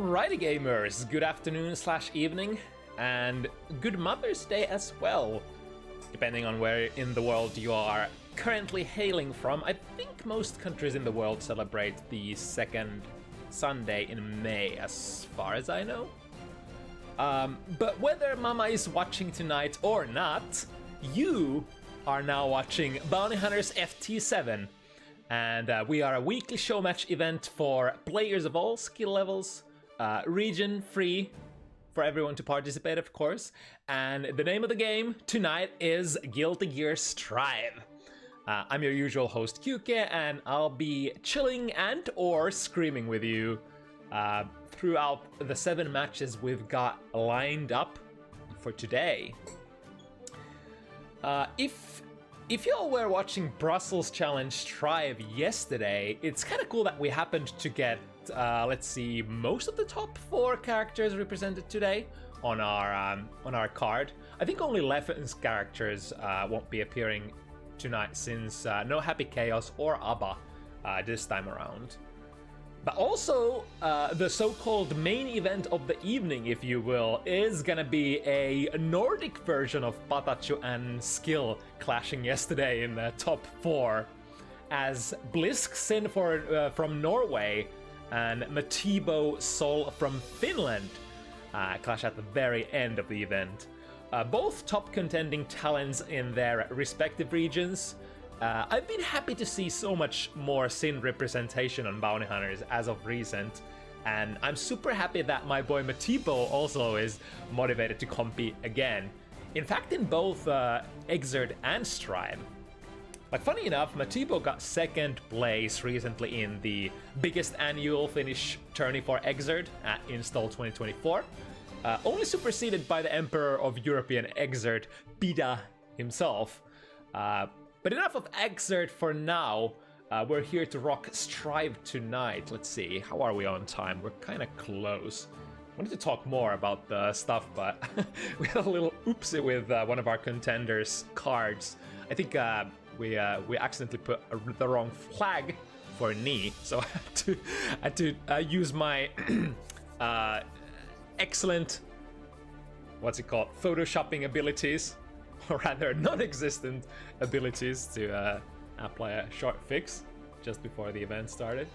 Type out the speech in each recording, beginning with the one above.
Alrighty gamers, good afternoon / evening, and good Mother's Day as well, depending on where in the world you are currently hailing from. I think most countries in the world celebrate the second Sunday in May, as far as I know. But whether Mama is watching tonight or not, you are now watching Bounty Hunters FT7. And we are a weekly show match event for players of all skill levels, region free for everyone to participate, of course. And the name of the game tonight is Guilty Gear Strive. I'm your usual host, Kyuke, and I'll be chilling and or screaming with you throughout the 7 matches we've got lined up for today. If y'all were watching Brussels Challenge Strive yesterday, it's kind of cool that we happened to get, let's see, most of the top 4 characters represented today on our card. I think only Leffen's characters won't be appearing tonight, since no Happy Chaos or ABBA this time around. But also, the so-called main event of the evening, if you will, is gonna be a Nordic version of Patachu and Skill clashing yesterday in the top 4, as Bliskke from Norway and Matiibo Sol from Finland clash at the very end of the event. Both top contending talents in their respective regions. I've been happy to see so much more Sin representation on Bounty Hunters as of recent, and I'm super happy that my boy Matiibo also is motivated to compete again. In fact, in both Exert and Strive. Like, funny enough, Matiibo got 2nd place recently in the biggest annual Finnish tourney for Exert at Install 2024, only superseded by the Emperor of European Exert, Pida himself. But enough of Exert for now. We're here to rock Strive tonight. Let's see, how are we on time? We're kind of close. I wanted to talk more about the stuff, but we had a little oopsie with one of our contenders' cards. I think we accidentally put the wrong flag for knee, so I had to use my excellent, what's it called, photoshopping abilities, or rather non-existent abilities, to apply a short fix just before the event started.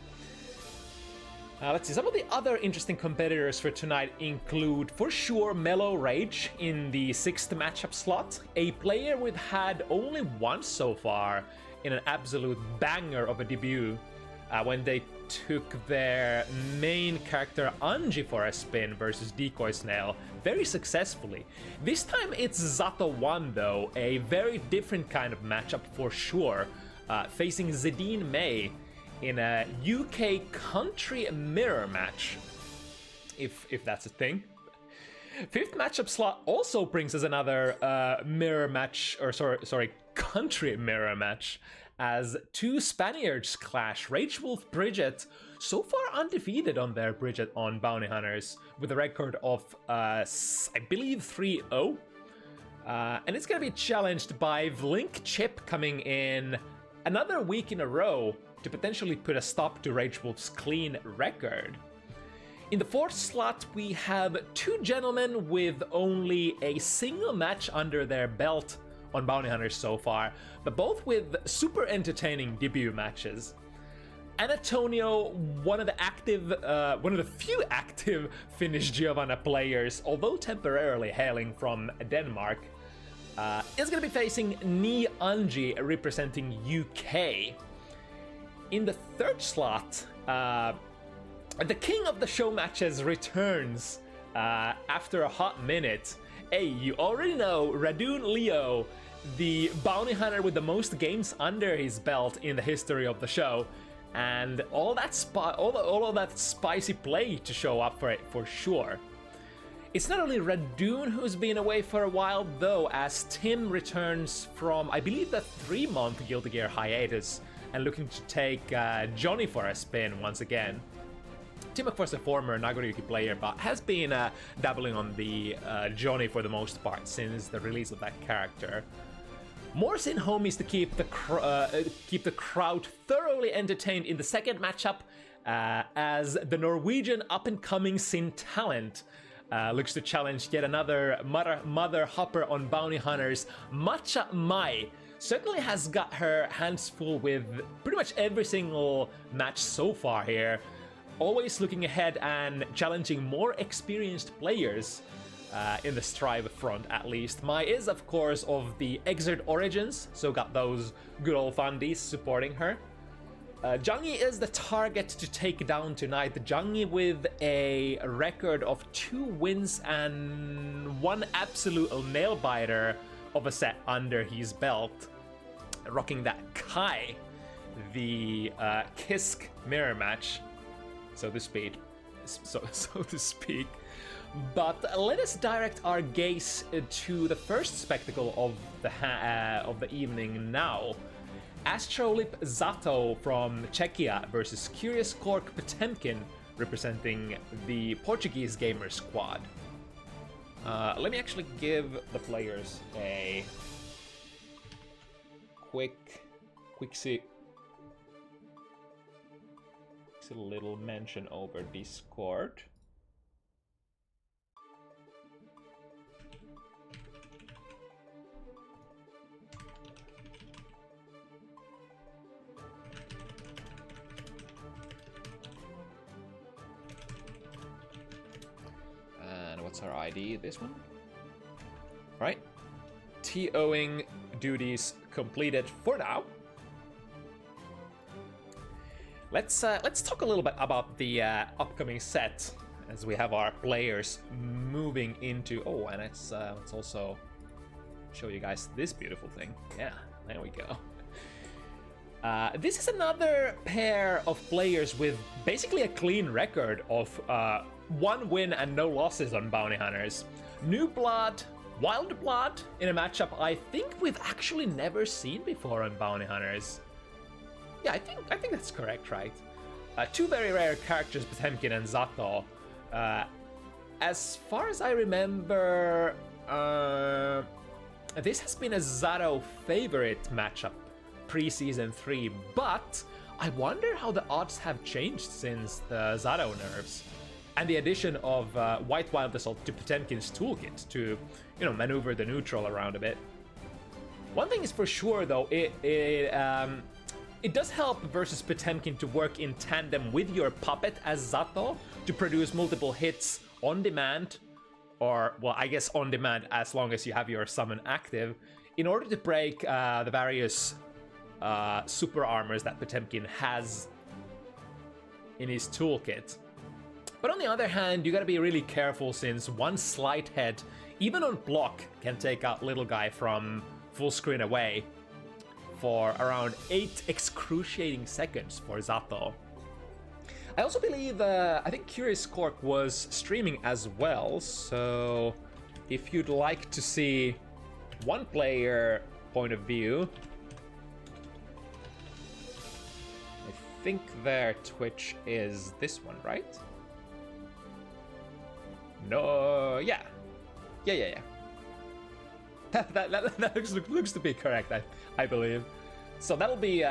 Let's see, some of the other interesting competitors for tonight include, for sure, Mellow Rage in the 6th matchup slot, a player we've had only once so far in an absolute banger of a debut, when they took their main character Jungie for a spin versus Decoy Snail very successfully. This time it's Zato 1 though, a very different kind of matchup for sure, facing Zidine Mai in a UK country mirror match, if that's a thing. 5th matchup slot also brings us another mirror match, or sorry, country mirror match, as 2 Spaniards clash. RageWolf Bridget, so far undefeated on their Bridget on Bounty Hunters, with a record of, I believe, 3-0. And it's gonna be challenged by Vlink Chip coming in another week in a row to potentially put a stop to RageWolf's clean record. In the 4th slot, we have 2 gentlemen with only a single match under their belt on Bounty Hunters so far, but both with super entertaining debut matches. Annatonio, one of the few active Finnish Giovanna players, although temporarily hailing from Denmark, is going to be facing Ni Jungie representing UK. In the 3rd slot, the king of the show matches returns after a hot minute. Hey, you already know Radune Leo, the bounty hunter with the most games under his belt in the history of the show, and all of that spicy play to show up for it for sure. It's not only Radune who's been away for a while though, as Timm returns from, I believe, the 3-month Guilty Gear hiatus and looking to take Johnny for a spin once again. Timm, of course, a former Nagoriyuki player, but has been dabbling on the Johnny for the most part since the release of that character. More Sin homies to keep the crowd thoroughly entertained in the 2nd matchup, as the Norwegian up-and-coming Sin talent looks to challenge yet another mother hopper on bounty hunters. Matcha Mai certainly has got her hands full with pretty much every single match so far here, always looking ahead and challenging more experienced players in the Strive front at least. Mai is of course of the Exert origins, so got those good old fundies supporting her. Jungie is the target to take down tonight. Jungie with a record of 2 wins and 1 absolute nail-biter of a set under his belt. Rocking that Kai, the Kisk mirror match, so to speak. So to speak. But let us direct our gaze to the first spectacle of the evening now. Astrolip Zato from Czechia versus CuriousCork Potemkin, representing the Portuguese gamer squad. Let me actually give the players a quick little mention over Discord. What's our ID? This one? Right. TOing duties completed for now. Let's talk a little bit about the upcoming set as we have our players moving into. Oh, and let's also show you guys this beautiful thing. Yeah, there we go. This is another pair of players with basically a clean record of 1 win and no losses on bounty hunters. New blood, wild blood in a matchup I think we've actually never seen before on bounty hunters. Yeah, I think that's correct, right? 2 very rare characters, Potemkin and Zato. As far as I remember, this has been a Zato favorite matchup pre-season 3, but I wonder how the odds have changed since the Zato nerfs and the addition of White Wild Assault to Potemkin's toolkit to, maneuver the neutral around a bit. One thing is for sure though, it does help versus Potemkin to work in tandem with your puppet as Zato to produce multiple hits on demand, or well, I guess on demand as long as you have your summon active, in order to break the various super armors that Potemkin has in his toolkit. But on the other hand, you gotta be really careful since one slight head, even on block, can take out little guy from full screen away for around 8 excruciating seconds for Zato. I also believe, I think CuriousCork was streaming as well, so if you'd like to see one player point of view, I think their Twitch is this one, right? No, yeah. That looks to be correct, I believe. So that'll be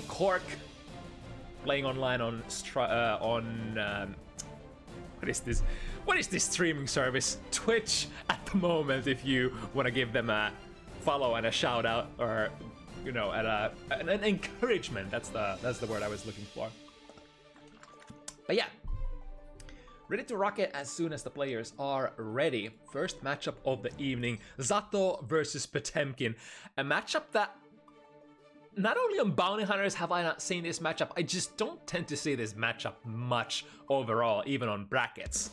Cork playing online on what is this streaming service? Twitch at the moment. If you want to give them a follow and a shout out, or an encouragement. That's the word I was looking for. But yeah. Ready to rock it as soon as the players are ready. First matchup of the evening, Zato versus Potemkin. A matchup that, not only on Bounty Hunters have I not seen this matchup, I just don't tend to see this matchup much overall, even on brackets.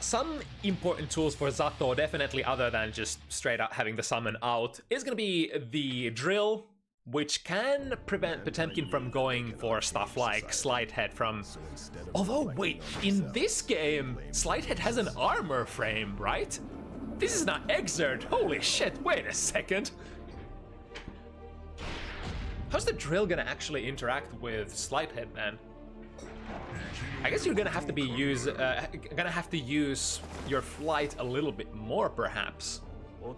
Some important tools for Zato, definitely other than just straight out having the summon out, is going to be the drill, which can prevent Potemkin from going for stuff like Slidehead from... Although, wait, in this game, Slidehead has an armor frame, right? This is not Exert. Holy shit, wait a second. How's the drill gonna actually interact with Slidehead, man? I guess you're gonna have to use your flight a little bit more, perhaps. Well,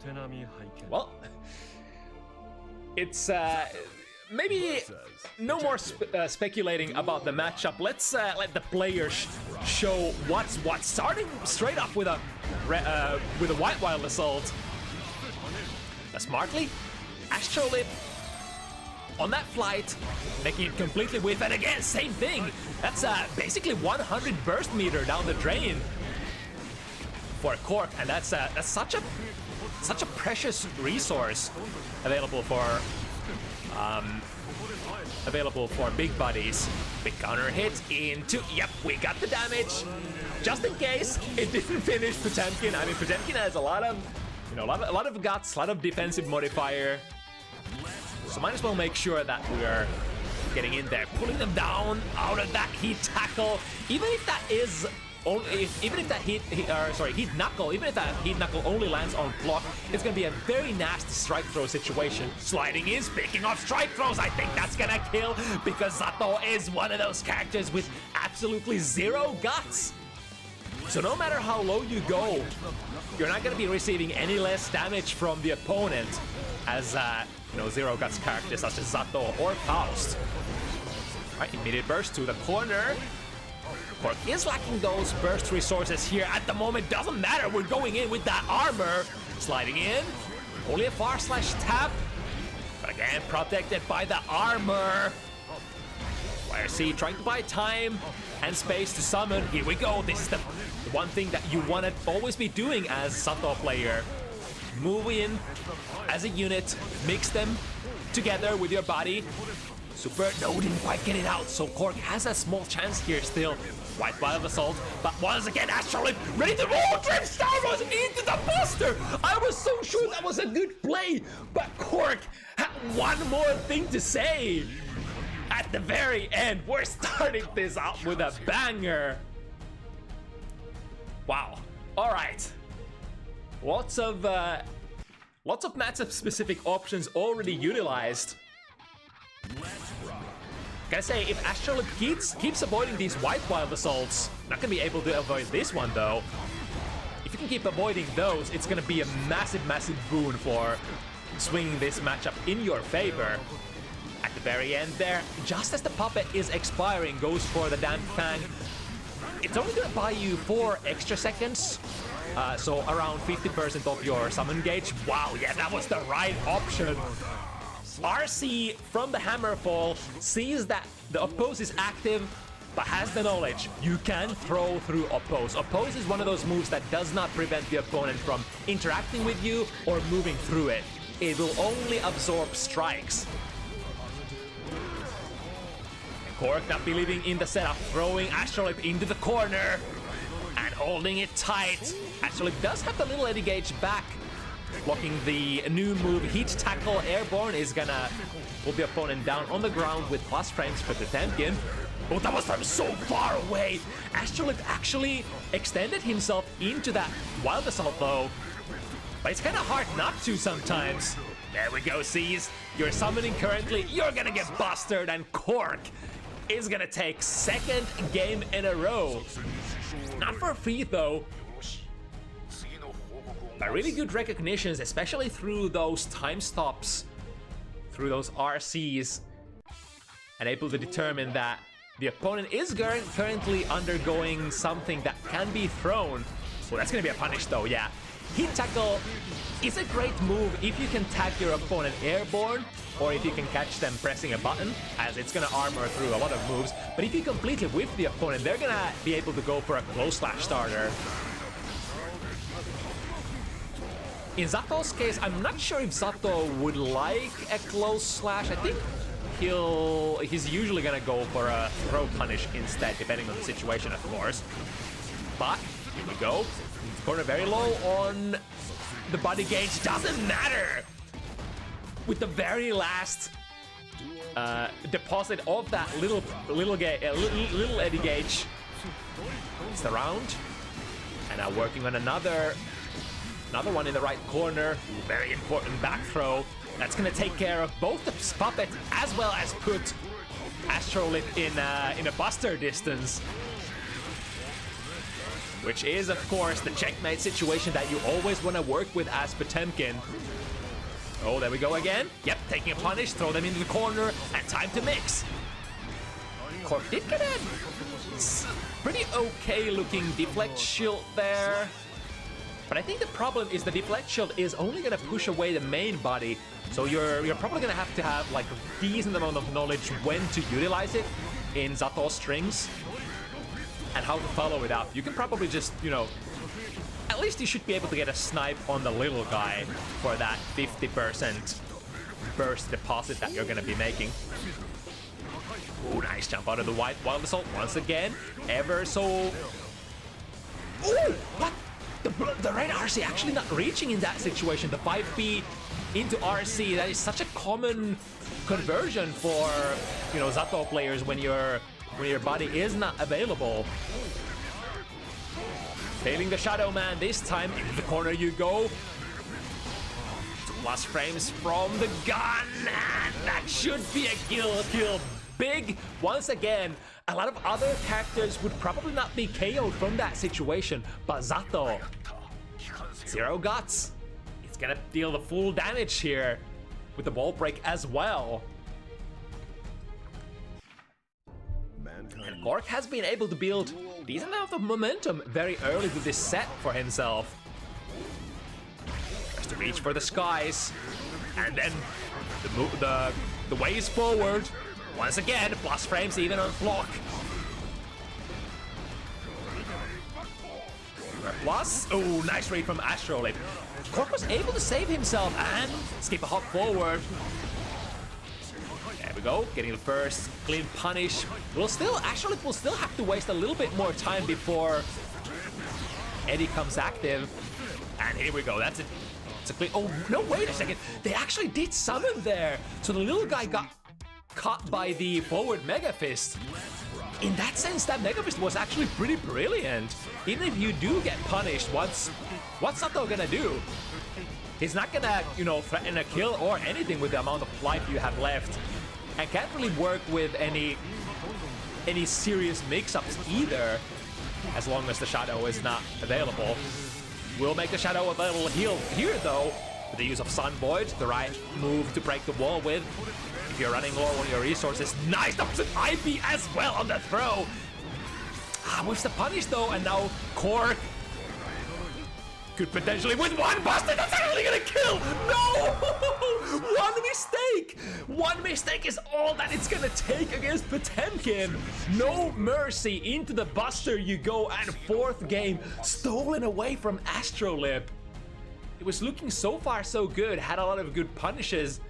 it's maybe no more speculating about the matchup. Let's let the players show what's what. Starting straight up with a White Wild Assault. Smartly, Astrolip on that flight, making it completely with, and again, same thing. That's basically 100 burst meter down the drain for Cork, and that's such a precious resource available for big buddies. Big counter hit into, yep, we got the damage. Just in case it didn't finish Potemkin. I mean, Potemkin has a lot of, a lot of guts, a lot of defensive modifier. So might as well make sure that we are getting in there, pulling them down out of that heat tackle. Even if that is only, even if that heat knuckle only lands on block, it's gonna be a very nasty strike throw situation. Sliding in, speaking of strike throws, I think that's gonna kill because Zato is one of those characters with absolutely zero guts. So no matter how low you go, you're not gonna be receiving any less damage from the opponent as zero guts characters such as Zato or Faust. Right, immediate burst to the corner. Cork is lacking those burst resources here at the moment. Doesn't matter, we're going in with that armor. Sliding in, only a far slash tap, but again protected by the armor. YRC trying to buy time and space to summon. Here we go. This is the one thing that you want to always be doing as Sato player. Move in as a unit, mix them together with your body. Super, no, didn't quite get it out, so Cork has a small chance here still. White Wild Assault, but once again, Astrolip ready to roll, Drift Starburst into the Buster! I was so sure that was a good play, but Cork had one more thing to say. At the very end, we're starting this out with a banger. Wow, all right. Lots of matchup-specific options already utilized. Gotta say, if Astrolip keeps avoiding these White Wild Assaults, not gonna be able to avoid this one though. If you can keep avoiding those, it's gonna be a massive, massive boon for swinging this matchup in your favor. At the very end there, just as the puppet is expiring, goes for the Damp Fang. It's only gonna buy you 4 extra seconds. So around 50% of your summon gauge. Wow, yeah, that was the right option. RC from the Hammerfall sees that the oppose is active, but has the knowledge you can throw through oppose. Oppose is one of those moves that does not prevent the opponent from interacting with you or moving through it. It will only absorb strikes. Cork not believing in the setup, throwing Astrolip into the corner and holding it tight. Astrolip does have the little Eddie Gauge back. Blocking the new move, Heat Tackle Airborne is gonna pull the opponent down on the ground with plus frames for the Potemkin. Oh, that was from so far away. Astrolip actually extended himself into that Wild Assault though. But it's kind of hard not to sometimes. There we go, Seas. You're summoning currently, you're gonna get busted, and Cork is gonna take second game in a row. Not for free though. But really good recognitions, especially through those time stops, through those RCs, and able to determine that the opponent is currently undergoing something that can be thrown. Well, that's gonna be a punish though, yeah. Heat Tackle is a great move if you can tag your opponent airborne, or if you can catch them pressing a button, as it's gonna armor through a lot of moves. But if you completely whiff the opponent, they're gonna be able to go for a close slash starter. In Zato's case, I'm not sure if Zato would like a close slash. I think he's usually gonna go for a throw punish instead, depending on the situation, of course. But here we go. Corner very low on the body gauge. Doesn't matter. With the very last deposit of that little Eddie Gauge, it's the round, and now working on another one in the right corner. Very important back throw. That's gonna take care of both the puppet as well as put Astrolip in a buster distance. Which is, of course, the checkmate situation that you always want to work with as Potemkin. Oh, there we go again. Yep, taking a punish, throw them into the corner, and time to mix. Cork did get a pretty okay looking deflect shield there. But I think the problem is the deflect shield is only gonna push away the main body. So you're probably gonna have to have like a decent amount of knowledge when to utilize it in Zato's strings and how to follow it up. You can probably just, you know, at least you should be able to get a snipe on the little guy for that 50% burst deposit that you're gonna be making. Ooh, nice jump out of the wild assault once again. Ever so... Ooh, what? The red RC actually not reaching in that situation. The 5B into RC, that is such a common conversion for, you know, Zato players when your body is not available. Failing the Shadow Man this time. Into the corner you go. Plus frames from the gun, and that should be a kill. Big once again. A lot of other characters would probably not be KO'd from that situation, but Zato, zero guts. It's gonna deal the full damage here with the wall break as well. And Cork has been able to build decent amount of momentum very early to this set for himself. Tries to reach for the skies, and then the way is forward. Once again, plus frames even on block. Plus, oh, nice read from Astrolip. Cork was able to save himself and skip a hop forward. There we go, getting the first clean punish. Astrolip will still have to waste a little bit more time before Eddie comes active. And here we go, that's it. It's a clean, oh, no, wait a second. They actually did summon there. So the little guy got caught by the forward Mega Fist. In that sense, that Mega Fist was actually pretty brilliant. Even if you do get punished, what's Sato gonna do? He's not gonna, you know, threaten a kill or anything with the amount of life you have left. And can't really work with any serious mix-ups either, as long as the Shadow is not available. We'll make the Shadow available here though, with the use of Sun Void, the right move to break the wall with. If you're running low on your resources, nice! That was an IP as well on the throw! With the punish though, and now Cork could potentially, with one buster, that's actually gonna kill! No! One mistake! One mistake is all that it's gonna take against Potemkin! No mercy, into the buster you go, and fourth game stolen away from Astrolip. It was looking so far so good, had a lot of good punishes.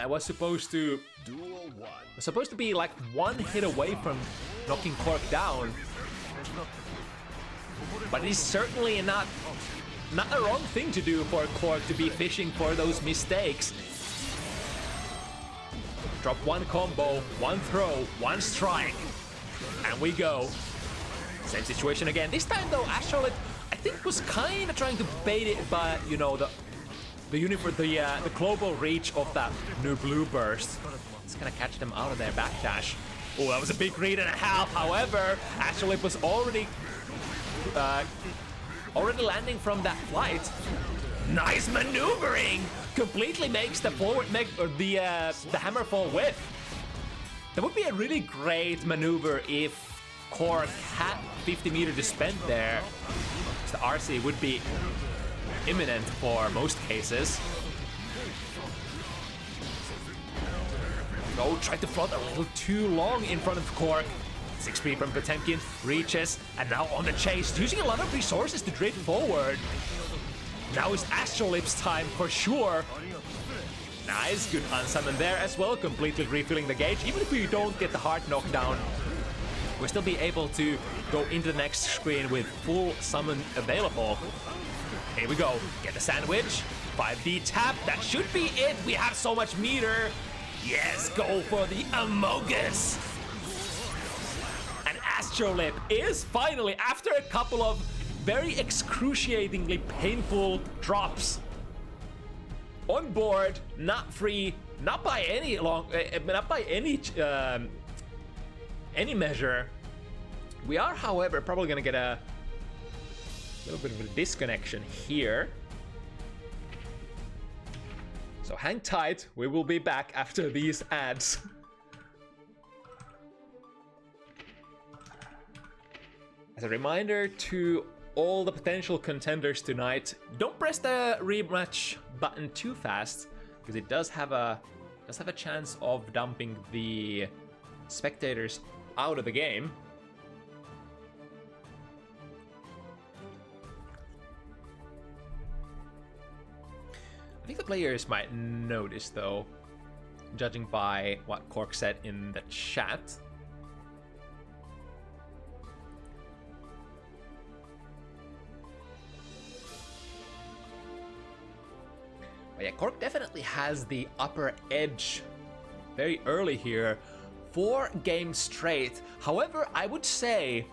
I was supposed to be like one hit away from knocking Cork down, but it's certainly not a wrong thing to do for Cork to be fishing for those mistakes. Drop one combo, one throw, one strike, and we go. Same situation again. This time though, Astrolip I think was kind of trying to bait it, but you know the global reach of that new blue burst. It's gonna catch them out of their backdash. Oh, that was a big read and a half. However, Astrolip was already landing from that flight. Nice maneuvering! Completely makes the forward the hammerfall whiff. That would be a really great maneuver if Cork had 50 meters to spend there. The RC would be imminent for most cases. Oh, tried to float a little too long in front of Cork. 6-3 from Potemkin, reaches, and now on the chase, using a lot of resources to drift forward. Now it's Astrolip's time for sure. Nice, good unsummon there as well, completely refilling the gauge. Even if you don't get the hard knockdown, we'll still be able to go into the next screen with full summon available. Here we go, get the sandwich, 5D tap, that should be it. We have so much meter. Yes, go for the Amogus. And Astrolip is finally, after a couple of very excruciatingly painful drops, on board, not free, not by any any measure. We are, however, probably gonna get a little bit of a disconnection here. So hang tight, we will be back after these ads. As a reminder to all the potential contenders tonight, don't press the rematch button too fast, because it does have a chance of dumping the spectators out of the game. I think the players might notice though, judging by what Cork said in the chat. But yeah, Cork definitely has the upper edge very early here. 4 games straight. However, I would say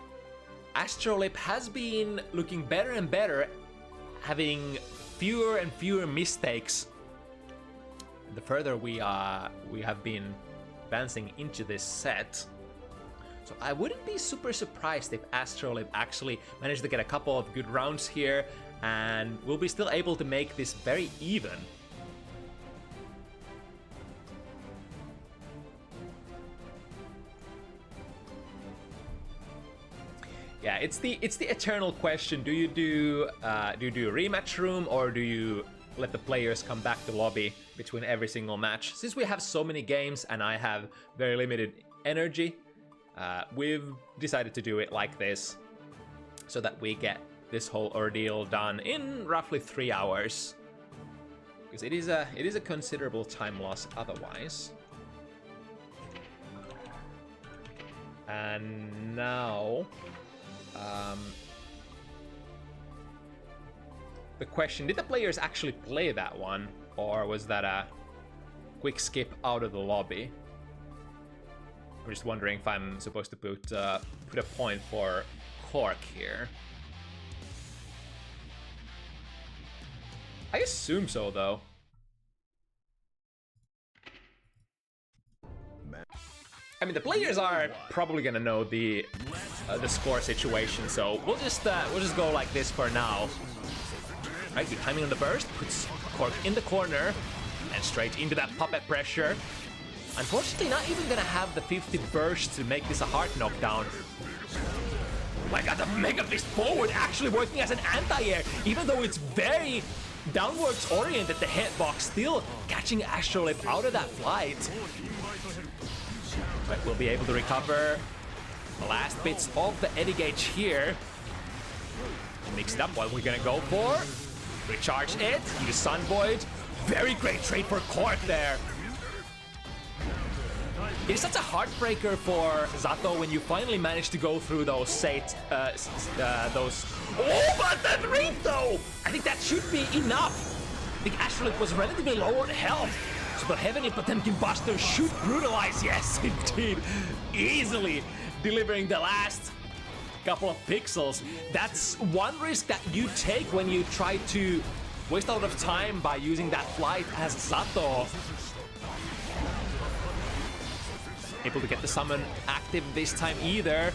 Astrolip has been looking better and better, having fewer and fewer mistakes the further we have been advancing into this set. So I wouldn't be super surprised if Astrolip actually managed to get a couple of good rounds here, and we'll be still able to make this very even. Yeah, it's the eternal question. Do you do a rematch room, or do you let the players come back to lobby between every single match? Since we have so many games and I have very limited energy, we've decided to do it like this, so that we get this whole ordeal done in roughly 3 hours. Because it is a considerable time loss otherwise. And now, the question, did the players actually play that one, or was that a quick skip out of the lobby? I'm just wondering if I'm supposed to put a point for Cork here. I assume so, though. I mean, the players are probably gonna know the score situation, so we'll just go like this for now. Right, good timing on the burst, puts Cork in the corner and straight into that puppet pressure. Unfortunately, not even gonna have the 50 burst to make this a hard knockdown. Oh my god, the Mega Fist forward actually working as an anti-air, even though it's very downwards oriented, the hitbox still catching Astrolip out of that flight. But we'll be able to recover the last bits of the Eddy Gauge here. Mix it up, what we're gonna go for. Recharge it, use Sun Void. Very great trade for Cork there. It is such a heartbreaker for Zato when you finally manage to go through those those. Oh, but the read though! I think that should be enough. I think Astrolip was relatively low on health, so the Heavenly Potemkin Buster should brutalize. Yes, indeed, easily delivering the last couple of pixels. That's one risk that you take when you try to waste a lot of time by using that flight as Zato. Able to get the summon active this time either.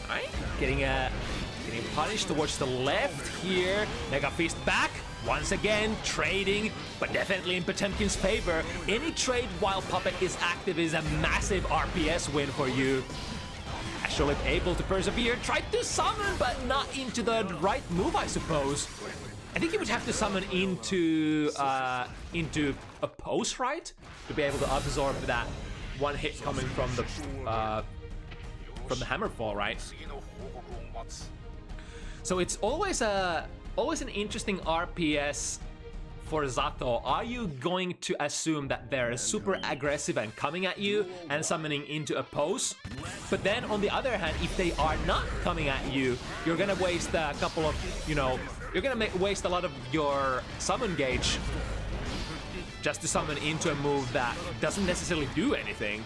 Alright, getting punished towards the left here. Mega Fist back. Once again, trading, but definitely in Potemkin's favor. Any trade while Puppet is active is a massive RPS win for you. Astrolip able to persevere, tried to summon, but not into the right move, I suppose. I think he would have to summon into a pose, right? To be able to absorb that one hit coming from the Hammerfall, right? So it's always an interesting RPS for Zato. Are you going to assume that they're super aggressive and coming at you and summoning into a pose? But then on the other hand, if they are not coming at you, you're gonna waste a couple of, you're gonna waste a lot of your summon gauge just to summon into a move that doesn't necessarily do anything.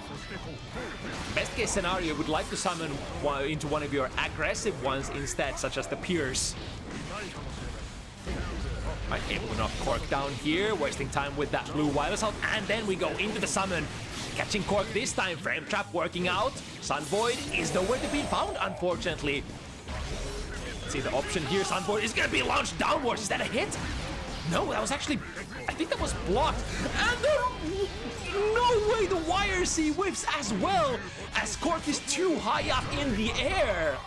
Best case scenario, would like to summon into one of your aggressive ones instead, such as the Pierce. Right, able to knock Cork down here, wasting time with that blue wireless out, and then we go into the summon. Catching Cork this time, frame trap working out. Sun Void is nowhere to be found, unfortunately. Let's see the option here, Sun Void is gonna be launched downwards. Is that a hit? No, that was actually, I think that was blocked. And no way, the wire C whiffs as well, as Cork is too high up in the air.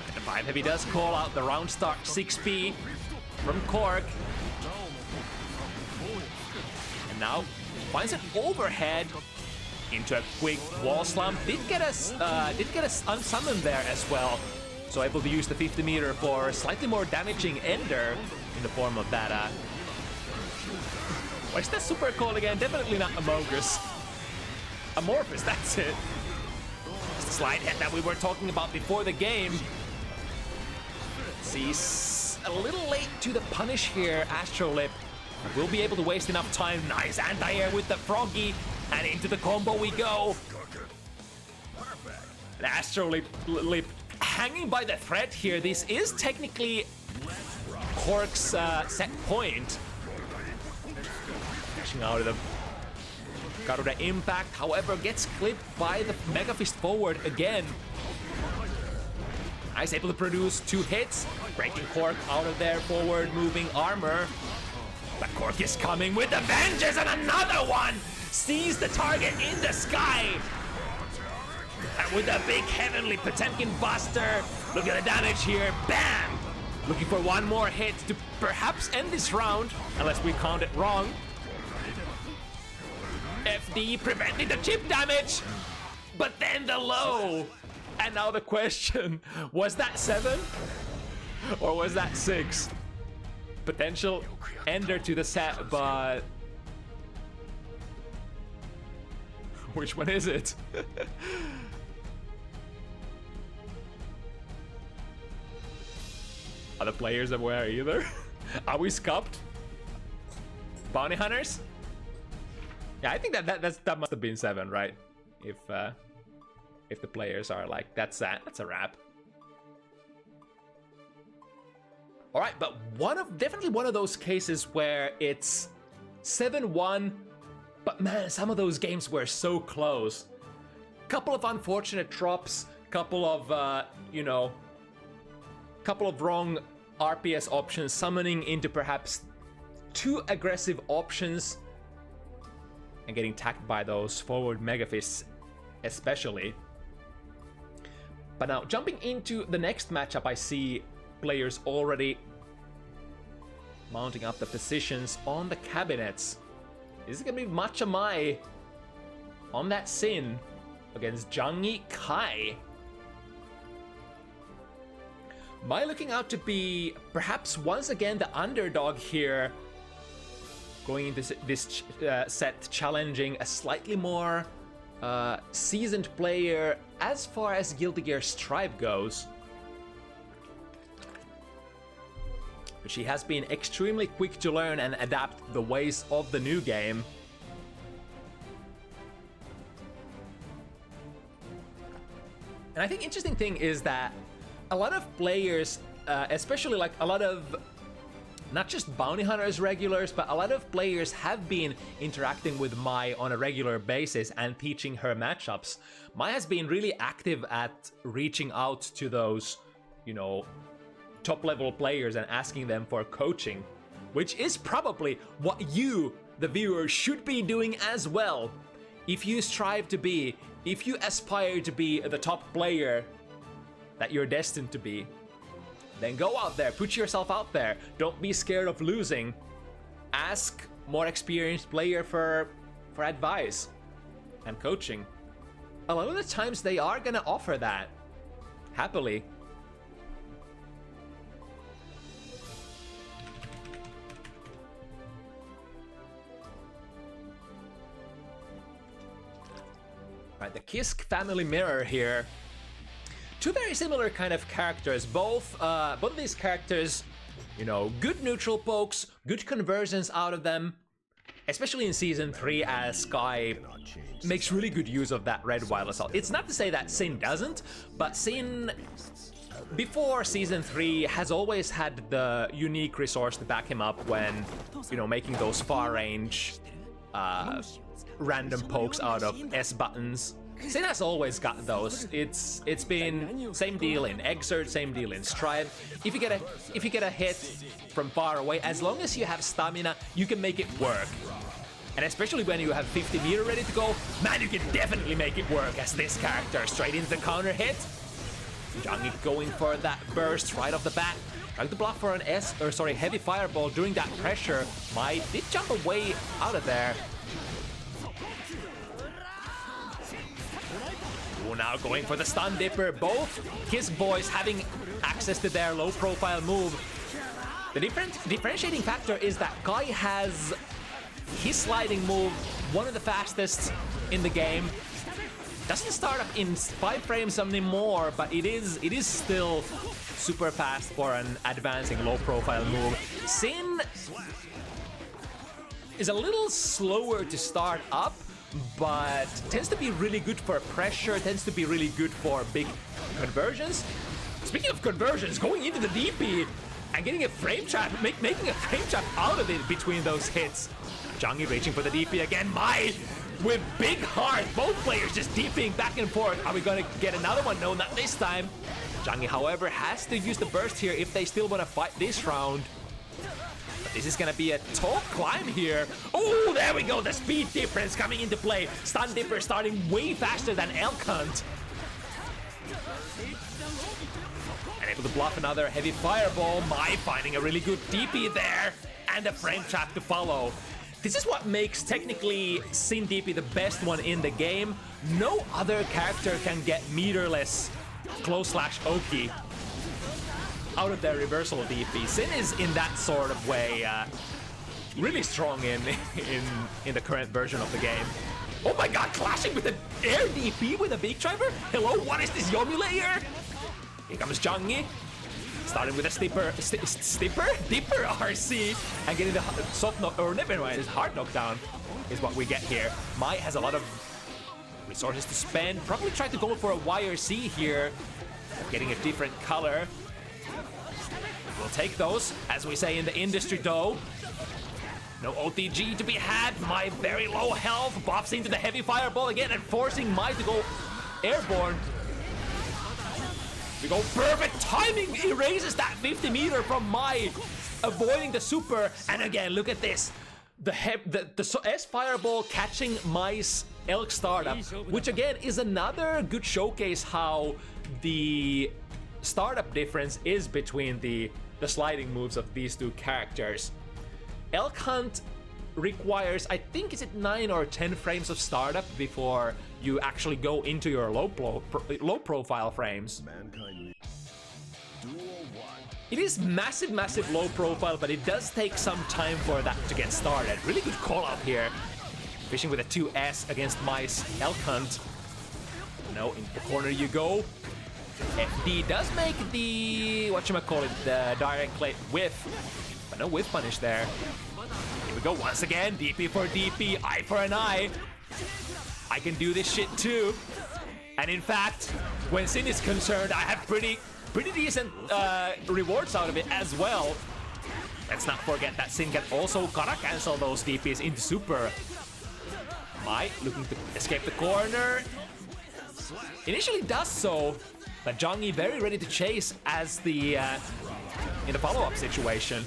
And the 5 heavy does call out the round start 6P from Cork. And now finds an overhead into a quick wall slump. Did get us unsummoned there as well. So able to use the 50 meter for a slightly more damaging ender in the form of that. What is that super called again? Definitely not Amogus. Amorphous, that's it. It's the slide hit that we were talking about before the game. He's a little late to the punish here, Astrolip. We'll be able to waste enough time. Nice anti-air with the Froggy. And into the combo we go. The Astrolip hanging by the thread here. This is technically Cork's set point. Dashing out of the Garuda impact, however, gets clipped by the Mega Fist forward again. Nice, able to produce 2 hits, breaking Cork out of their forward moving armor. But Cork is coming with a vengeance, and another one sees the target in the sky. And with a big heavenly Potemkin Buster, look at the damage here, bam! Looking for one more hit to perhaps end this round, unless we count it wrong. FD preventing the chip damage, but then the low. And now the question, was that 7? Or was that 6? Potential ender to the set, but which one is it? Are the players aware either? Are we scuffed? Bounty hunters? Yeah, I think that must have been 7, right? If the players are like, that's a wrap. All right, but definitely one of those cases where it's 7-1, but man, some of those games were so close. Couple of unfortunate drops, couple of couple of wrong RPS options, summoning into perhaps too aggressive options, and getting tagged by those forward Mega Fists especially. But now, jumping into the next matchup, I see players already mounting up the positions on the cabinets. This is gonna be Matcha Mai on that Sin against Jungie Kai. Mai looking out to be perhaps once again the underdog here, going into this set challenging a slightly more seasoned player as far as Guilty Gear Strive goes. But she has been extremely quick to learn and adapt the ways of the new game. And I think interesting thing is that a lot of players, especially like a lot of not just bounty hunters regulars, but a lot of players have been interacting with Mai on a regular basis and teaching her matchups. Mai has been really active at reaching out to those, top level players and asking them for coaching, which is probably what you, the viewer, should be doing as well. If you strive to be, if you aspire to be the top player that you're destined to be, then go out there, put yourself out there. Don't be scared of losing. Ask more experienced player for advice and coaching. A lot of the times they are gonna offer that happily. Right, the Kisk family mirror here. Two very similar kind of characters. Both of these characters, good neutral pokes, good conversions out of them. Especially in Season 3, as Sky makes really good use of that red wild assault. It's not to say that Sin doesn't, but Sin, before Season 3, has always had the unique resource to back him up when, making those far range random pokes out of S buttons. Sin has always got those. It's been same deal in Exert, same deal in Stride. If you get a hit from far away, as long as you have stamina, you can make it work. And especially when you have 50 meter ready to go, man, you can definitely make it work as this character. Straight into the counter hit. Jungie going for that burst right off the bat. Trying to block for an heavy fireball during that pressure. Mai did jump away out of there. Ooh, now going for the stun dipper. Both Kiss boys having access to their low profile move. The differentiating factor is that Kai has his sliding move, one of the fastest in the game. Doesn't start up in 5 frames anymore, but it is still super fast for an advancing low profile move. Sin is a little slower to start up, but tends to be really good for pressure, tends to be really good for big conversions. Speaking of conversions, going into the DP and getting a frame trap, making a frame trap out of it between those hits. Jungie reaching for the DP again. Mai with big heart. Both players just DPing back and forth. Are we gonna get another one? No, not this time. Jungie, however, has to use the burst here if they still want to fight this round. But this is gonna be a tall climb here. Oh, there we go. The speed difference coming into play. Stun Dipper starting way faster than Elk Hunt. And able to bluff another heavy fireball. Mai finding a really good DP there. And a frame trap to follow. This is what makes technically Sin DP the best one in the game. No other character can get meterless close slash Oki out of their reversal DP. Sin is in that sort of way really strong in the current version of the game. Oh my god, clashing with an air DP with a big driver? Hello, what is this Yomi layer? Here comes Jungie. Starting with a Dipper RC and getting the soft knock, or never mind, his hard knockdown is what we get here. Mai has a lot of resources to spend. Probably tried to go for a YRC here. Getting a different color. We'll take those, as we say in the industry though. No OTG to be had. Mai very low health. Buffs into the heavy fireball again and forcing Mai to go airborne. We go perfect timing, erases that 50 meter from Mai, avoiding the super, and again, look at this. The S fireball catching Mai's Elk startup, which again is another good showcase how the startup difference is between the sliding moves of these two characters. Elk Hunt requires, I think, is it 9 or 10 frames of startup before you actually go into your low profile frames. It is massive low profile, but it does take some time for that to get started. Really good call out here. Fishing with a 2S against Mai's Elk Hunt. No, in the corner you go. FD does make the, the direct plate whiff, but no whiff punish there. Here we go once again, DP for DP, eye for an eye. I can do this shit too. And in fact, when Sin is concerned, I have pretty decent rewards out of it as well. Let's not forget that Sin can also gotta cancel those DPs into super. Mai looking to escape the corner. Initially does so, but Jungie very ready to chase as the in the follow-up situation.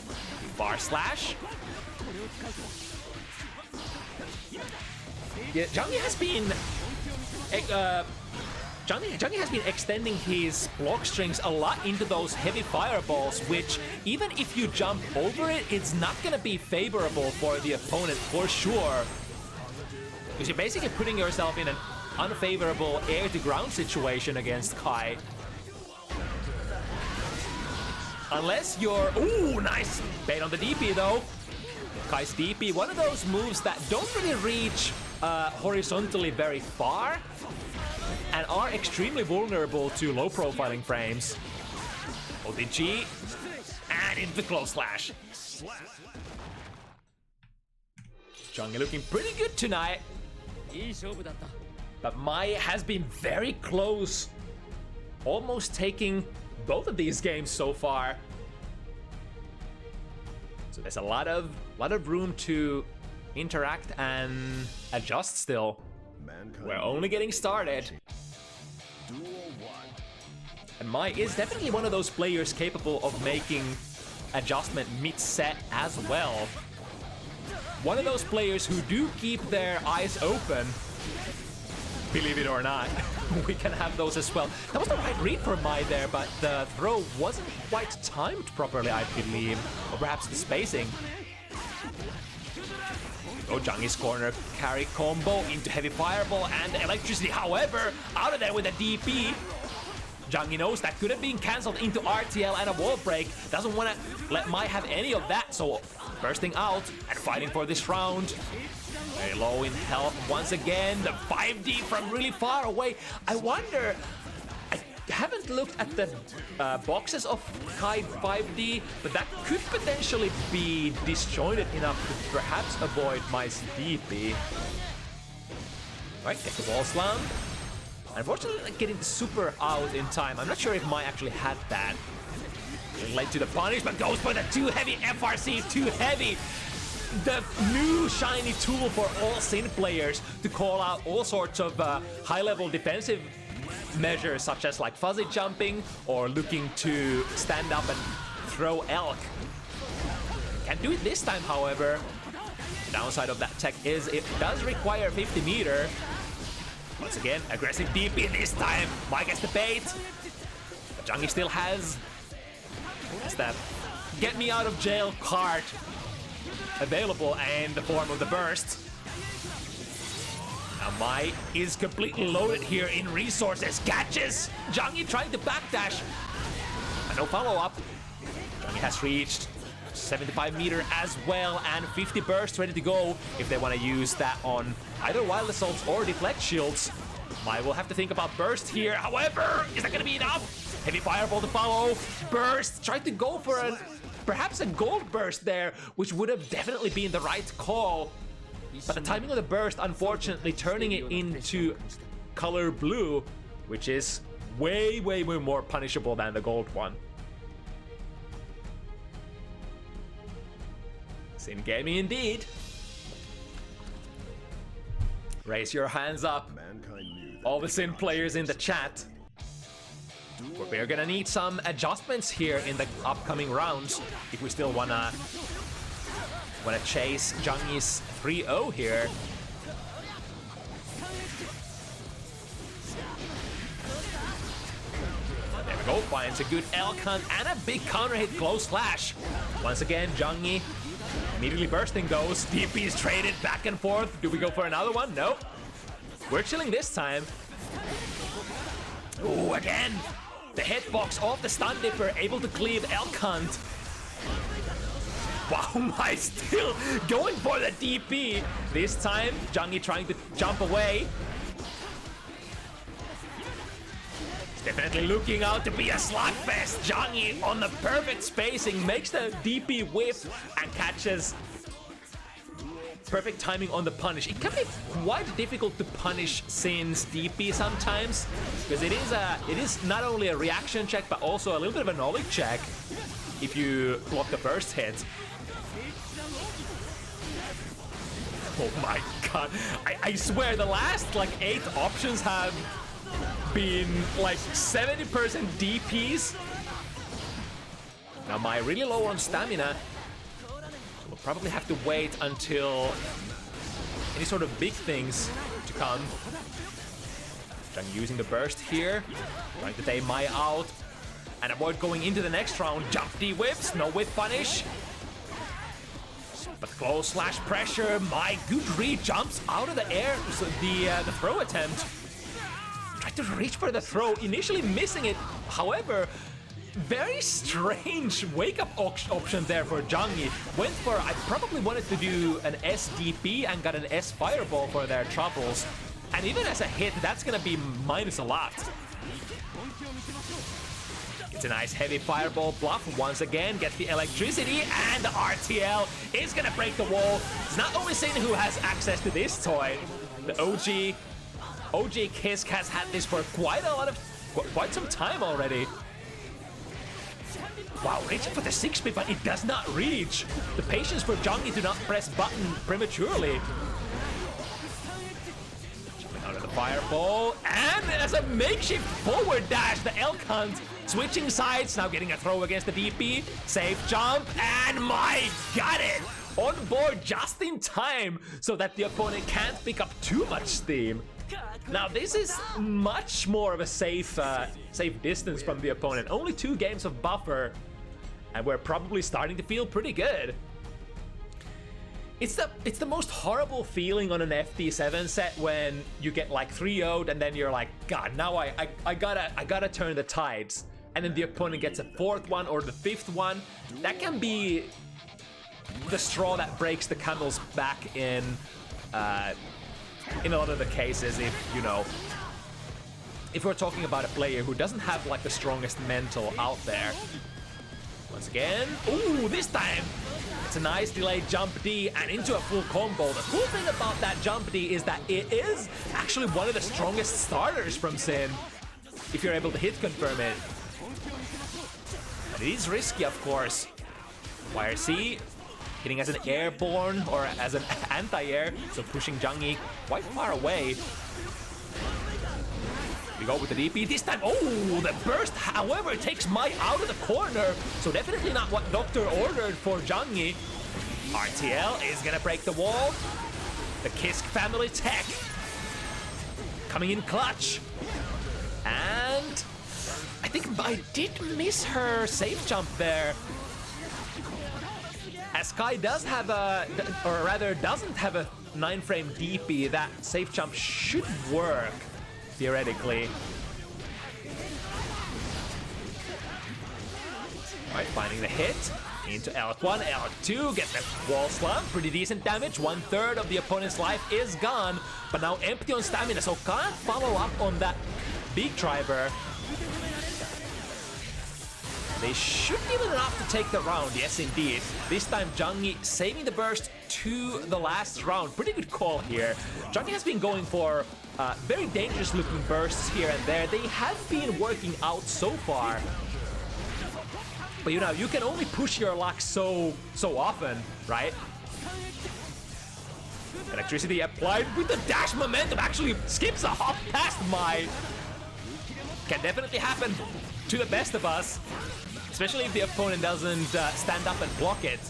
Bar slash. Yeah, Jungie has been extending his block strings a lot into those heavy fireballs, which even if you jump over it, it's not gonna be favorable for the opponent for sure. Because you're basically putting yourself in an unfavorable air-to-ground situation against Kai. Unless you're... Ooh, nice bait on the DP though. Kai's DP, one of those moves that don't really reach horizontally very far and are extremely vulnerable to low profiling frames. OTG and into the close slash. Jungie looking pretty good tonight. But Mai has been very close, almost taking both of these games so far. So there's a lot of room to interact and adjust still. We're only getting started. And Mai is definitely one of those players capable of making adjustment mid-set as well. One of those players who do keep their eyes open. Believe it or not, we can have those as well. That was the right read for Mai there, but the throw wasn't quite timed properly, I believe. Or perhaps the spacing. Oh, Jungie's corner carry combo into heavy fireball and electricity. However, out of there with a DP. Jungie knows that could have been cancelled into RTL and a wall break. Doesn't want to let Mai have any of that, so bursting out and fighting for this round. Very low in health once again. The 5D from really far away. I wonder, I haven't looked at the boxes of Kai 5D, but that could potentially be disjointed enough to perhaps avoid Mai's DP. Right, get the wall slam. Unfortunately, like, getting the super out in time. I'm not sure if Mai actually had that. Led to the punish, but goes for the too heavy FRC, too heavy. The new shiny tool for all Sin players to call out all sorts of high-level defensive measures, such as like fuzzy jumping or looking to stand up and throw elk. Can't do it this time, however. The downside of that tech is it does require 50 meter. Once again, aggressive DP this time. Mai gets the bait. But Jungie still has that get me out of jail card available and the form of the burst. Now Mai is completely loaded here in resources. Catches Jungie trying to backdash. And no follow-up. Jungie has reached 75 meter as well and 50 bursts ready to go if they want to use that on either wild assaults or deflect shields. Mai will have to think about burst here. However, is that going to be enough? Heavy fireball to follow. Burst. Tried to go for perhaps a gold burst there, which would have definitely been the right call. But the timing of the burst, unfortunately, turning it into color blue, which is way more punishable than the gold one. Sin gaming indeed. Raise your hands up, all the Sin players in the chat. We're gonna need some adjustments here in the upcoming rounds if we still wanna chase Jungie's 3-0 here. There we go, finds a good elk hunt and a big counter hit close slash. Once again, Jungie immediately bursting those. DP is traded back and forth. Do we go for another one? No. We're chilling this time. Ooh, again. The hitbox off the stun dipper, able to cleave elk hunt. Wow, Mai still going for the DP. This time, Jungie trying to jump away. Definitely looking out to be a slugfest. Jungie on the perfect spacing, makes the DP whip and catches. Perfect timing on the punish. It can be quite difficult to punish Sin's DP sometimes, because it is not only a reaction check, but also a little bit of a knowledge check if you block the first hit. Oh my god. I swear the last like 8 options have been like 70% DPs. Now Mai really low on stamina. So we'll probably have to wait until any sort of big things to come. Jungie using the burst here, trying to take Mai out and avoid going into the next round. Jump D whips, no whip punish. But close slash pressure. Mai good read, jumps out of the air. So the throw attempt. Tried to reach for the throw, initially missing it. However, very strange wake-up option there for Jungie. Went for, I probably wanted to do an SDP and got an S fireball for their troubles. And even as a hit, that's gonna be minus a lot. It's a nice heavy fireball bluff once again, gets the electricity, and the RTL is gonna break the wall. It's not only Sin who has access to this toy. The OG Kisk has had this for quite some time already. Wow, reaching for the 6-speed, but it does not reach. The patience for Jungie to not press button prematurely. Jumping Fireball, and as a makeshift forward dash, the Elk Hunt switching sides, now getting a throw against the DP, safe jump, and Mai got it! On board just in time, so that the opponent can't pick up too much steam. Now this is much more of a safe distance from the opponent, only 2 games of buffer, and we're probably starting to feel pretty good. It's the most horrible feeling on an FT7 set when you get like 3-0'd and then you're like, God, now I gotta turn the tides, and then the opponent gets a 4th one or the 5th one. That can be the straw that breaks the camel's back in a lot of the cases. If we're talking about a player who doesn't have like the strongest mental out there. Once again, ooh, this time it's a nice delayed jump D and into a full combo. The cool thing about that jump D is that it is actually one of the strongest starters from Sin, if you're able to hit confirm it. But it is risky, of course. YRC hitting as an airborne or as an anti-air, so pushing Jungie quite far away. We go with the DP this time. Oh, the burst, however, takes Mai out of the corner. So definitely not what Doctor ordered for Jungie. RTL is gonna break the wall. The Kisk family tech coming in clutch. And I think Mai did miss her safe jump there. As Sky does have or rather doesn't have a 9-frame DP, that safe jump should work, theoretically. Right, finding the hit into L1, L2, gets the wall slam, pretty decent damage. 1/3 of the opponent's life is gone, but now empty on stamina, so can't follow up on that big driver. They should give it enough to take the round, yes indeed. This time Jungie saving the burst to the last round. Pretty good call here. Jungie has been going for very dangerous looking bursts here and there. They have been working out so far. But you can only push your luck so often, right? Electricity applied with the dash momentum, actually skips a hop past Mai. Can definitely happen to the best of us. Especially if the opponent doesn't stand up and block it.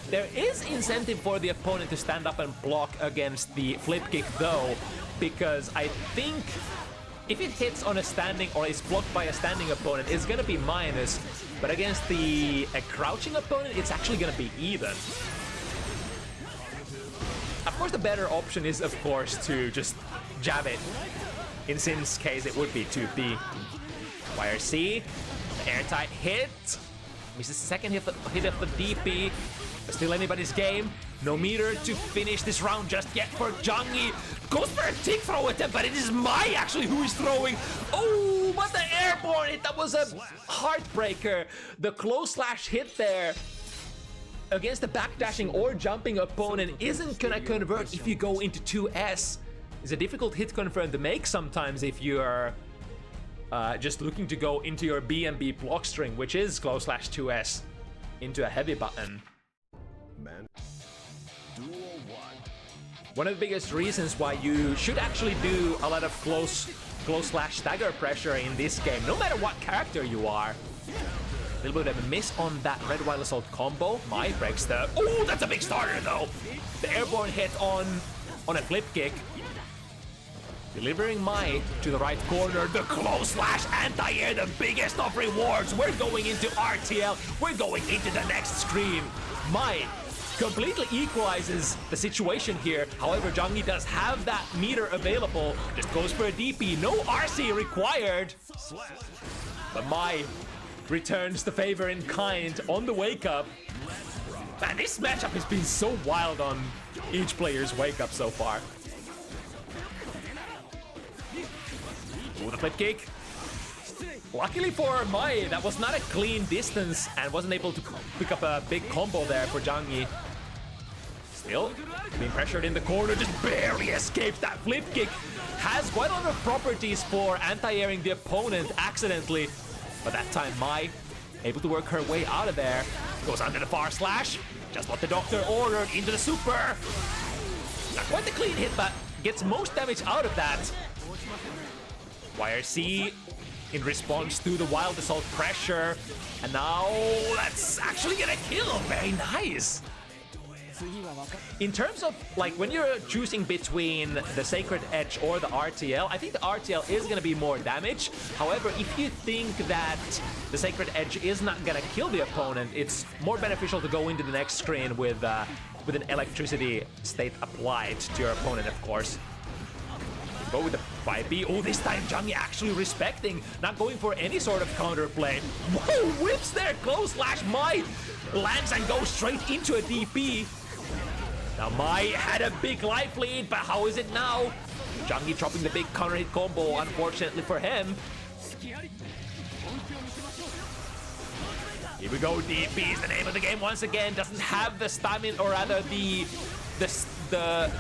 There is incentive for the opponent to stand up and block against the flip kick though, because I think if it hits on a standing or is blocked by a standing opponent, it's gonna be minus, but against a crouching opponent, it's actually gonna be even. Of course, the better option is, of course, to just jab it. In Sin's case, it would be 2P. YRC. Airtight hit. Misses the second hit of the DP. But still anybody's game. No meter to finish this round just yet for Jungie. Goes for a tick throw attempt, but it is Mai actually who is throwing. Oh, but the airborne hit, that was a heartbreaker. The close slash hit there against the backdashing or jumping opponent isn't gonna convert if you go into 2S. It's a difficult hit confirm to make sometimes if you are just looking to go into your B&B block string, which is close slash 2S, into a heavy button. One of the biggest reasons why you should actually do a lot of close slash stagger pressure in this game, no matter what character you are. A little bit of a miss on that red wild assault combo. Mai breaks the... Oh, that's a big starter though! The airborne hit on a flip kick. Delivering Mai to the right corner. The close slash anti-air, the biggest of rewards. We're going into RTL. We're going into the next screen. Mai completely equalizes the situation here. However, Jungie does have that meter available. Just goes for a DP. No RC required. But Mai returns the favor in kind on the wake up. Man, this matchup has been so wild on each player's wake up so far. Ooh, the flip kick. Luckily for Mai, that was not a clean distance and wasn't able to pick up a big combo there for Jungie. Still, being pressured in the corner, just barely escaped that flip kick. Has quite a lot of properties for anti-airing the opponent accidentally. But that time, Mai able to work her way out of there. Goes under the far slash. Just what the doctor ordered into the super. Not quite the clean hit, but gets most damage out of that. YRC in response to the Wild Assault pressure. And now that's actually gonna kill. Very nice. In terms of, like, when you're choosing between the Sacred Edge or the RTL, I think the RTL is going to be more damage. However, if you think that the Sacred Edge is not going to kill the opponent, it's more beneficial to go into the next screen with an electricity state applied to your opponent, of course. Go with the 5B. Oh, this time Jungie actually respecting, not going for any sort of counterplay. Whoa, whips there, close slash Mai lands and goes straight into a DP. Now Mai had a big life lead, but how is it now? Jungie dropping the big counter hit combo, unfortunately for him. Here we go, DP is the name of the game once again. Doesn't have the stamina, or rather the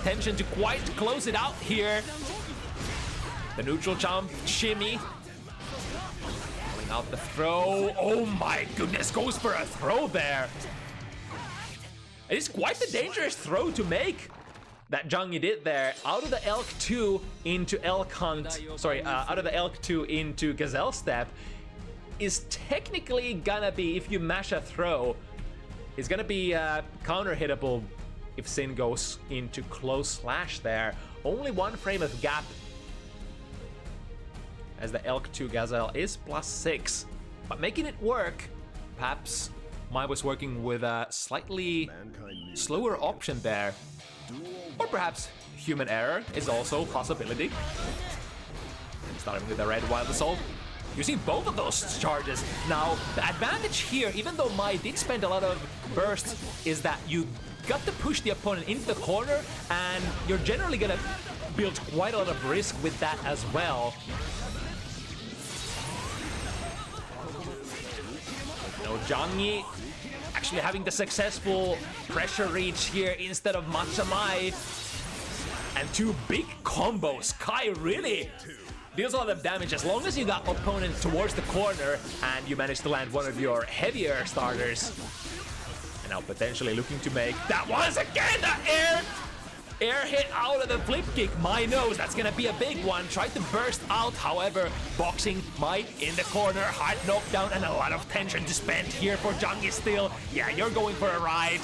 tension to quite close it out here. The neutral jump, shimmy. Pulling out the throw. Oh my goodness, goes for a throw there. It is quite the dangerous throw to make that Jungie did there. Out of the Elk 2 into Elk Hunt, out of the Elk 2 into Gazelle Step is technically gonna be, if you mash a throw, is gonna be counter hittable if Sin goes into close slash there. Only one frame of gap as the Elk 2 Gazelle is +6, but making it work. Perhaps Mai was working with a slightly slower option there. Or perhaps human error is also a possibility. Starting with the red Wild Assault. Using both of those charges. Now, the advantage here, even though Mai did spend a lot of burst, is that you got to push the opponent into the corner, and you're generally gonna build quite a lot of risk with that as well. No, Jungie actually having the successful pressure reach here instead of Matcha Mai. And two big combos. Kai really deals a lot of damage as long as you got opponent towards the corner and you manage to land one of your heavier starters. And now potentially looking to make that once again, the air hit out of the flip kick. Mai knows that's gonna be a big one. Tried to burst out, however, boxing Mai in the corner. Hard knockdown and a lot of tension to spend here for Jungie still. Yeah, you're going for a ride.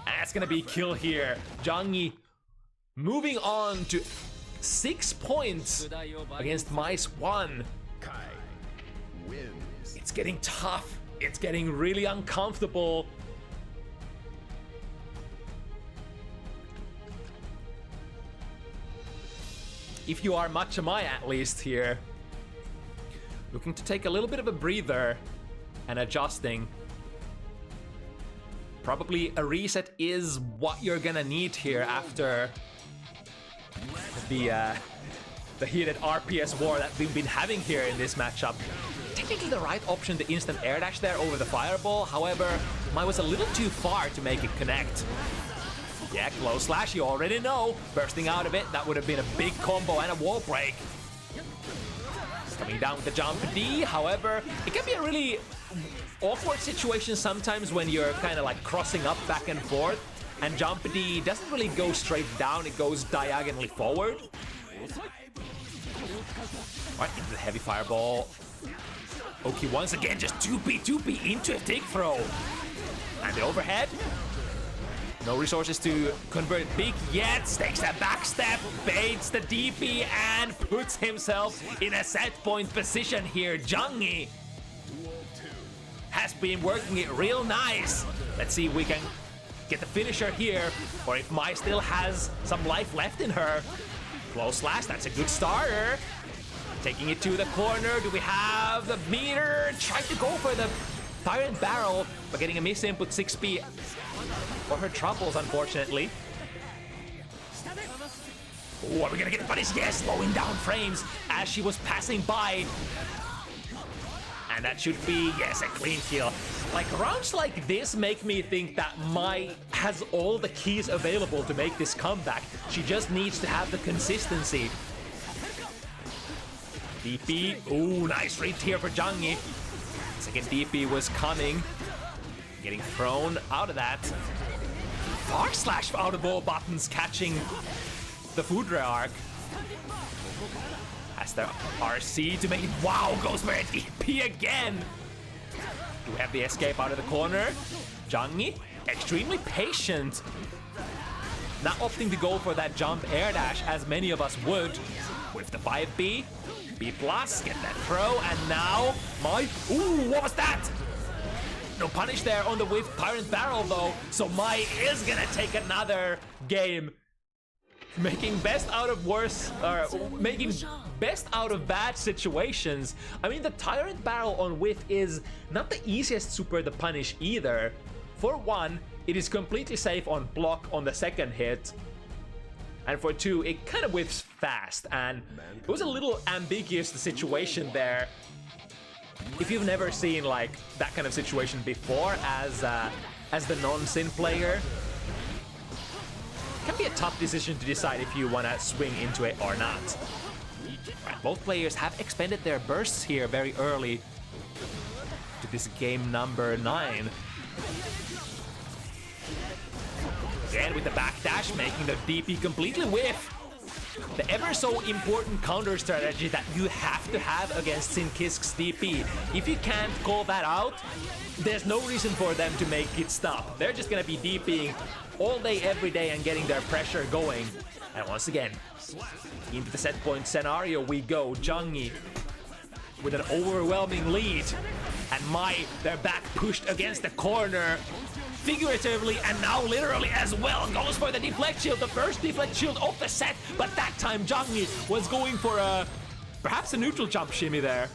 And that's gonna be kill here. Jungie moving on to 6 points against Mai's 1. It's getting tough. It's getting really uncomfortable. If you are Matcha Mai, at least here, looking to take a little bit of a breather and adjusting. Probably a reset is what you're gonna need here after the heated RPS war that we've been having here in this matchup. Technically the right option, the instant air dash there over the fireball. However, Mai was a little too far to make it connect. Yeah, close slash, you already know. Bursting out of it, that would have been a big combo and a wall break. Coming down with the jump D, however, it can be a really awkward situation sometimes when you're kind of like crossing up back and forth, and jump D doesn't really go straight down, it goes diagonally forward. Alright, into the heavy fireball. Okay, once again, just 2P into a dig throw. And the overhead. No resources to convert big yet. Takes a back step, baits the DP, and puts himself in a set point position here. Jungie has been working it real nice. Let's see if we can get the finisher here, or if Mai still has some life left in her. Close slash, that's a good starter. Taking it to the corner. Do we have the meter? Tried to go for the Tyrant Barrel, but getting a miss input 6P for her troubles, unfortunately. Oh, are we gonna get the punish? Yes, slowing down frames as she was passing by. And that should be, yes, a clean kill. Like, rounds like this make me think that Mai has all the keys available to make this comeback. She just needs to have the consistency. DP, ooh, nice read here for Jungie. Second DP was coming. Getting thrown out of that. Far slash out of all buttons, catching the food arc. Has has the RC to make it. Wow, goes for an EP again. Do we have the escape out of the corner? Jungie, extremely patient. Not opting to go for that jump air dash as many of us would. With the 5B, B+, get that throw, and now Mai. Ooh, what was that? No punish there on the whiff Tyrant Barrel though, so Mai is gonna take another game. Making best out of worse, or making best out of bad situations. I mean, the Tyrant Barrel on whiff is not the easiest super to punish either. For one, it is completely safe on block on the second hit. And for two, it kind of whiffs fast, and it was a little ambiguous, the situation there. If you've never seen like that kind of situation before as the non-Sin player, it can be a tough decision to decide if you want to swing into it or not. Right, both players have expended their bursts here very early to this game number 9. Again with the backdash, making the DP completely whiff. The ever so important counter strategy that you have to have against Sin Kisk's DP. If you can't call that out, there's no reason for them to make it stop. They're just gonna be DPing all day, every day, and getting their pressure going. And once again, into the set point scenario we go. Jungie with an overwhelming lead. And Mai, they're back pushed against the corner. Figuratively and now literally as well, goes for the deflect shield, the first deflect shield of the set, but that time Jungie was going for perhaps a neutral jump shimmy there.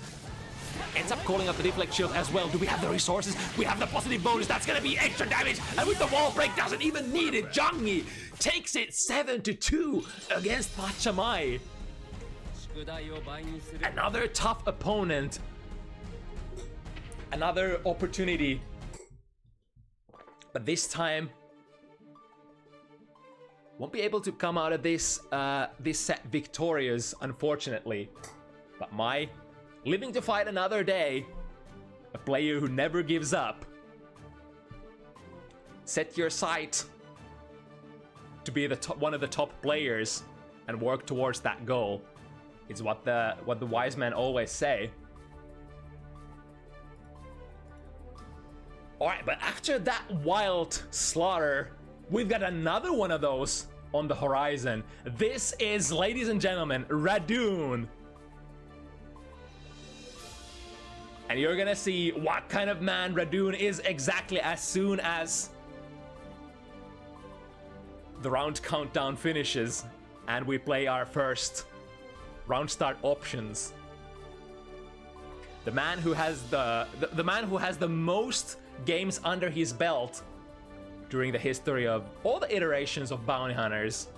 Ends up calling up the deflect shield as well. Do we have the resources? We have the positive bonus, that's gonna be extra damage, and with the wall break doesn't even need it. Jungie takes it 7-2 against Matcha Mai. Another tough opponent. Another opportunity. But this time, won't be able to come out of this this set victorious, unfortunately. But Mai, living to fight another day, a player who never gives up. Set your sight to be the one of the top players and work towards that goal. It's what the wise men always say. Alright, but after that wild slaughter, we've got another one of those on the horizon. This is, ladies and gentlemen, Radune. And you're gonna see what kind of man Radune is exactly as soon as the round countdown finishes and we play our first round start options. The man who has the most games under his belt during the history of all the iterations of bounty hunters,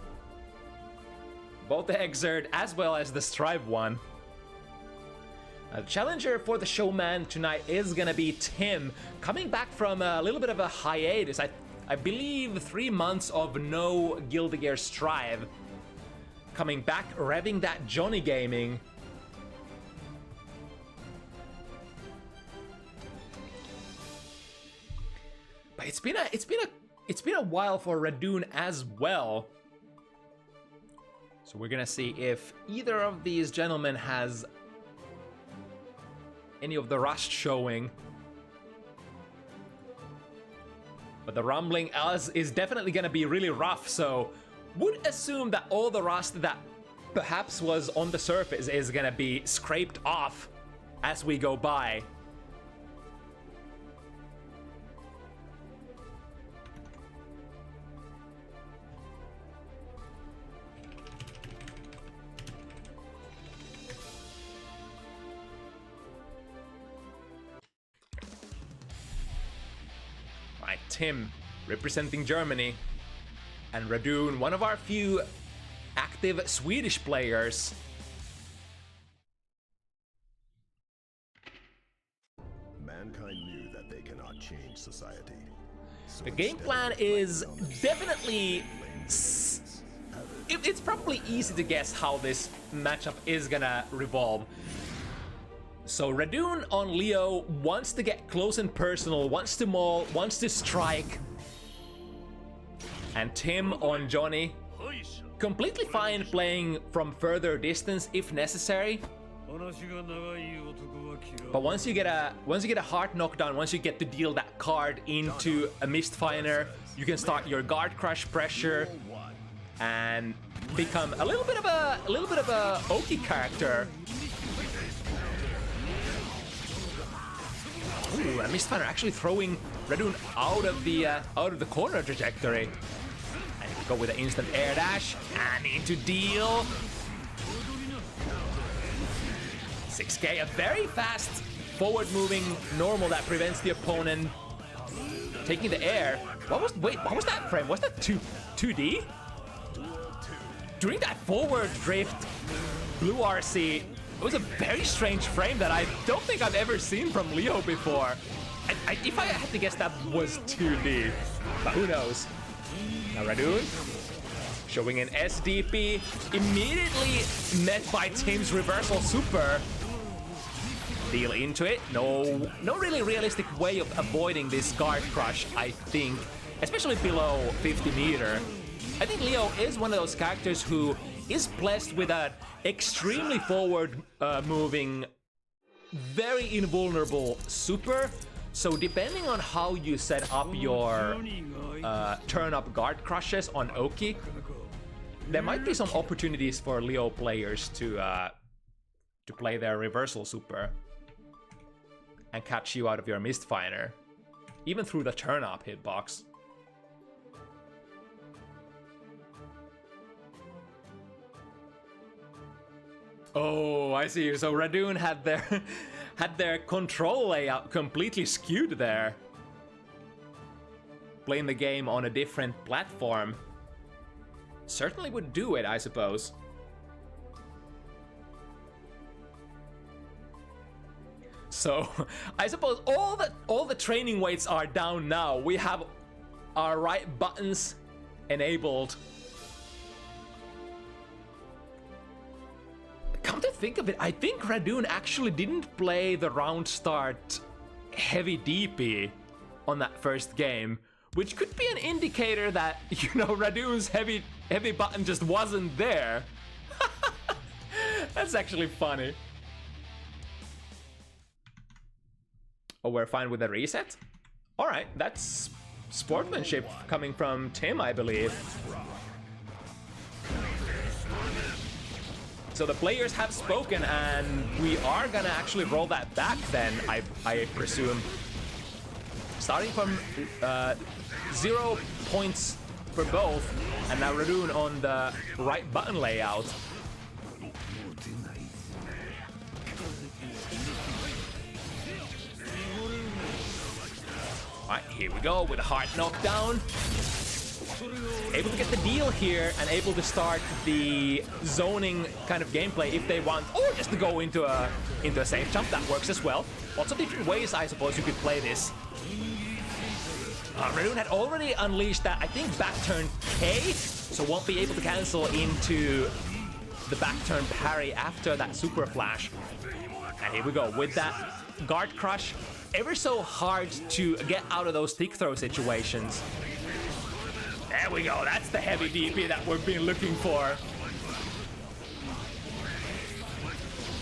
both the Exert as well as the Strive one. The challenger for the showman tonight is gonna be Timm, coming back from a little bit of a hiatus. I believe 3 months of no Guilty Gear Strive. Coming back, revving that Johnny gaming. But it's been a while for Radune as well. So we're gonna see if either of these gentlemen has any of the rust showing. But the rumbling is definitely gonna be really rough, so would assume that all the rust that perhaps was on the surface is gonna be scraped off as we go by. Right, Timm representing Germany, and Radune, one of our few active Swedish players. Mankind knew that they cannot change society. So the game plan is definitely... It's probably easy to guess how this matchup is gonna revolve. So Radune on Leo wants to get close and personal, wants to maul, wants to strike. And Timm on Johnny completely fine playing from further distance if necessary. But once you get a hard knockdown, once you get to deal that card into a Mistfiner, you can start your guard crush pressure and become a little bit of a Oki character. Ooh, a Mistfiner actually throwing Radune out of the corner trajectory. And go with an instant air dash and into deal. 6k, a very fast forward-moving normal that prevents the opponent taking the air. What was that frame? Was that 2D? During that forward drift, blue RC, it was a very strange frame that I don't think I've ever seen from Leo before. If I had to guess, that was 2D, but who knows? Now Radune showing an SDP, immediately met by Timm's reversal super. Deal into it. No really realistic way of avoiding this guard crush, I think, especially below 50 meter. I think Leo is one of those characters who is blessed with an extremely forward moving, very invulnerable super. So depending on how you set up your turn up guard crushes on Oki, there might be some opportunities for Leo players to play their reversal super and catch you out of your Mistfiner, even through the turn up hitbox. Oh, I see. So Radune had their control layout completely skewed there. Playing the game on a different platform certainly would do it, I suppose. So I suppose all the training weights are down now. We have our right buttons enabled. Come to think of it, I think Radune actually didn't play the round start heavy DP on that first game, which could be an indicator that, you know, Radune's heavy button just wasn't there. That's actually funny. Oh, we're fine with the reset? All right, that's sportsmanship coming from Timm, I believe. So the players have spoken, and we are gonna actually roll that back then, I presume. Starting from 0 points for both, and now Radune on the right button layout. Alright, here we go with a hard knockdown. Able to get the deal here and able to start the zoning kind of gameplay if they want, or just to go into a safe jump. That works as well. Lots of different ways, I suppose, you could play this. Radune had already unleashed that, I think, back turn K, so won't be able to cancel into the back turn parry after that super flash. And here we go with that guard crush. Ever so hard to get out of those stick throw situations. There we go, that's the heavy DP that we've been looking for.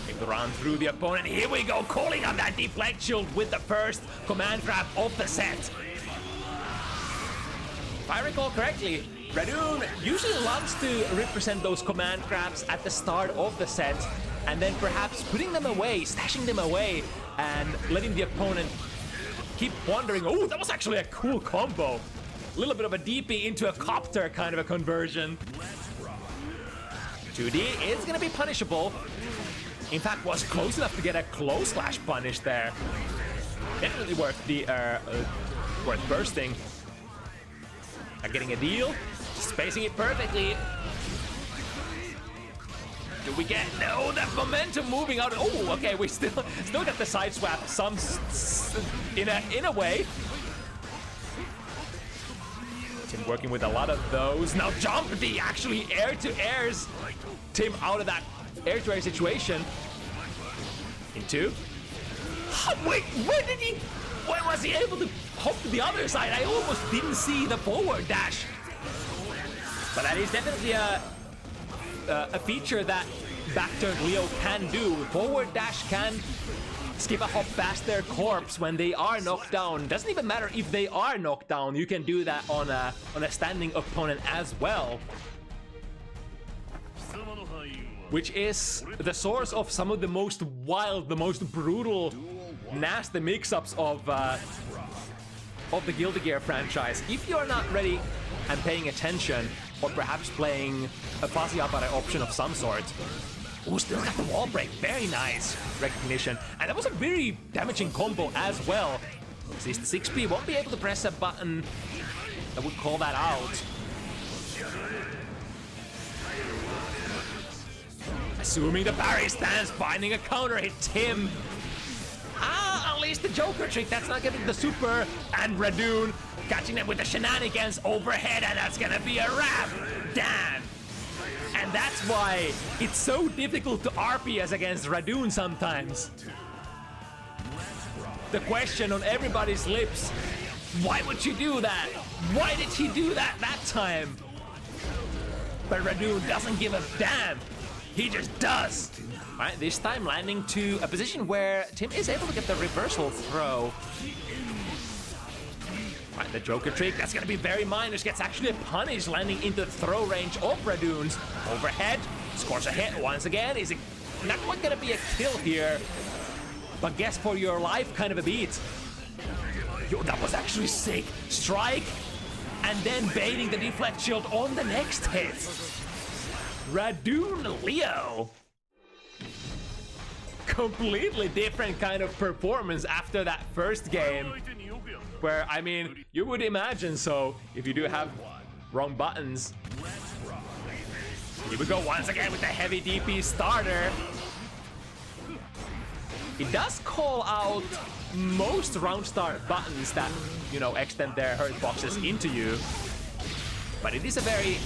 Take the run through the opponent. Here we go, calling on that deflect shield with the first command grab of the set. If I recall correctly, Radune usually loves to represent those command grabs at the start of the set, and then perhaps putting them away, stashing them away, and letting the opponent keep wondering, oh, that was actually a cool combo. A little bit of a DP into a copter kind of a conversion. 2D is gonna be punishable. In fact, was close enough to get a close slash punish there. Definitely worth the worth bursting. Getting a deal, spacing it perfectly. Do we get no that momentum moving out? Oh, okay, we still got the side swap some in a way. Timm working with a lot of those. Now Jump D actually air to airs Timm out of that air to air situation. Into. Wait, where was he able to hop to the other side? I almost didn't see the forward dash. But that is definitely a a feature that back-turned Leo can do. Forward dash can skip a hop past their corpse when they are knocked down. Doesn't even matter if they are knocked down. You can do that on a standing opponent as well, which is the source of some of the most wild, the most brutal, nasty mix-ups of the Guilty Gear franchise. If you're not ready and paying attention, or perhaps playing a fuzzy apare option of some sort. Ooh, still got the wall break. Very nice recognition. And that was a very damaging combo as well. Since the 6P won't be able to press a button that would call that out. Assuming the parry stands, finding a counter hit. Timm. Unleash the Joker trick. That's not getting the super. And Radune catching them with the shenanigans overhead, and that's gonna be a wrap. Damn. And that's why it's so difficult to RPS against Radune sometimes. The question on everybody's lips, why would you do that? Why did he do that time? But Radune doesn't give a damn. He just does. All right, this time landing to a position where Timm is able to get the reversal throw. All right, the Joker trick, that's gonna be very minor. Gets actually a punish, landing into the throw range of Radune's. Overhead, scores a hit once again. Is it not quite gonna be a kill here, but guess for your life kind of a beat. Yo, that was actually sick. Strike, and then baiting the deflect shield on the next hit. Radune Leo. Completely different kind of performance after that first game, where, I mean, you would imagine so if you do have wrong buttons. Here we go once again with the heavy DP starter. It does call out most round start buttons that, you know, extend their hurt boxes into you, but it is a very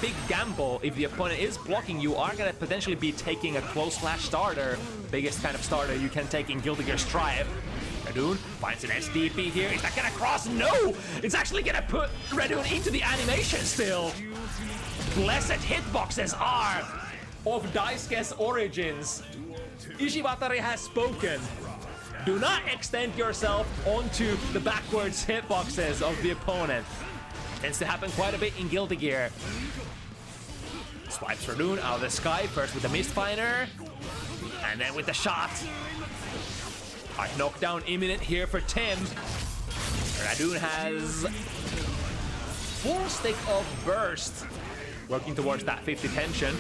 big gamble. If the opponent is blocking, you are gonna potentially be taking a close slash starter, biggest kind of starter you can take in Guilty Gear Strive. Radune finds an SDP here. Is that gonna cross? No! It's actually gonna put Radune into the animation still. Blessed hitboxes are of Daisuke's origins. Ishibatari has spoken. Do not extend yourself onto the backwards hitboxes of the opponent. Tends to happen quite a bit in Guilty Gear. Swipes Radune out of the sky, first with the Mistfinder, and then with the shot. Hard knockdown imminent here for Timm. Radune has full stick of burst, working towards that 50 tension.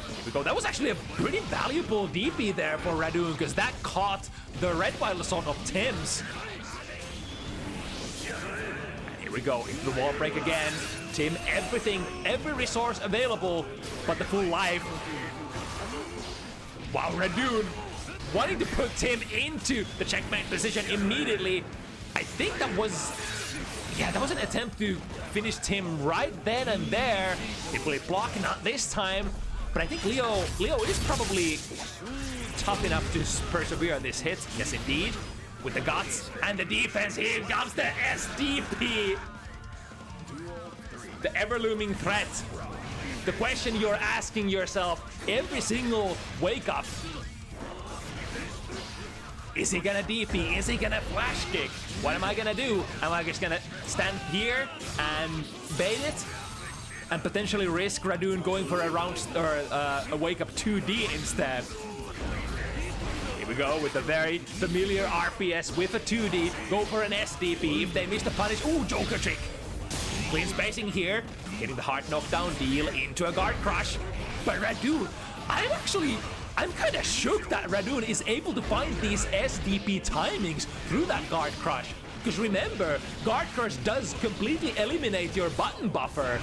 Here we go. That was actually a pretty valuable DP there for Radune, because that caught the red wild assault of Timm's. Here we go, into the wall break again. Timm, everything, every resource available, but the full life. Wow, Radune wanting to put Timm into the checkmate position immediately. I think that was, yeah, that was an attempt to finish Timm right then and there. It will block, not this time. But I think Leo is probably tough enough to persevere on this hit. Yes, indeed. With the guts and the defense, here comes the SDP. The ever-looming threat. The question you're asking yourself every single wake-up. Is he gonna DP? Is he gonna flash kick? What am I gonna do? Am I just gonna stand here and bait it? And potentially risk Radune going for a round or a wake-up 2D instead? Here we go with a very familiar RPS with a 2D. Go for an SDP if they miss the punish. Ooh, Joker trick. Clean spacing here. Getting the hard knockdown deal into a guard crush. But Radune, I'm kind of shook that Radune is able to find these SDP timings through that guard crush. Because remember, guard crush does completely eliminate your button buffer.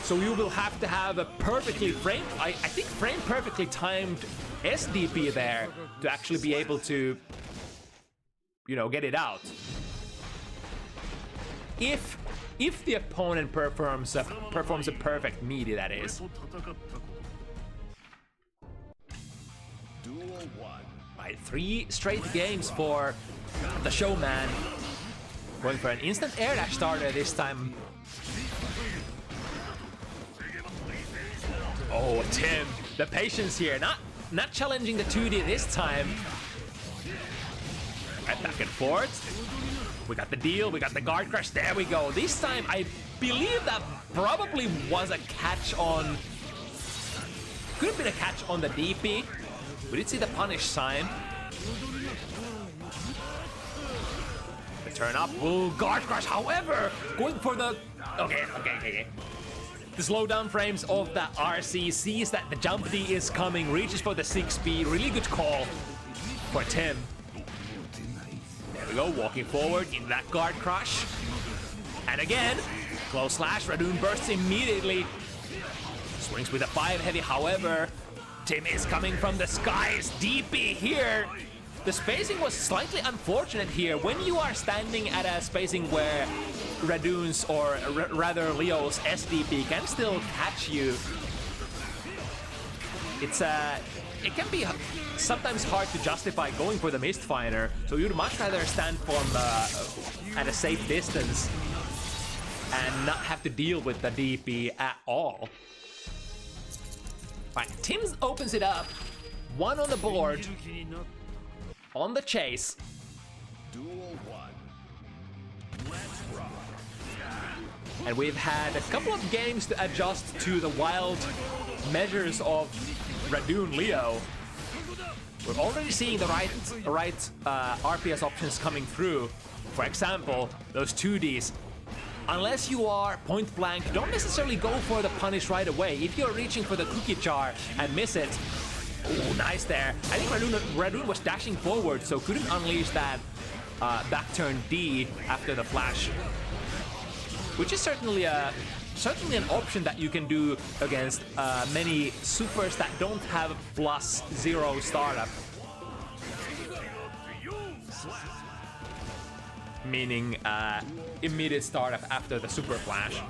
So you will have to have a perfectly framed, I think frame perfectly timed SDP there to actually be able to, you know, get it out. If the opponent performs a perfect meaty, that is. Right, 3 straight games for the showman. Going for an instant air dash starter this time. Oh, Timm, the patience here, not challenging the 2D this time. Right, back and forth. We got the deal, we got the guard crush, there we go. This time, I believe that probably was a catch on... Could have been a catch on the DP. We did see the punish sign. The turn up, ooh, guard crush, however, going for the... Okay. The slowdown frames of that RC sees that the jump D is coming, reaches for the 6B, really good call for Timm. There we go, walking forward in that guard crush. And again, close slash, Radune bursts immediately. Swings with a 5 heavy, however, Timm is coming from the skies, DP here. The spacing was slightly unfortunate here. When you are standing at a spacing where Radune's, or rather Leo's SDP can still catch you, it can be sometimes hard to justify going for the Mistfinder, so you'd much rather stand from at a safe distance and not have to deal with the DP at all. Right, Timm opens it up, 1 on the board, on the chase. Duel 1. Let's rock. And we've had a couple of games to adjust to the wild measures of Radune Leo. We're already seeing the right RPS options coming through. For example, those 2Ds. Unless you are point blank, don't necessarily go for the punish right away. If you're reaching for the cookie jar and miss it, ooh, nice there. I think Radune was dashing forward, so couldn't unleash that back turn D after the flash. Which is certainly an option that you can do against many supers that don't have +0 startup. Meaning immediate startup after the super flash.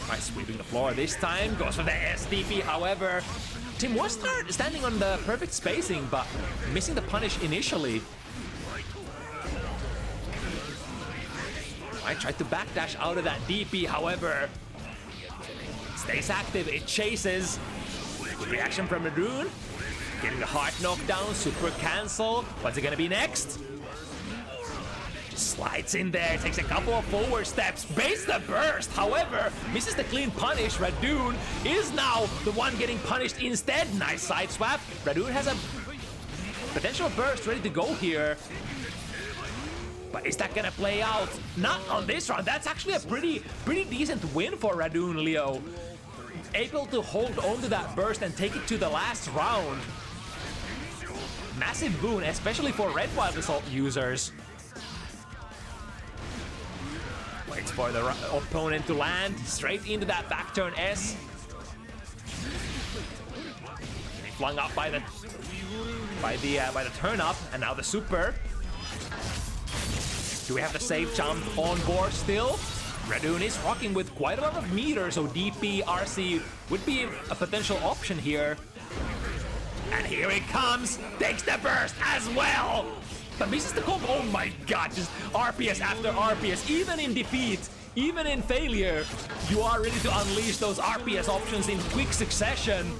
Right, sweeping the floor this time, goes for the SDP, however, Timm was standing on the perfect spacing, but missing the punish initially. I tried to backdash out of that DP, however, stays active, it chases. Good reaction from Radune. Getting the heart knockdown, super cancel. What's it gonna be next? Slides in there, takes a couple of forward steps, baits the burst, however, misses the clean punish. Radune is now the one getting punished instead. Nice side swap. Radune has a potential burst ready to go here. But is that gonna play out? Not on this round. That's actually a pretty decent win for Radune Leo. Able to hold on to that burst and take it to the last round. Massive boon, especially for Red Wild Assault users. Waits for the opponent to land straight into that back turn S. Flung up by the turn up, and now the super. Do we have the safe jump on board still? Radune is rocking with quite a lot of meters, so DP, RC would be a potential option here. And here it comes, takes the burst as well! But misses the combo, oh my god, just RPS after RPS, even in defeat, even in failure, you are ready to unleash those RPS options in quick succession.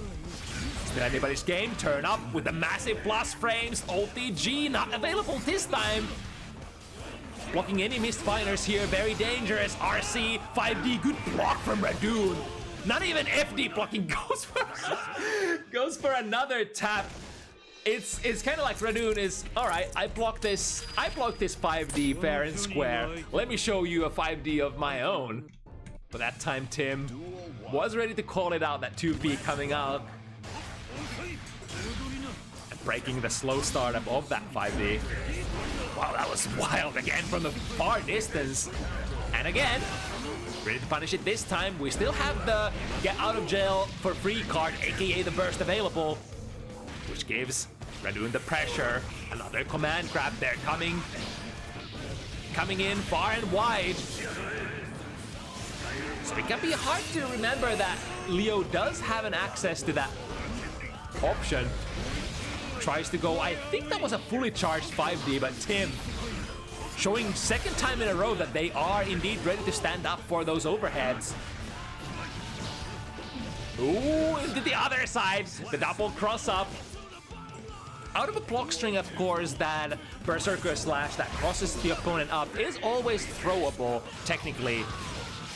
It's been anybody's game, turn up with the massive plus frames, OTG not available this time. Blocking any missed finders here, very dangerous. RC, 5D, good block from Radune. Not even FD blocking, goes for another tap. It's kind of like Radune is, all right, I blocked this 5D fair and square. Let me show you a 5D of my own. But that time Timm was ready to call it out, that 2P coming out. And breaking the slow startup of that 5D. Wow, that was wild again from a far distance. And again, ready to punish it this time. We still have the get out of jail for free card, aka the burst available, which gives Radune the pressure. Another command grab there coming in far and wide. So it can be hard to remember that Leo does have an access to that option. Tries to go, I think that was a fully charged 5D, but Timm showing second time in a row that they are indeed ready to stand up for those overheads. Ooh, into the other side. The double cross up. Out of a block string, of course, that Berserker Slash that crosses the opponent up is always throwable, technically.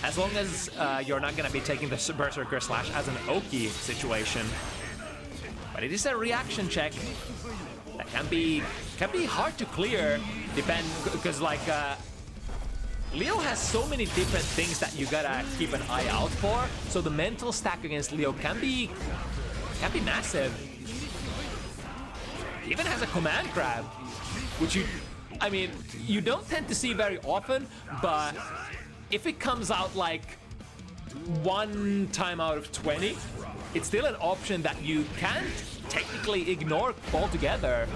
As long as you're not going to be taking the Berserker Slash as an Oki situation. But it is a reaction check that can be hard to clear, because like Leo has so many different things that you gotta keep an eye out for. So the mental stack against Leo can be massive. He even has a command grab, which you don't tend to see very often, but if it comes out like 1 time out of 20, it's still an option that you can't technically ignore altogether.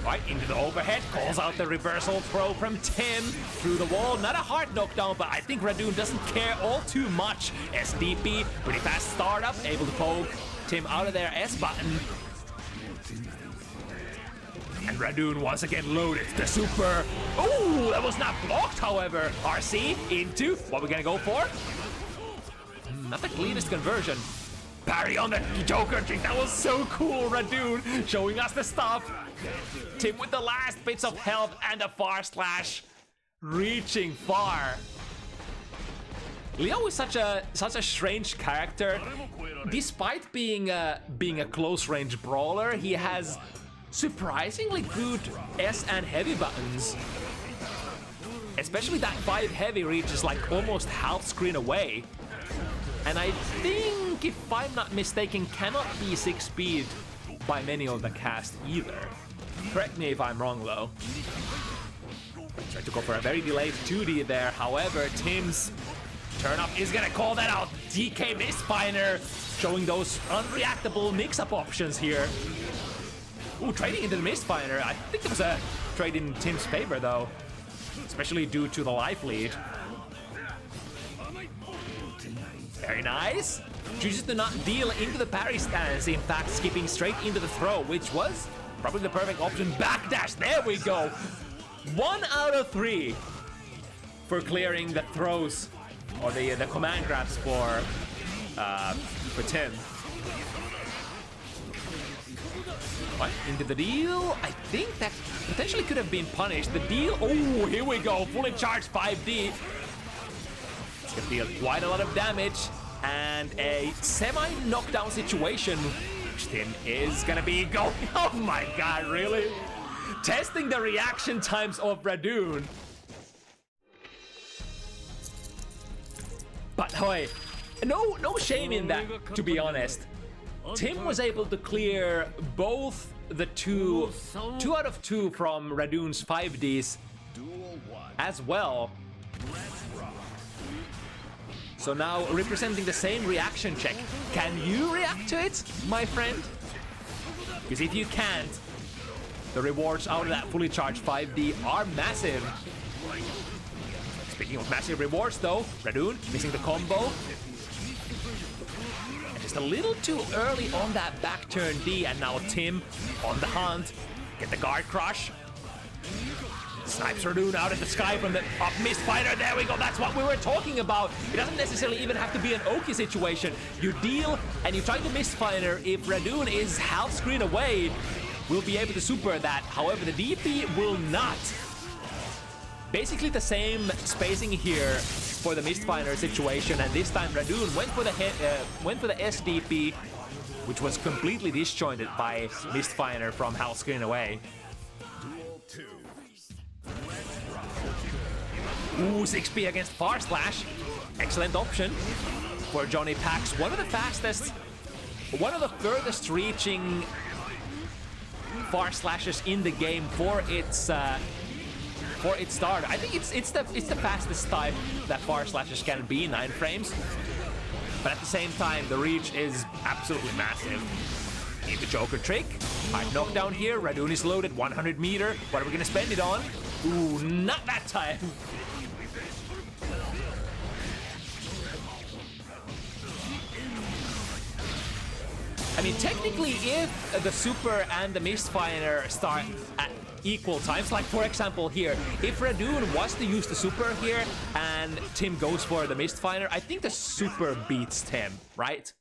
Right into the overhead, calls out the reversal throw from Timm through the wall. Not a hard knockdown, but I think Radune doesn't care all too much. SDP, pretty fast startup, able to poke Timm out of there, S button. And Radune once again loaded the super. Oh, that was not blocked, however. RC into what we're gonna go for. Not the cleanest conversion. Parry on the Joker trick, that was so cool. Radune showing us the stuff. Timm with the last bits of health and a far slash, reaching far. Leo is such a strange character. Despite being a close range brawler, he has surprisingly good S and heavy buttons. Especially that 5 heavy reaches like almost half screen away. And I think, if I'm not mistaken, cannot be 6 speed by many of the cast either. Correct me if I'm wrong though. Tried to go for a very delayed 2D there. However, Timm's turn up is gonna call that out. DK Mistfinder showing those unreactable mix-up options here. Ooh, trading into the Mistfinder. I think it was a trade in Timm's favor though, especially due to the life lead. Very nice. Chooses to not deal into the parry stance, in fact skipping straight into the throw, which was probably the perfect option. Backdash, there we go. 1 out of 3 for clearing the throws, or the command grabs for Timm. What, into the deal? I think that potentially could have been punished. The deal, oh, here we go, fully charged 5D. It's gonna deal quite a lot of damage, and a semi-knockdown situation, which Timm is gonna be going. Oh my god, really? Testing the reaction times of Radune. But hey, no shame in that, to be honest. Timm was able to clear both the 2 out of 2 from Radune's 5Ds as well. So now representing the same reaction check. Can you react to it, my friend? Because if you can't, the rewards out of that fully charged 5D are massive. Speaking of massive rewards though, Radune missing the combo. Just a little too early on that back turn D, and now Timm on the hunt. Get the guard crush. Snipes Radune out of the sky from the up Mistfinder. There we go, that's what we were talking about. It doesn't necessarily even have to be an Oki situation. You deal and you try to Mistfinder. If Radune is half screen away, we'll be able to super that. However, the DP will not. Basically the same spacing here for the Mistfinder situation, and this time Radune went for the SDP, which was completely disjointed by Mistfinder from half screen away. Ooh, 6P against Far Slash. Excellent option for Johnny Pax. One of the furthest reaching Far Slashes in the game for its start. I think it's the fastest time that Far Slashes can be, 9 frames. But at the same time, the reach is absolutely massive. Need the Joker trick. Hard knockdown here. Radune is loaded, 100 meter. What are we gonna spend it on? Ooh, not that time. And mean, technically, if the Super and the Mistfire start at equal times, like for example here, if Radune was to use the Super here and Timm goes for the Mistfire, I think the Super beats Timm, right?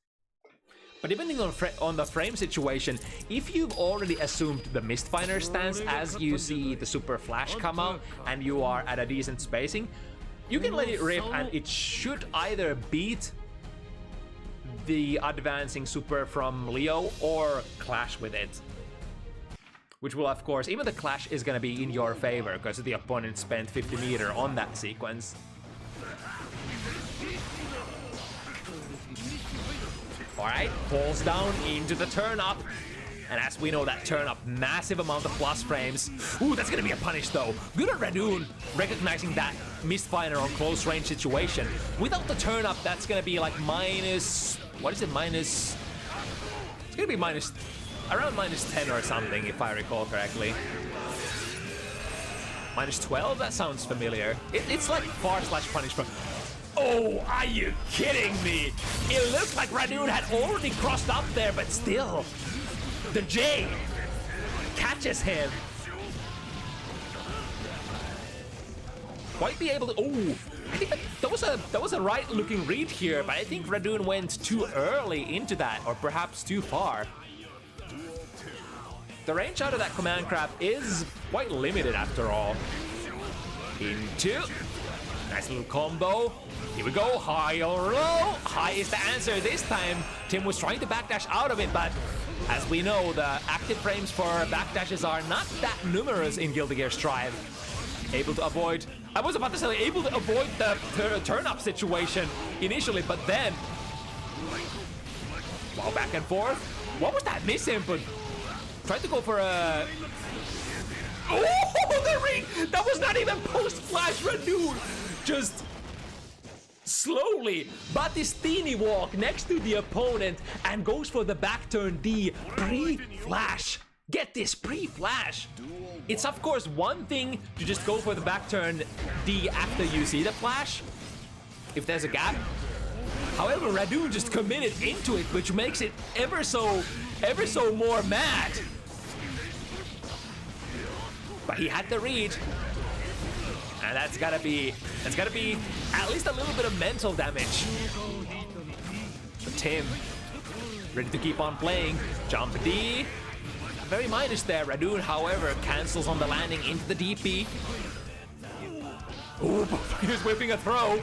But depending on the frame situation, if you've already assumed the Mistfire stance as you see the Super Flash come out and you are at a decent spacing, you can let it rip and it should either beat the advancing Super from Leo or clash with it. Which will, of course, even the clash is gonna be in your favor because the opponent spent 50 meter on that sequence. Alright, falls down into the turn up. And as we know, that turn up, massive amount of plus frames. Ooh, that's gonna be a punish though. Good on Radune, recognizing that Mistfire on close range situation. Without the turn up, that's gonna be like minus... What is it? Minus... It's gonna be minus... Around minus 10 or something, if I recall correctly. Minus 12? That sounds familiar. It's like far slash punish from... Oh, are you kidding me? It looked like Radune had already crossed up there, but still. The J catches him. Might be able to... Oh, I think that was a right looking read here, but I think Radune went too early into that, or perhaps too far. The range out of that command grab is quite limited after all. Into... Nice little combo. Here we go, high or low. High is the answer this time. Timm was trying to backdash out of it, but as we know, the active frames for backdashes are not that numerous in Guilty Gear Strive. Able to able to avoid the turn-up situation initially, but then... Wow, back and forth. What was that misinput? Tried to go for a... Oh, the ring! That was not even post-flash Radune! Just slowly, Battistini walk next to the opponent and goes for the back turn D pre-flash. Get this, pre-flash. It's of course one thing to just go for the back turn D after you see the flash, if there's a gap. However, Radune just committed into it, which makes it ever so more mad. But he had the read. And that's gotta be at least a little bit of mental damage. But Timm, ready to keep on playing. Jump D. Very minus there. Radune, however, cancels on the landing into the DP. Ooh, he's whipping a throw.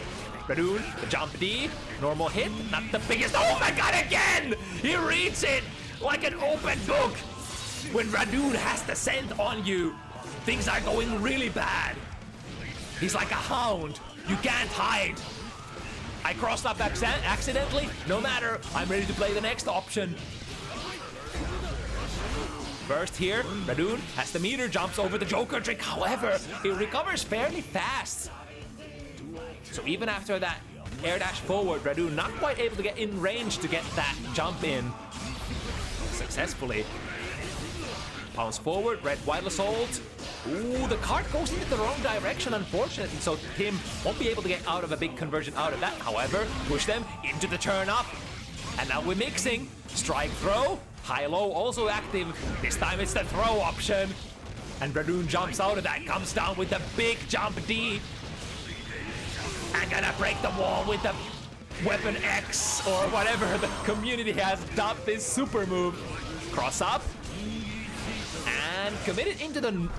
Radune, the jump D. Normal hit, not the biggest. Oh my god, again! He reads it like an open book. When Radune has the scent on you, things are going really bad. He's like a hound. You can't hide. I crossed up accidentally. No matter. I'm ready to play the next option. First here, Radune has the meter, jumps over the Joker trick. However, it recovers fairly fast. So even after that air dash forward, Radune not quite able to get in range to get that jump in successfully. Bounce forward, red wild assault. Ooh, the cart goes into the wrong direction, unfortunately, so Timm won't be able to get out of a big conversion out of that. However, push them into the turn up. And now we're mixing. Strike throw, high-low also active. This time it's the throw option. And Radune jumps out of that, comes down with the big jump D. And gonna break the wall with the Weapon X, or whatever the community has dubbed this super move. Cross up. And committed into the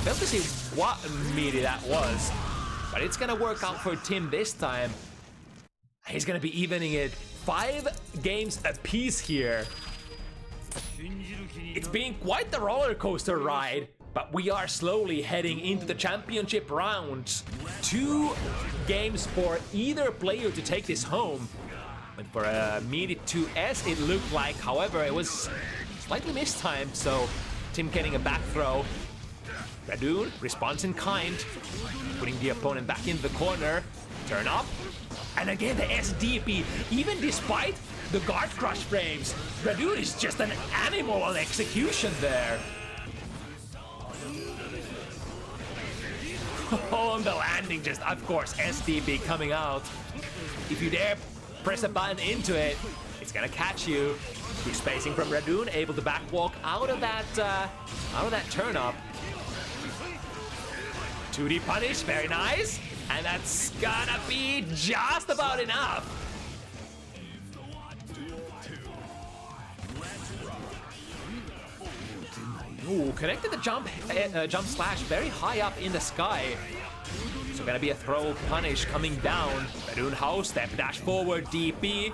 let's see what meter that was, but it's gonna work out for Timm this time. He's gonna be evening it 5 games apiece here. It's been quite the roller coaster ride, but we are slowly heading into the championship rounds. 2 games for either player to take this home. But for a meaty 2S, it looked like, however, it was slightly mistimed, so Timm getting a back throw. Radune responds in kind, putting the opponent back in the corner. Turn up, and again the SDP. Even despite the guard crush frames, Radune is just an animal on execution there. On the landing, just of course SDP coming out. If you dare press a button into it, It's gonna catch you. Good spacing from Radune, able to backwalk out of that turn up. 2D punish, very nice. And that's gonna be just about enough. Ooh, connected the jump slash very high up in the sky. So gonna be a throw punish coming down. Radune house, step dash forward, DP.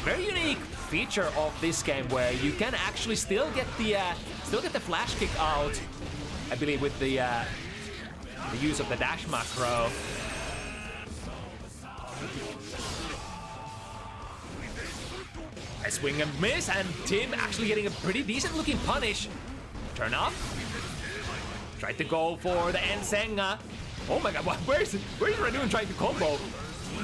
Very unique feature of this game where you can actually still get the flash kick out. I believe with the use of the dash macro. A swing and miss, and Timm actually getting a pretty decent looking punish. Turn up. Tried to go for the Ensenga. Oh my god, where's Radune trying to combo?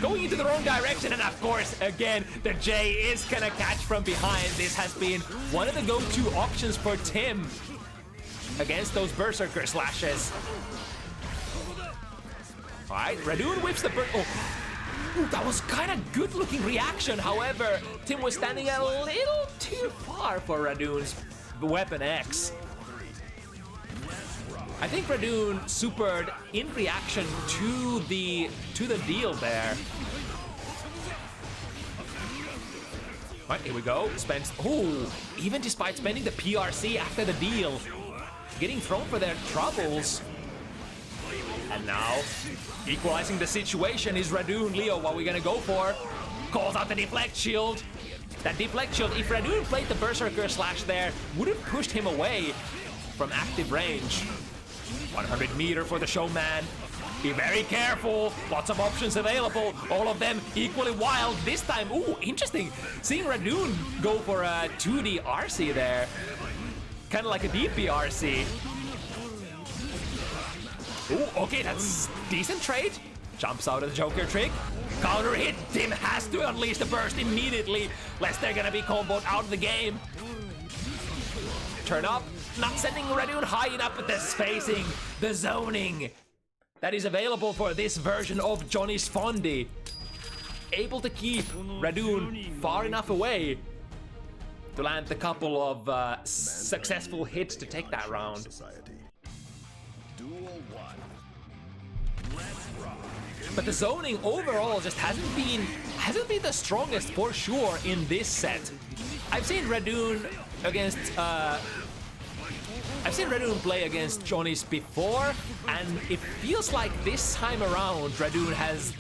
Going into the wrong direction, and of course, again, the J is gonna catch from behind. This has been one of the go-to options for Timm against those Berserker slashes. Alright, Radune whips the Ooh, that was kind of good looking reaction. However, Timm was standing a little too far for Radune's Weapon X. I think Radune supered in reaction to the deal there. Right, here we go. Spends. Ooh, even despite spending the PRC after the deal, getting thrown for their troubles. And now, equalizing the situation is Radune. Leo, what are we gonna go for? Calls out the deflect shield. That deflect shield, if Radune played the Berserker slash there, would have pushed him away from active range. 100 meter for the showman. Be very careful. Lots of options available. All of them equally wild this time. Ooh, interesting. Seeing Radune go for a 2D RC there. Kind of like a DP RC. Ooh, okay, that's decent trade. Jumps out of the Joker trick. Counter hit. Timm has to unleash the burst immediately, lest they're gonna be comboed out of the game. Turn up. Not sending Radune high enough with the spacing, the zoning that is available for this version of Johnny's Fondy. Able to keep Radune far enough away to land a couple of successful hits to take that round. But the zoning overall just hasn't been the strongest for sure in this set. I've seen Radune against play against Johnny's before, and it feels like this time around Radune has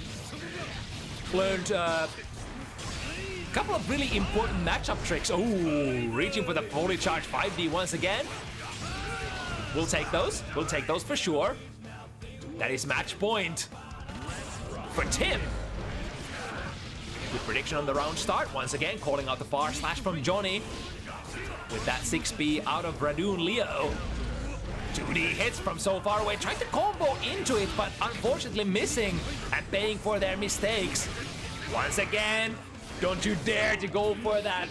learned a couple of really important matchup tricks. Oh, reaching for the fully charged 5D once again. We'll take those. We'll take those for sure. That is match point for Timm. Good prediction on the round start. Once again, calling out the far slash from Johnny. With that 6B out of Radune Leo. 2D hits from so far away, trying to combo into it, but unfortunately missing and paying for their mistakes. Once again, don't you dare to go for that,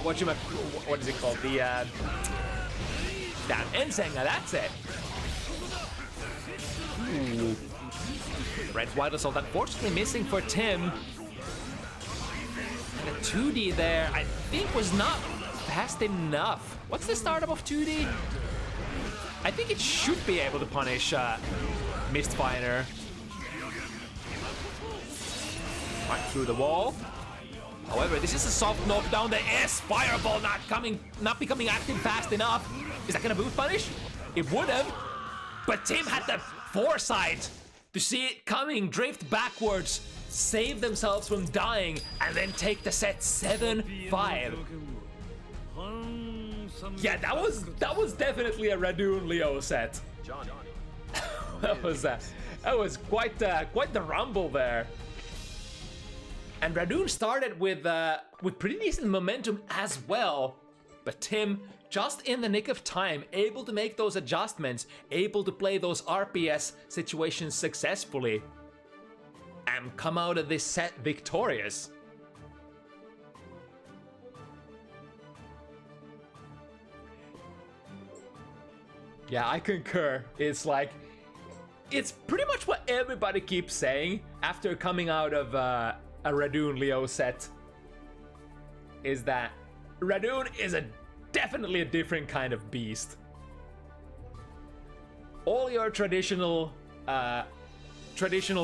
what is it called? The, damn, Ensenga, that's it. Ooh. Red White Assault, unfortunately missing for Timm. And a 2D there, I think was not fast enough. What's the startup of 2D? I think it should be able to punish Mistfire. Right through the wall. However, this is a soft knockdown. The S Fireball not becoming active fast enough. Is that gonna boost punish? It would have, but Timm had the foresight to see it coming, drift backwards, save themselves from dying, and then take the set 7-5. Yeah, that was definitely a Radune Leo set. that was quite the rumble there. And Radune started with pretty decent momentum as well, but Timm just in the nick of time, able to make those adjustments, able to play those RPS situations successfully, and come out of this set victorious. Yeah, I concur. It's pretty much what everybody keeps saying after coming out of a Radune Leo set. is that Radune is definitely a different kind of beast. All your traditional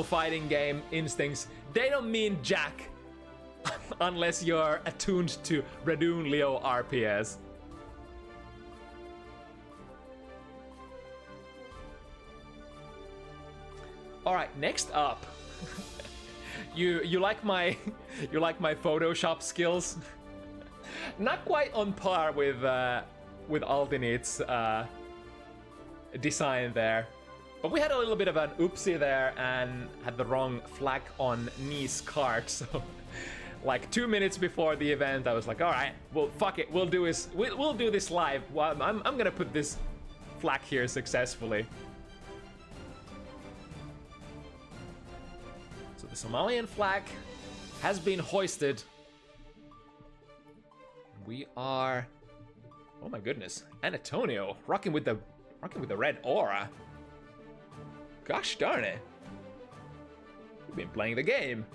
fighting game instincts, they don't mean jack unless you're attuned to Radune Leo RPS. All right, next up. you like my Photoshop skills? Not quite on par with Altinit's design there, but we had a little bit of an oopsie there and had the wrong flag on Ni's card. So, like 2 minutes before the event, I was like, "All right, well, fuck it, we'll do this live. Well, I'm gonna put this flag here successfully." So the Somalian flag has been hoisted. We are, oh my goodness, Annatonio rocking with the red aura. Gosh darn it. We've been playing the game.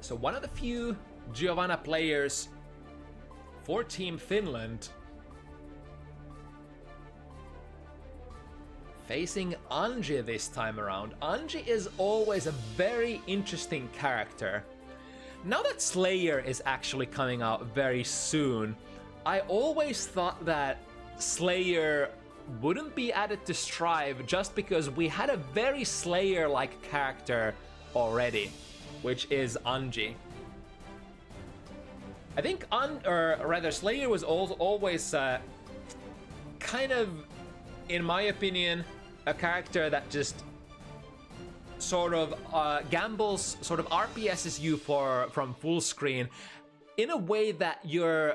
So one of the few Giovanna players for Team Finland facing Ungie this time around. Ungie is always a very interesting character. Now that Slayer is actually coming out very soon, I always thought that Slayer wouldn't be added to Strive just because we had a very Slayer-like character already, which is Ungie. I think Slayer was always kind of, in my opinion, a character that just sort of gambles, sort of RPSs you from full screen in a way that you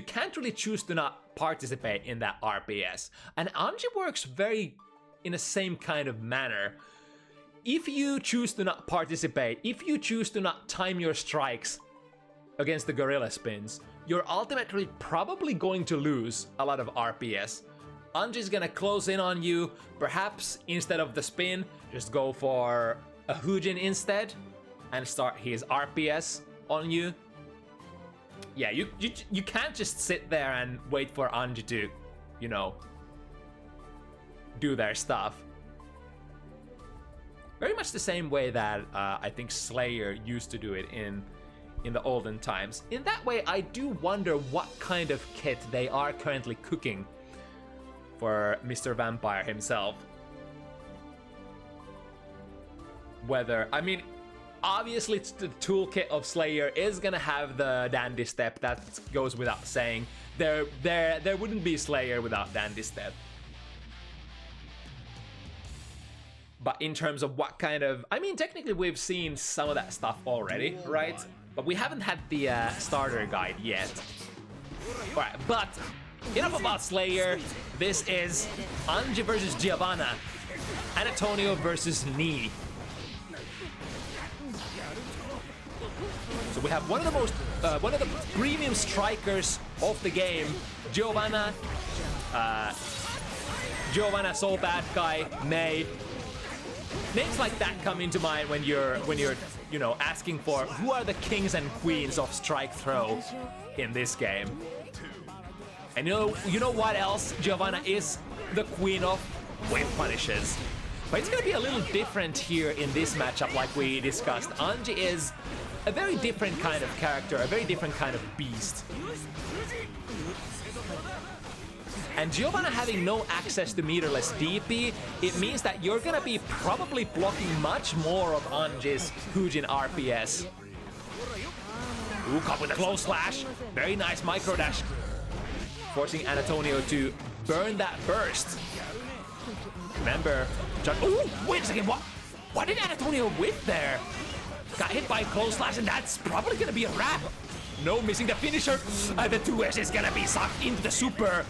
can't really choose to not participate in that RPS. And Ungie works very in the same kind of manner. If you choose to not participate, if you choose to not time your strikes against the gorilla spins, you're ultimately probably going to lose a lot of RPS. Ungie's gonna close in on you, perhaps instead of the spin, just go for a Hujin instead and start his RPS on you. Yeah, you can't just sit there and wait for Ungie to, you know, do their stuff. Very much the same way that I think Slayer used to do it in the olden times. In that way, I do wonder what kind of kit they are currently cooking for Mr. Vampire himself. Whether, I mean, obviously the toolkit of Slayer is gonna have the Dandy Step, that goes without saying. There wouldn't be Slayer without Dandy Step. But in terms of what kind of, I mean, technically we've seen some of that stuff already, right? But we haven't had the starter guide yet. Alright, but enough about Slayer. This is Ungie versus Giovanna. Annatonio versus Ni. So we have one of the premium strikers of the game, Giovanna. Giovanna, Soul Bad Guy, May. Names like that come into mind when you're you know, asking for who are the kings and queens of strike throw in this game. And you know what else Giovanna is the queen of? Whip punishes. But it's gonna be a little different here in this matchup, like we discussed. Ungie is a very different kind of character, a very different kind of beast. And Giovanna having no access to meterless DP, it means that you're gonna be probably blocking much more of Ungie's Hujin RPS. Ooh, caught with a close slash. Very nice micro dash. Forcing Annatonio to burn that burst. Remember, ooh, wait a second, what did Annatonio whip there? Got hit by a close slash, and that's probably gonna be a wrap. No, missing the finisher. The 2S is gonna be sucked into the super.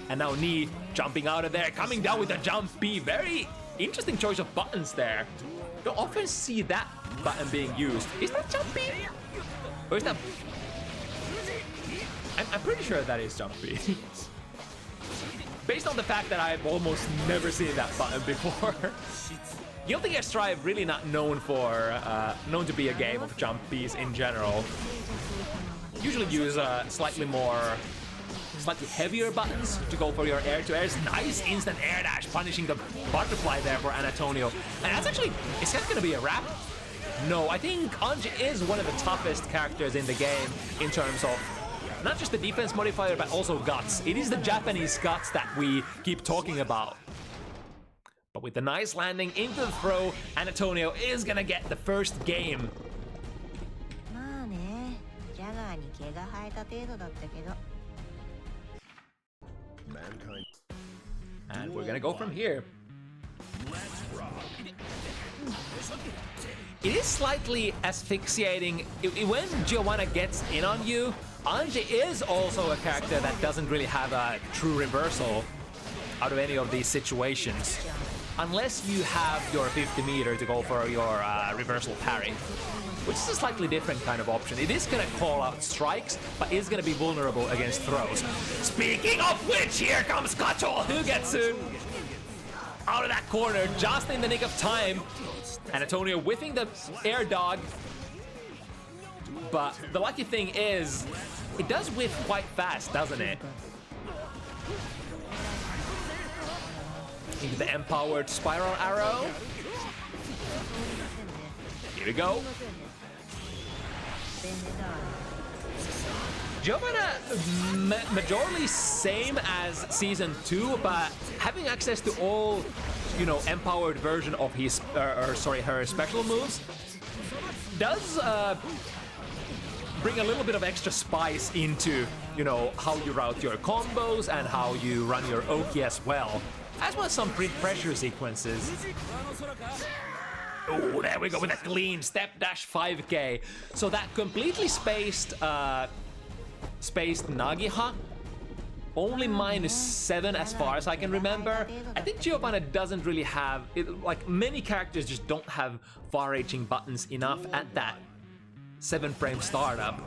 And now Ni jumping out of there, coming down with a jump B. Very interesting choice of buttons there. Don't often see that button being used. Is that jump B? Or is that... I'm pretty sure that is Jungie. Based on the fact that I've almost never seen that button before. Guilty Gear Strive really not known for known to be a game of jumpies in general. Usually use slightly heavier buttons to go for your air to airs. Nice instant air dash, punishing the butterfly there for Annatonio. And that's actually, is that gonna be a wrap? No, I think Anji is one of the toughest characters in the game in terms of not just the defense modifier, but also guts. It is the Japanese guts that we keep talking about. But with the nice landing into the throw, Annatonio is gonna get the first game. Mankind. And we're gonna go from here. It is slightly asphyxiating when Giovanna gets in on you. Anji is also a character that doesn't really have a true reversal out of any of these situations. Unless you have your 50 meter to go for your reversal parry, which is a slightly different kind of option. It is gonna call out strikes, but is gonna be vulnerable against throws. Speaking of which, here comes Kacho Hugetsu out of that corner just in the nick of time. Annatonio whiffing the air dog, but the lucky thing is, it does whiff quite fast, doesn't it? Into the empowered spiral arrow. Here we go. Giovanna, majorly same as Season 2, but having access to all, you know, empowered version of his, her special moves does bring a little bit of extra spice into, you know, how you route your combos and how you run your Oki as well. As well as some pressure sequences. Oh, there we go with a clean step dash 5K. So that completely spaced Nagiha, only -7 as far as I can remember. I think Giovanna doesn't really have, like many characters just don't have far-reaching buttons enough at that 7-frame startup.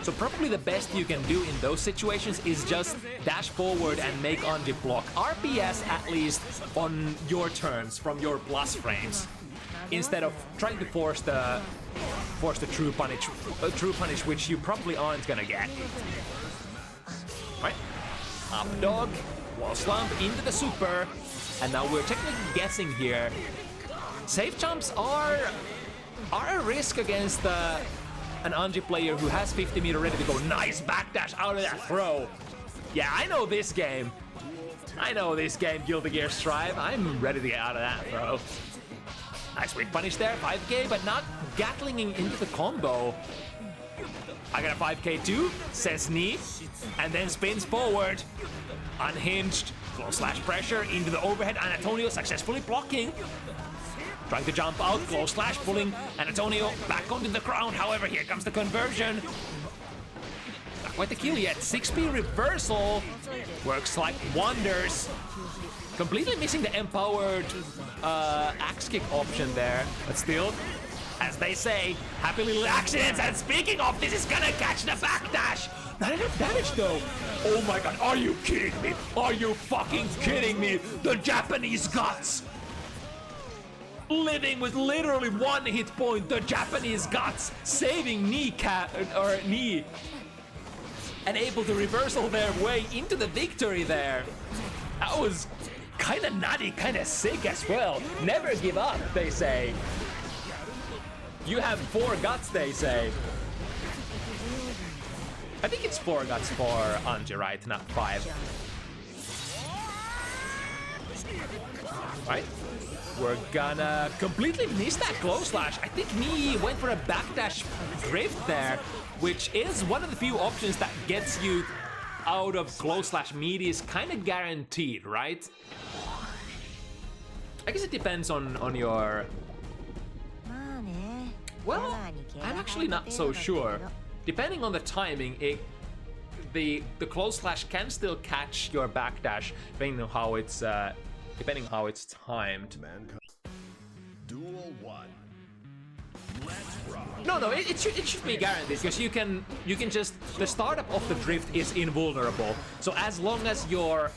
So probably the best you can do in those situations is just dash forward and make Anji block. RPS at least on your turns from your plus frames, instead of trying to force the true punish, which you probably aren't gonna get. Right, up dog, wall slump into the super, and now we're technically guessing here. Safe jumps are a risk against an Anji player who has 50 meter ready to go. Nice backdash out of that throw. Yeah, I know this game. Guilty Gear Strive. I'm ready to get out of that throw. Nice whip punish there, 5K, but not gatlinging into the combo. I got a 5K too, says knee, and then spins forward. Unhinged, close slash pressure into the overhead. Annatonio successfully blocking. Trying to jump out, close slash, pulling Annatonio back onto the ground. However, here comes the conversion. Not quite the kill yet. 6P reversal works like wonders. Completely missing the empowered axe kick option there, but still, as they say, happy little accidents. And speaking of, this is gonna catch the backdash. Not enough damage though. Oh my god, are you kidding me? Are you fucking kidding me? The Japanese guts. Living with literally 1 hit point, the Japanese guts, saving knee, and able to reversal their way into the victory there. That was kind of nutty, kind of sick as well. Never give up, they say. You have 4 guts, they say. I think it's 4 guts for Anji, right? Not 5. Right? We're gonna completely miss that close slash. I think me went for a backdash drift there, which is one of the few options that gets you out of close slash meat is kind of guaranteed, right? I guess it depends on your... Well, I'm actually not so sure. Depending on the timing, the close slash can still catch your backdash, depending on how it's timed. Mankind. Duel 1. No, it should be guaranteed because you can just the startup of the drift is invulnerable. So as long as you're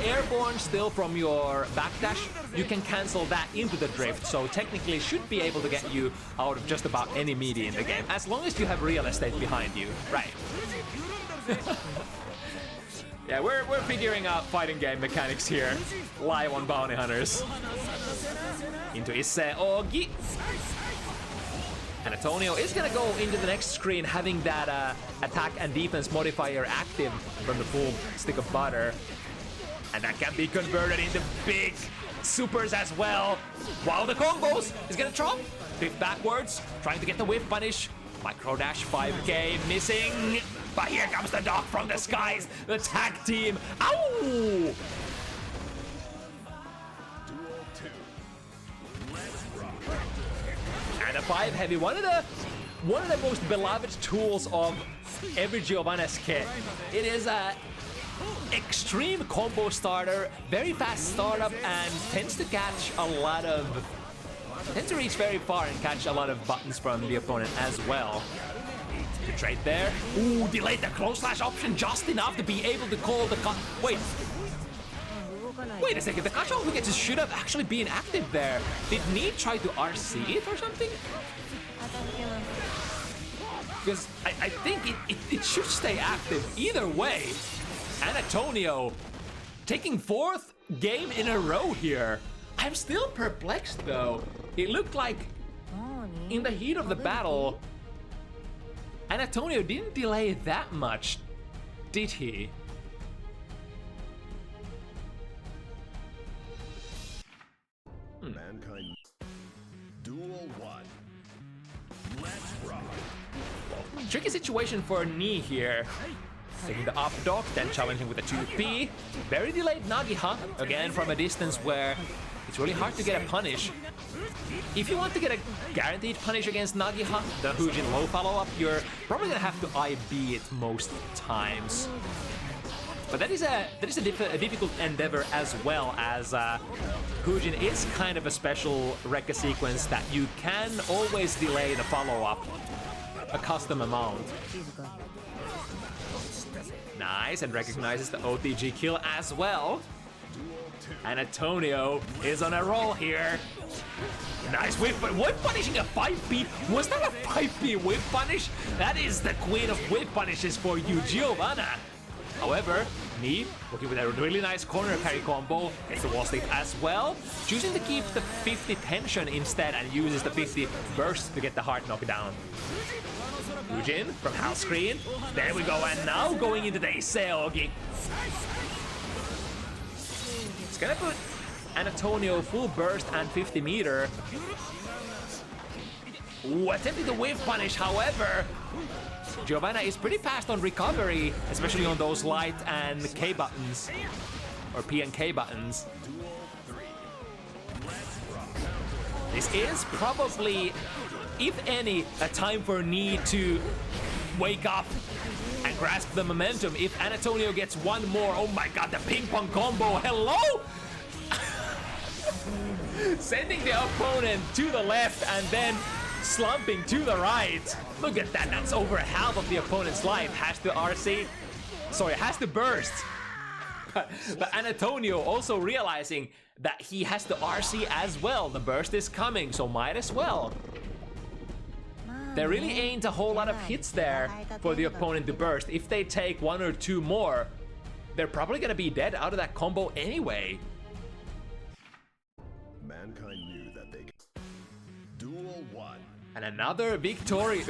airborne still from your backdash, you can cancel that into the drift. So technically, it should be able to get you out of just about any melee in the game as long as you have real estate behind you, right? Yeah, we're figuring out fighting game mechanics here, live on Bounty Hunters. Into Isse Ogi. Annatonio is gonna go into the next screen having that attack and defense modifier active from the full stick of butter. And that can be converted into big supers as well. While the combos is gonna drop. Drift backwards, trying to get the whiff punish. Micro dash 5k missing. But here comes the dog from the skies. The tag team. Ow! And a 5 heavy, one of the most beloved tools of every Giovanna's kit. It is a extreme combo starter, very fast startup, and tends to reach very far and catch a lot of buttons from the opponent as well. Good trade there. Ooh, delayed the close slash option just enough to be able to call the cut. Wait a second, the Kacho who gets his should have actually been active there. Did Need try to RC it or something? Because I think it should stay active either way. Annatonio taking 4th game in a row here. I'm still perplexed though. It looked like in the heat of the battle, Annatonio didn't delay that much, did he? Mankind. Duel 1. Let's rock. Tricky situation for Ni here. Taking the up dog, then challenging with a 2P. Very delayed Nagiha, again from a distance where it's really hard to get a punish. If you want to get a guaranteed punish against Nagiha, the Hujin low follow-up, you're probably gonna have to IB it most times. But that is a difficult endeavor as well, as Hujin is kind of a special Rekka sequence that you can always delay the follow-up a custom amount. Nice, and recognizes the OTG kill as well. Annatonio is on a roll here. Nice whip, but whip punishing a 5P. Was that a 5P whip punish? That is the queen of whip punishes for you, Giovanna. However, Ni, working with a really nice corner carry combo, gets the wall stick as well, choosing to keep the 50 tension instead and uses the 50 burst to get the hard knockdown. Hujin from house screen. There we go, and now going into the Iseogi. It's gonna put Annatonio full burst and 50 meter. Ooh, attempting the whiff punish, however, Giovanna is pretty fast on recovery, especially on those light and K buttons, or P and K buttons. This is probably, if any, a time for Ni to wake up and grasp the momentum. If Annatonio gets one more, oh my god, the ping pong combo, hello? Sending the opponent to the left and then slumping to the right. Look at that, that's over half of the opponent's life. Has to RC, sorry, has to burst. But Annatonio also realizing that he has to RC as well. The burst is coming, so might as well. There really ain't a whole lot of hits there for the opponent to burst. If they take 1 or 2 more, they're probably gonna be dead out of that combo anyway. Mankind knew that they could. Duel 1. And another Victorio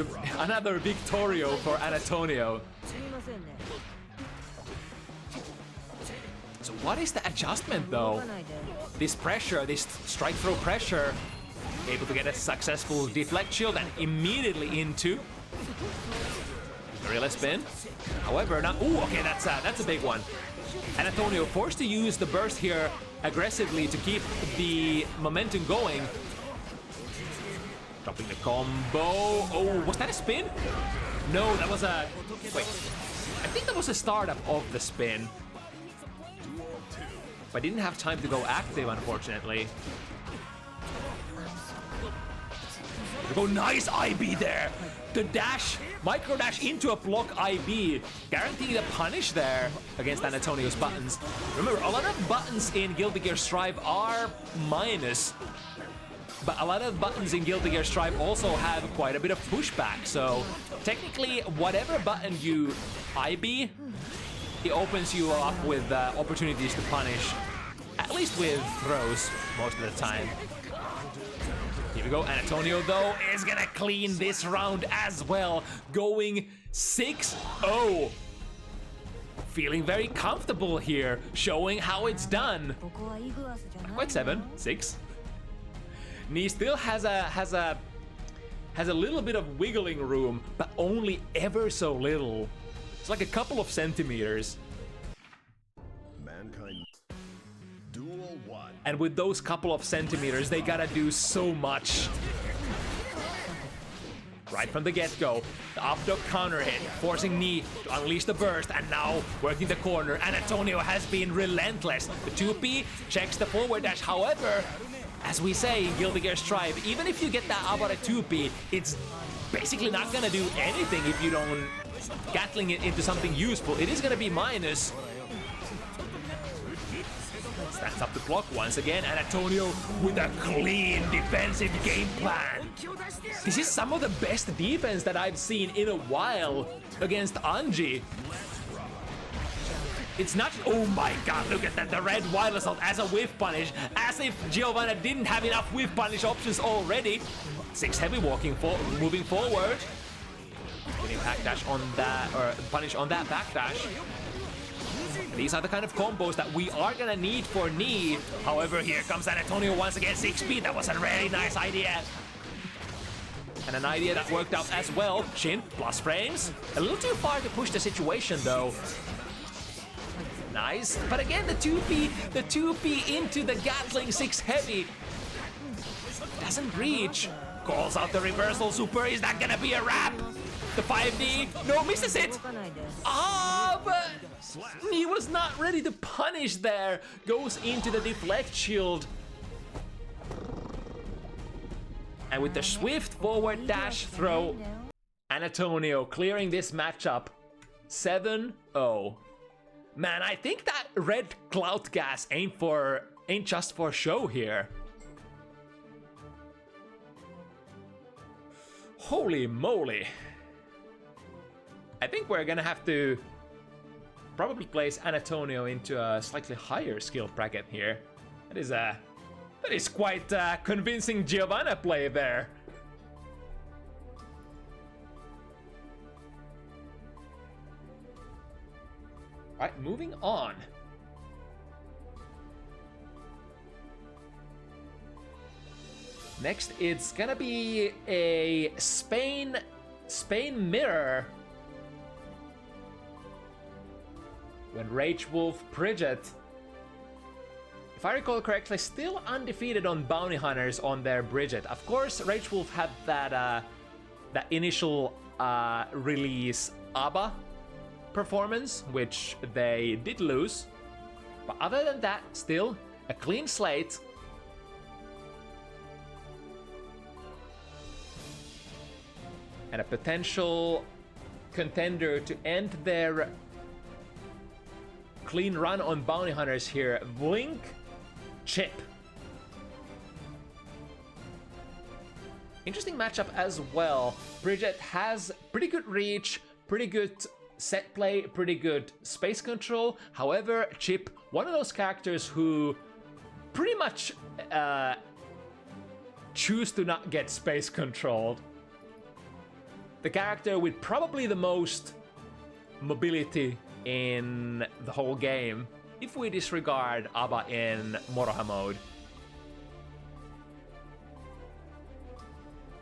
for Annatonio. So what is the adjustment though? This pressure, this strike throw pressure, able to get a successful deflect shield and immediately into gorilla spin. However, now, ooh, okay, that's a big one. Annatonio forced to use the burst here aggressively to keep the momentum going. Dropping the combo. Oh, was that a spin? No, that was a... Wait. I think that was a startup of the spin. But didn't have time to go active, unfortunately. we go, nice IB there! The dash, micro dash into a block IB, guaranteeing the punish there against Annatonio's buttons. Remember, a lot of buttons in Guilty Gear Strive are minus, but a lot of buttons in Guilty Gear Strive also have quite a bit of pushback, so technically whatever button you IB, it opens you up with opportunities to punish, at least with throws most of the time. Here we go, Annatonio though is gonna clean this round as well, going 6-0. Feeling very comfortable here, showing how it's done. Quite 7-6. Knee still has a little bit of wiggling room, but only ever so little. It's like a couple of centimeters. Mankind. Duel 1. And with those couple of centimeters, they gotta do so much. Right from the get-go, the up-dog counter hit, forcing Knee to unleash the burst, and now working the corner. Annatonio has been relentless. The 2P checks the forward dash, however, as we say in Guilty Gear Strive, even if you get that up on a 2P, it's basically not gonna do anything if you don't Gatling it into something useful. It is gonna be minus. Stands up the block once again, Annatonio with a clean defensive game plan. This is some of the best defense that I've seen in a while against Jungie. It's not, oh my god, look at that, the red wild assault as a whiff punish, as if Giovanna didn't have enough whiff punish options already. 6 heavy moving forward. Getting backdash on that, or punish on that backdash. These are the kind of combos that we are gonna need for Knee. However, here comes Annatonio once again, 6P, that was a really nice idea. And an idea that worked out as well. Shin, plus frames. A little too far to push the situation though. Nice, but again the 2P into the Gatling 6 heavy. Doesn't reach. Calls out the reversal super, is that gonna be a wrap? The 5D, no, misses it. But he was not ready to punish there. Goes into the deflect shield. And with the swift forward dash throw, Annatonio clearing this matchup 7-0. Man, I think that red cloud gas ain't just for show here. Holy moly. I think we're gonna have to probably place Annatonio into a slightly higher skill bracket here. That is quite convincing Giovanna play there. Alright, moving on. Next, it's gonna be a Spain mirror. When RageWolf Bridget, if I recall correctly, still undefeated on bounty hunters on their Bridget. Of course, RageWolf had that initial release ABBA performance, which they did lose. But other than that, still a clean slate. And a potential contender to end their clean run on bounty hunters here. Vlink, Chip. Interesting matchup as well. Bridget has pretty good reach, pretty good set play, pretty good space control. However, Chip, one of those characters who pretty much choose to not get space controlled. The character with probably the most mobility in the whole game, if we disregard ABBA in Moroha mode.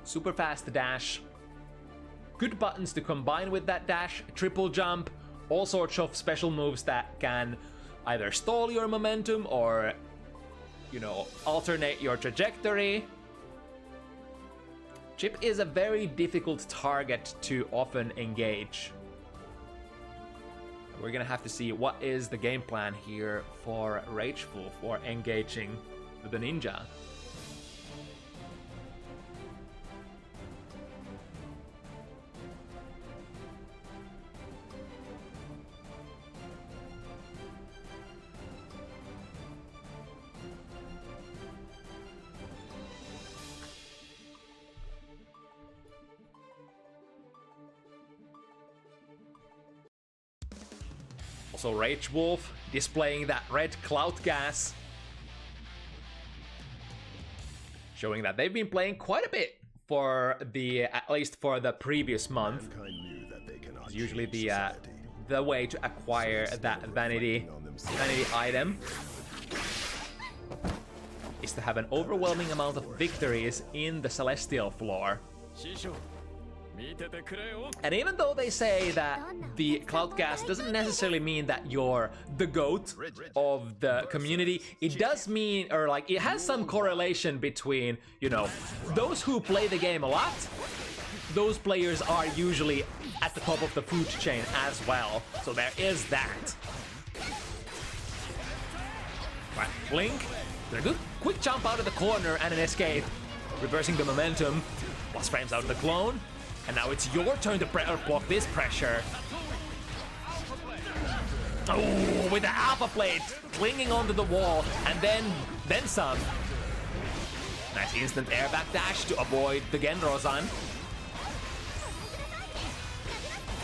Super fast dash. Good buttons to combine with that dash, triple jump, all sorts of special moves that can either stall your momentum or, you know, alternate your trajectory. Chip is a very difficult target to often engage. We're gonna have to see what is the game plan here for RageWolf for engaging the ninja. Also RageWolf displaying that red cloud gas, showing that they've been playing quite a bit for the, at least for the previous month. It's usually the way to acquire that vanity item is to have an overwhelming amount of victories in the celestial floor. And even though they say that the cloud gas doesn't necessarily mean that you're the GOAT of the community, it does mean, or like, it has some correlation between, you know, those who play the game a lot, those players are usually at the top of the food chain as well. So there is that. Right, Vlink, a good quick jump out of the corner and an escape, reversing the momentum. Plus frames out the clone. And now it's your turn to block this pressure. Oh, with the alpha plate clinging onto the wall, and then some. Nice instant airback dash to avoid the Genrozan.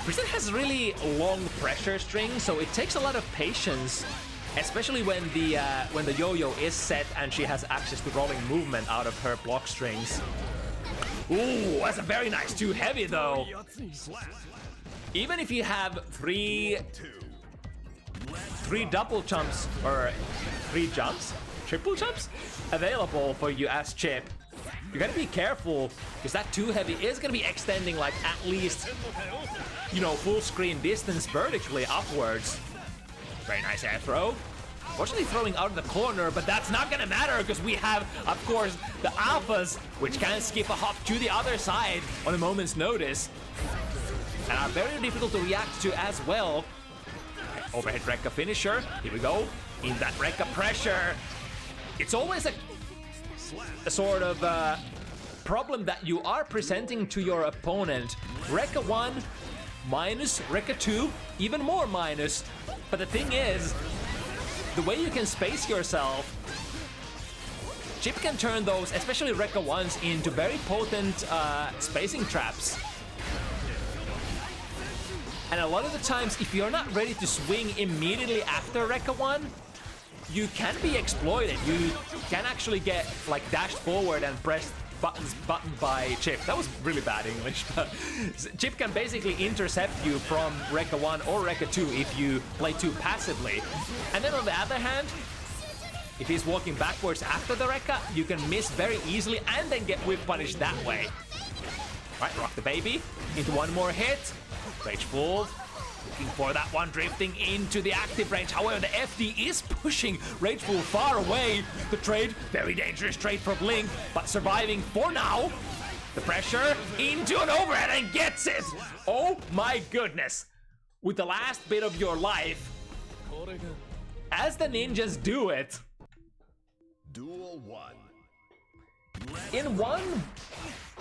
Prison has really long pressure strings, so it takes a lot of patience, especially when the yo-yo is set and she has access to rolling movement out of her block strings. Ooh, that's a very nice too heavy though. Even if you have three double jumps or triple jumps available for you as Chip, you gotta be careful because that too heavy is gonna be extending like at least, you know, full screen distance vertically upwards. Very nice air throw. Fortunately throwing out of the corner, but that's not gonna matter because we have, of course, the alphas, which can skip a hop to the other side on a moment's notice, and are very difficult to react to as well. Overhead Rekka finisher, here we go, in that Rekka pressure. It's always a sort of problem that you are presenting to your opponent. Rekka 1 minus, Rekka 2 even more minus, but the thing is, the way you can space yourself, Chip can turn those, especially Rekka 1s, into very potent spacing traps. And a lot of the times, if you're not ready to swing immediately after Rekka 1, you can be exploited. You can actually get like dashed forward and pressed button by Chip. That was really bad English, but Chip can basically intercept you from Rekka 1 or Rekka 2 if you play too passively. And then on the other hand, if he's walking backwards after the Rekka, you can miss very easily and then get whip punished that way. Right, rock the baby into one more hit. RageWolf looking for that one, drifting into the active range. However, the FD is pushing RageWolf far away. The trade, very dangerous trade for Vlink, but surviving for now. The pressure into an overhead and gets it. Oh my goodness. With the last bit of your life, as the ninjas do it. Duel 1. In one,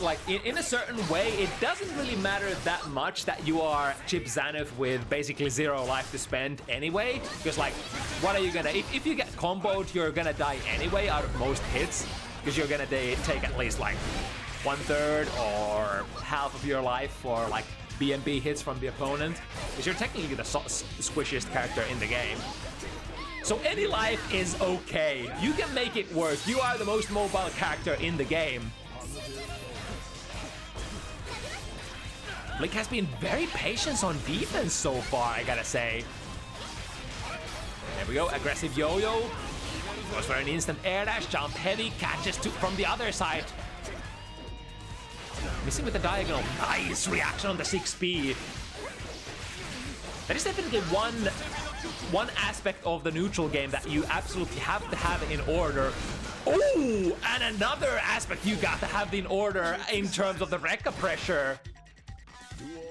like in a certain way, it doesn't really matter that much that you are Chip Xanath with basically 0 life to spend anyway, because like, what are you gonna, if you get comboed, you're gonna die anyway out of most hits, because you're gonna take at least like 1/3 or half of your life for like BMB hits from the opponent, because you're technically the squishiest character in the game. So any life is okay. You can make it work. You are the most mobile character in the game. Vlink has been very patient on defense so far, I gotta say. There we go, aggressive yo-yo. Goes for an instant air dash, jump heavy, catches from the other side. Missing with the diagonal. Nice reaction on the 6P. That is definitely one aspect of the neutral game that you absolutely have to have in order. Oh, and another aspect you got to have in order in terms of the Rekka pressure.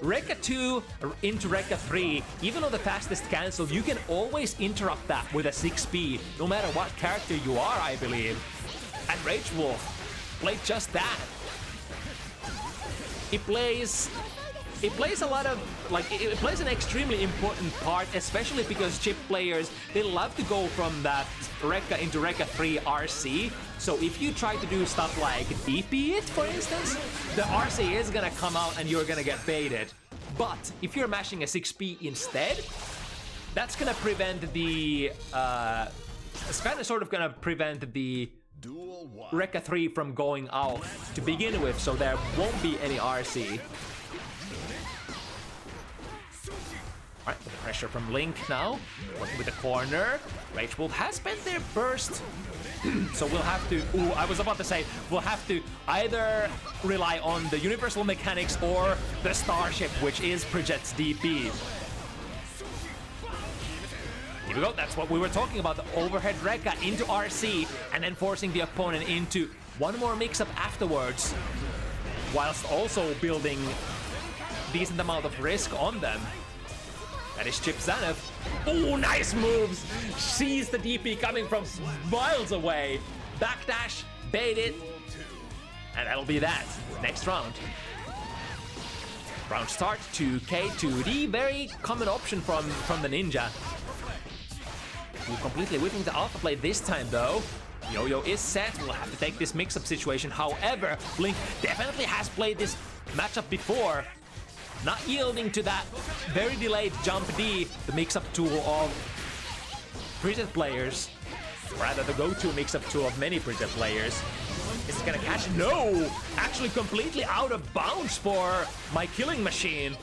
Rekka 2 into Rekka 3, even on the fastest cancel, you can always interrupt that with a 6P, no matter what character you are, I believe. And RageWolf played just that. It plays a lot of, like, it plays an extremely important part, especially because Chip players, they love to go from that Rekka into Rekka 3 RC. So if you try to do stuff like DP it, for instance, the RC is gonna come out and you're gonna get baited. But if you're mashing a 6P instead, that's gonna prevent the it's kind of sort of gonna prevent the Duel 1. Rekka 3 from going out to begin with, so there won't be any RC. Alright, the pressure from Vlink now, working with the corner. RageWolf has spent their burst, so we'll have to, I was about to say, we'll have to either rely on the universal mechanics or the Starship, which is Projet's DP. Here we go, that's what we were talking about, the overhead Rekka into RC, and then forcing the opponent into one more mix-up afterwards, whilst also building decent amount of risk on them. That is Chip Zanev. Oh, nice moves! Sees the DP coming from miles away. Backdash, bait it, and that'll be that. Next round. Round start, 2K2D. Very common option from the Ninja. We're completely whipping the alpha play this time though. Yo-Yo is set, we'll have to take this mix-up situation. However, Vlink definitely has played this matchup before. Not yielding to that very delayed jump D, the mix-up tool of preset players. Rather, the go-to mix-up tool of many preset players. Is it gonna catch? No! Actually completely out of bounds for my killing machine.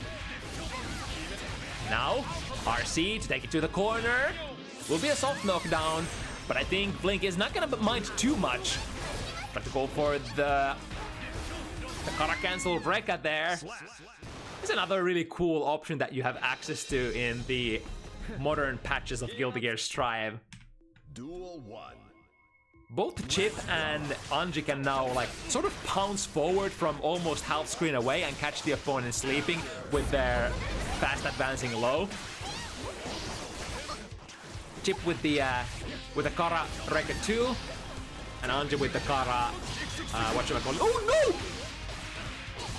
Now, RC to take it to the corner. Will be a soft knockdown, but I think Vlink is not gonna mind too much. But to go for the Kara cancel Rekka there. It's another really cool option that you have access to in the modern patches of Guilty Gear Strive. Duel 1. Both Chip and Anji can now like sort of pounce forward from almost half screen away and catch the opponent sleeping with their fast advancing low. Chip with the Kara Rekka 2, and Anji with the Kara whatchamacallit. Oh no!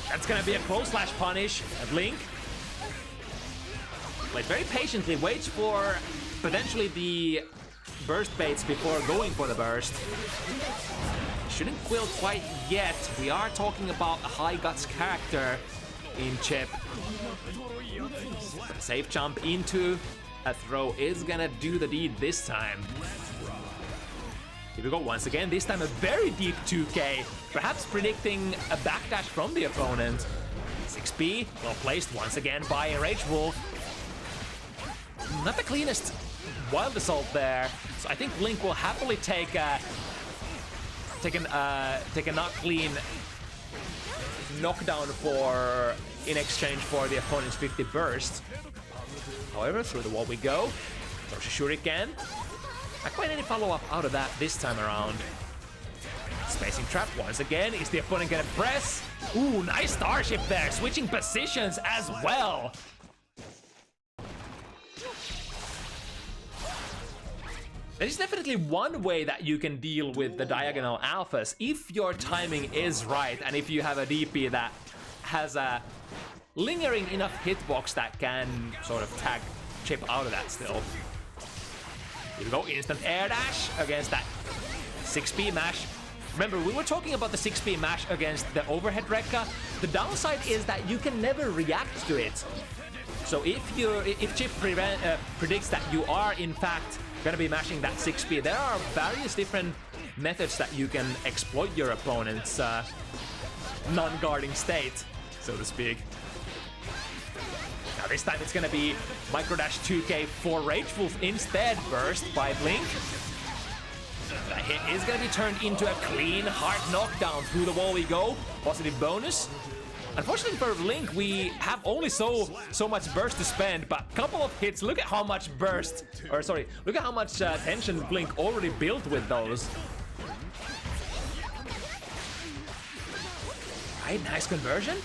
That's gonna be a close slash punish at Vlink. Plays very patiently, waits for potentially the burst baits before going for the burst. Shouldn't quill quite yet. We are talking about a high guts character in Chip. Safe jump into a throw is gonna do the deed this time. Here we go once again, this time a very deep 2K, perhaps predicting a backdash from the opponent. 6P, well placed once again by RageWolf. Not the cleanest wild assault there, so I think Vlink will happily take a not clean knockdown in exchange for the opponent's 50 burst. However, through the wall we go. Throws a shuriken. Not quite any follow-up out of that this time around. Spacing trap once again. Is the opponent gonna press? Ooh, nice Starship there. Switching positions as well. There is definitely one way that you can deal with the diagonal alphas if your timing is right and if you have a DP that has a lingering enough hitbox that can sort of tag Chip out of that still. Here we go, instant air dash against that 6P mash. Remember, we were talking about the 6P mash against the overhead Rekka. The downside is that you can never react to it. So if Chip predicts that you are in fact gonna be mashing that 6P, there are various different methods that you can exploit your opponent's non-guarding state, so to speak. Now this time it's gonna be microdash 2K for RageWolf instead, burst by Vlink. That hit is gonna be turned into a clean, hard knockdown. Through the wall we go, positive bonus. Unfortunately for Vlink, we have only so much burst to spend, but a couple of hits, look at how much burst, or sorry, look at how much tension Vlink already built with those. Right, nice conversion.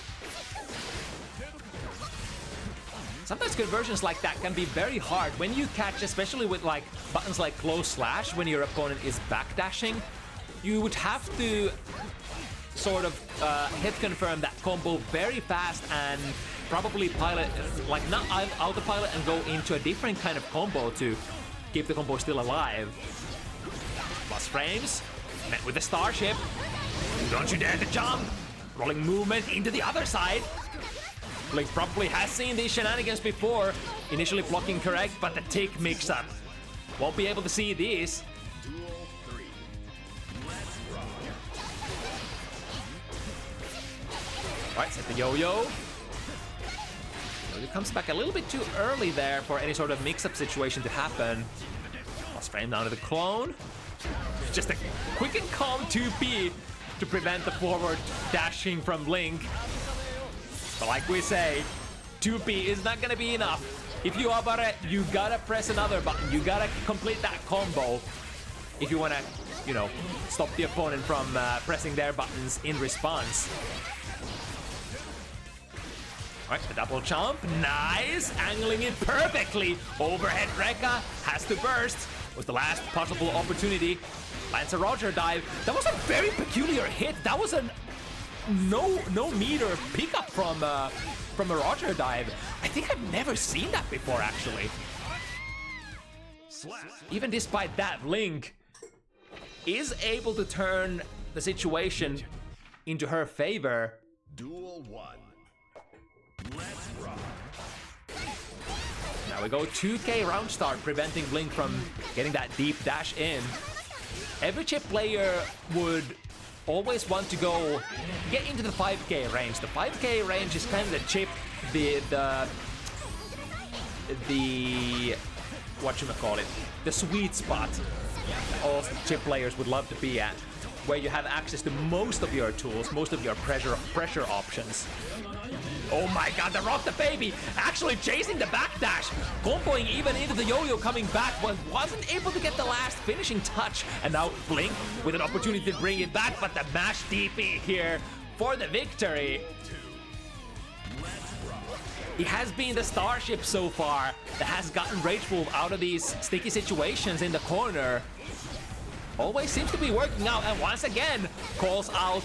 Sometimes conversions like that can be very hard when you catch, especially with like buttons like close slash, when your opponent is backdashing. You would have to sort of hit confirm that combo very fast and probably pilot, like not autopilot and go into a different kind of combo to keep the combo still alive. Plus frames, met with the Starship. Don't you dare to jump! Rolling movement into the other side. Vlink probably has seen these shenanigans before. Initially blocking correct, but the tick mix-up. Won't be able to see these. Right, set the yo-yo. Yo-yo comes back a little bit too early there for any sort of mix-up situation to happen. Lost frame down to the clone. Just a quick and calm 2P to prevent the forward dashing from Vlink. But like we say, 2P is not gonna be enough. If you are about it, you gotta press another button. You gotta complete that combo if you wanna, you know, stop the opponent from pressing their buttons in response. Alright, the double jump, nice, angling it perfectly. Overhead Rekka has to burst. Was the last possible opportunity. Lands a Roger dive. That was a very peculiar hit. That was a no meter pickup from a Roger dive. I think I've never seen that before, actually. Even despite that, Vlink is able to turn the situation into her favor. Duel 1. Let's rock. Now we go 2K round start, preventing Vlink from getting that deep dash in. Every chip player would always want to get into the 5K range. The 5K range is kind of the chip, the whatchamacallit, the sweet spot all chip players would love to be at, where you have access to most of your tools, most of your pressure options. Oh my god, the Rock the Baby actually chasing the backdash, comboing even into the yo-yo coming back, but wasn't able to get the last finishing touch. And now Vlink with an opportunity to bring it back, but the mash DP here for the victory. It has been the Starship so far that has gotten RageWolf out of these sticky situations in the corner. Always seems to be working out, and once again calls out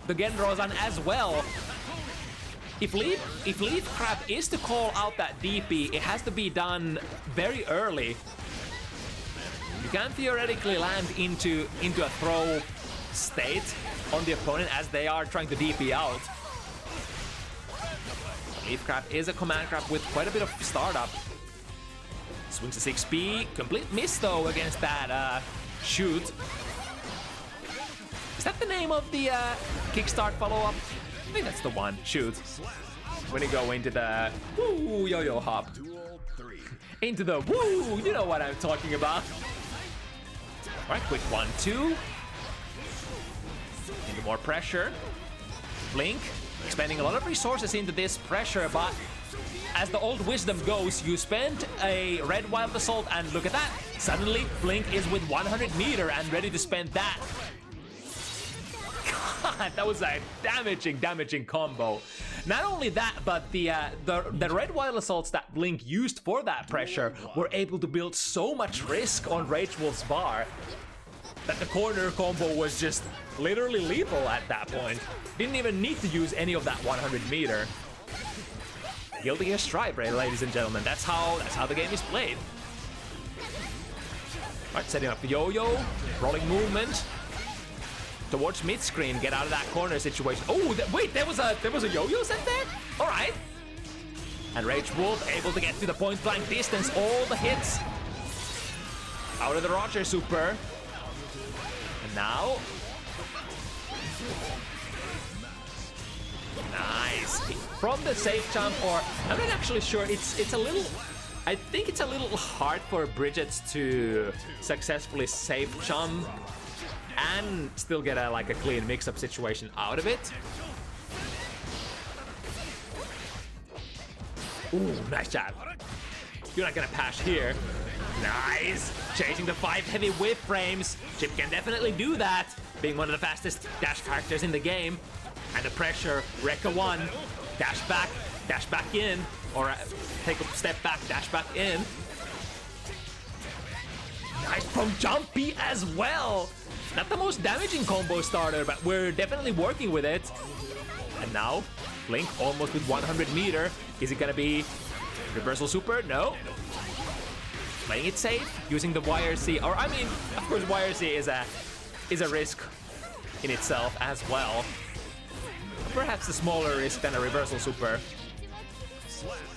the Genrozan as well. If Leaf Crab is to call out that DP, it has to be done very early. You can theoretically land into a throw state on the opponent as they are trying to DP out. Leaf Crab is a command grab with quite a bit of startup. Swings a 6P, complete miss though against that shoot. Is that the name of the kickstart follow-up? I think that's the one, shoot. When you go into the woo yo-yo hop. Into the woo, you know what I'm talking about. Alright, quick 1-2. Into more pressure. Vlink, expending a lot of resources into this pressure, but as the old wisdom goes, you spend a red wild assault and look at that. Suddenly, Vlink is with 100 meter and ready to spend that. God, that was a damaging combo. Not only that, but the red wild assaults that Vlink used for that pressure were able to build so much risk on RageWolf's bar that the corner combo was just literally lethal at that point. Didn't even need to use any of that 100 meter. Guilty as stripe, right, ladies and gentlemen. That's how the game is played. Alright, setting up the yo-yo, rolling movement towards mid-screen, get out of that corner situation. Oh, wait, there was a yo-yo set there? All right. And RageWolf able to get to the point-blank distance, all the hits. Out of the Roger super. And now... Nice. From the safe jump, or... I'm not actually sure, it's a little... I think it's a little hard for Bridget to successfully safe jump and still get a clean mix-up situation out of it. Ooh, nice job. You're not gonna pass here. Nice! Chasing the 5 heavy whip frames. Chip can definitely do that, being one of the fastest dash characters in the game. And the pressure, Rekka 1, dash back in, or take a step back, dash back in. Nice from Jumpy as well! Not the most damaging combo starter, but we're definitely working with it. And now, Vlink almost with 100 meter. Is it gonna be reversal super? No. Playing it safe, using the YRC, or I mean, of course YRC is a risk in itself as well. Perhaps a smaller risk than a reversal super.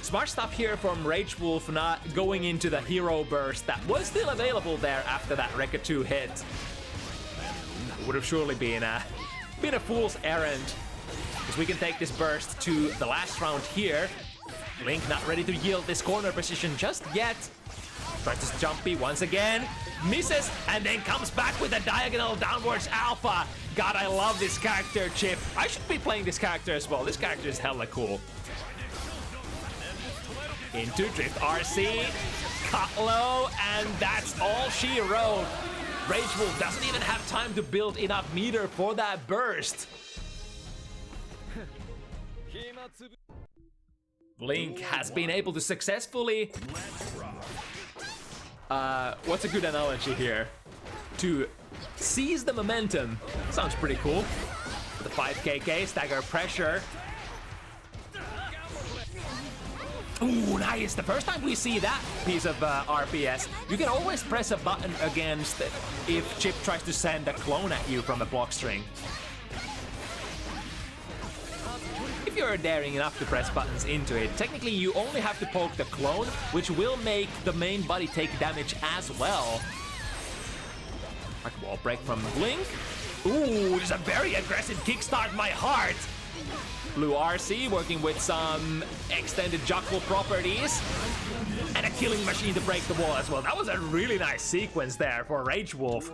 Smart stuff here from RageWolf, not going into the hero burst that was still available there after that Rekka 2 hit. It would have surely been a fool's errand, because we can take this burst to the last round here. Vlink not ready to yield this corner position just yet. Tries to jumpy once again, misses, and then comes back with a diagonal downwards alpha. God, I love this character, Chip. I should be playing this character as well. This character is hella cool. Into Drift RC, cut low, and that's all she wrote. RageWolf doesn't even have time to build enough meter for that burst. Vlink has been able to successfully... what's a good analogy here? To seize the momentum. Sounds pretty cool. The 5kk, stagger pressure. Ooh, nice! The first time we see that piece of RPS, you can always press a button against if Chip tries to send a clone at you from the block string. If you're daring enough to press buttons into it, technically you only have to poke the clone, which will make the main body take damage as well. Like wall break from Vlink. Ooh, there's a very aggressive kickstart, my heart! Blue RC working with some extended Juckle properties. And a killing machine to break the wall as well. That was a really nice sequence there for RageWolf.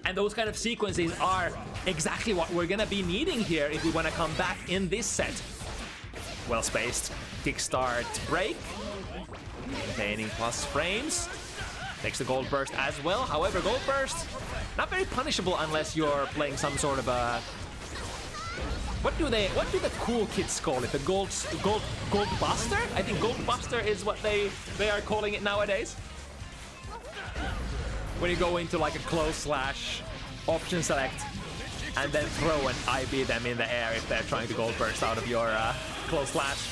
And those kind of sequences are exactly what we're gonna be needing here if we wanna come back in this set. Well spaced kickstart break. Maintaining plus frames. Takes the gold burst as well. However, gold burst, not very punishable unless you're playing some sort of a... What do the cool kids call it? The gold buster? I think gold buster is what they are calling it nowadays. When you go into like a close slash option select and then throw an IB them in the air if they're trying to gold burst out of your close slash.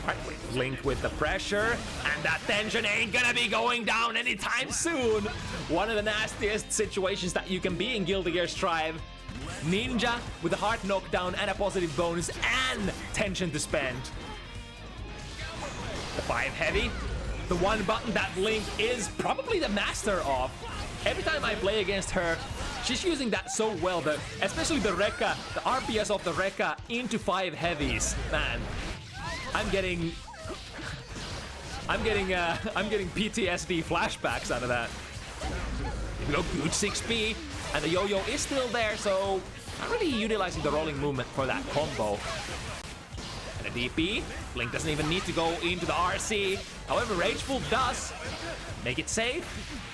Alright, Vlink with the pressure, and that tension ain't gonna be going down anytime soon. One of the nastiest situations that you can be in Guilty Gear Strive. Ninja with a hard knockdown and a positive bonus and tension to spend. The 5 heavy, the one button that Vlink is probably the master of. Every time I play against her, she's using that so well, especially the Rekka, the RPS of the Rekka into 5 heavies. Man, I'm getting PTSD flashbacks out of that. Look, good 6p, and the yo-yo is still there, so not really utilizing the rolling movement for that combo. And a DP, Vlink doesn't even need to go into the RC. However, RageWolf does make it safe,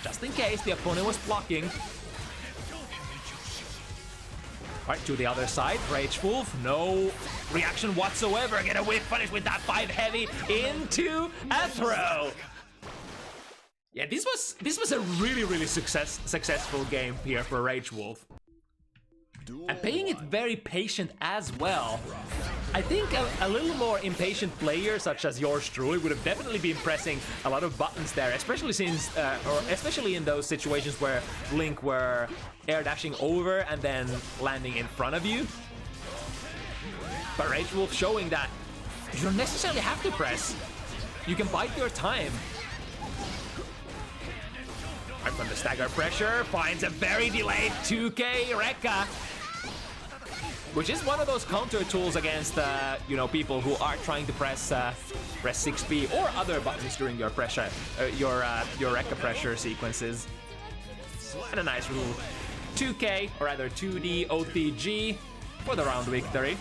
just in case the opponent was blocking. Alright, to the other side, RageWolf, no reaction whatsoever. Get a whiff punish with that 5 heavy into a throw. Yeah, this was a really successful game here for RageWolf. And playing it very patient as well. I think a little more impatient player such as yours truly would have definitely been pressing a lot of buttons there, especially since, or especially in those situations where Vlink were air dashing over and then landing in front of you. But RageWolf showing that you don't necessarily have to press. You can bide your time. Right from the stagger pressure, finds a very delayed 2k Rekka. Which is one of those counter tools against, people who are trying to press 6B or other buttons during your pressure, your Rekka pressure sequences. And a nice little 2K, or rather 2D OTG for the round victory.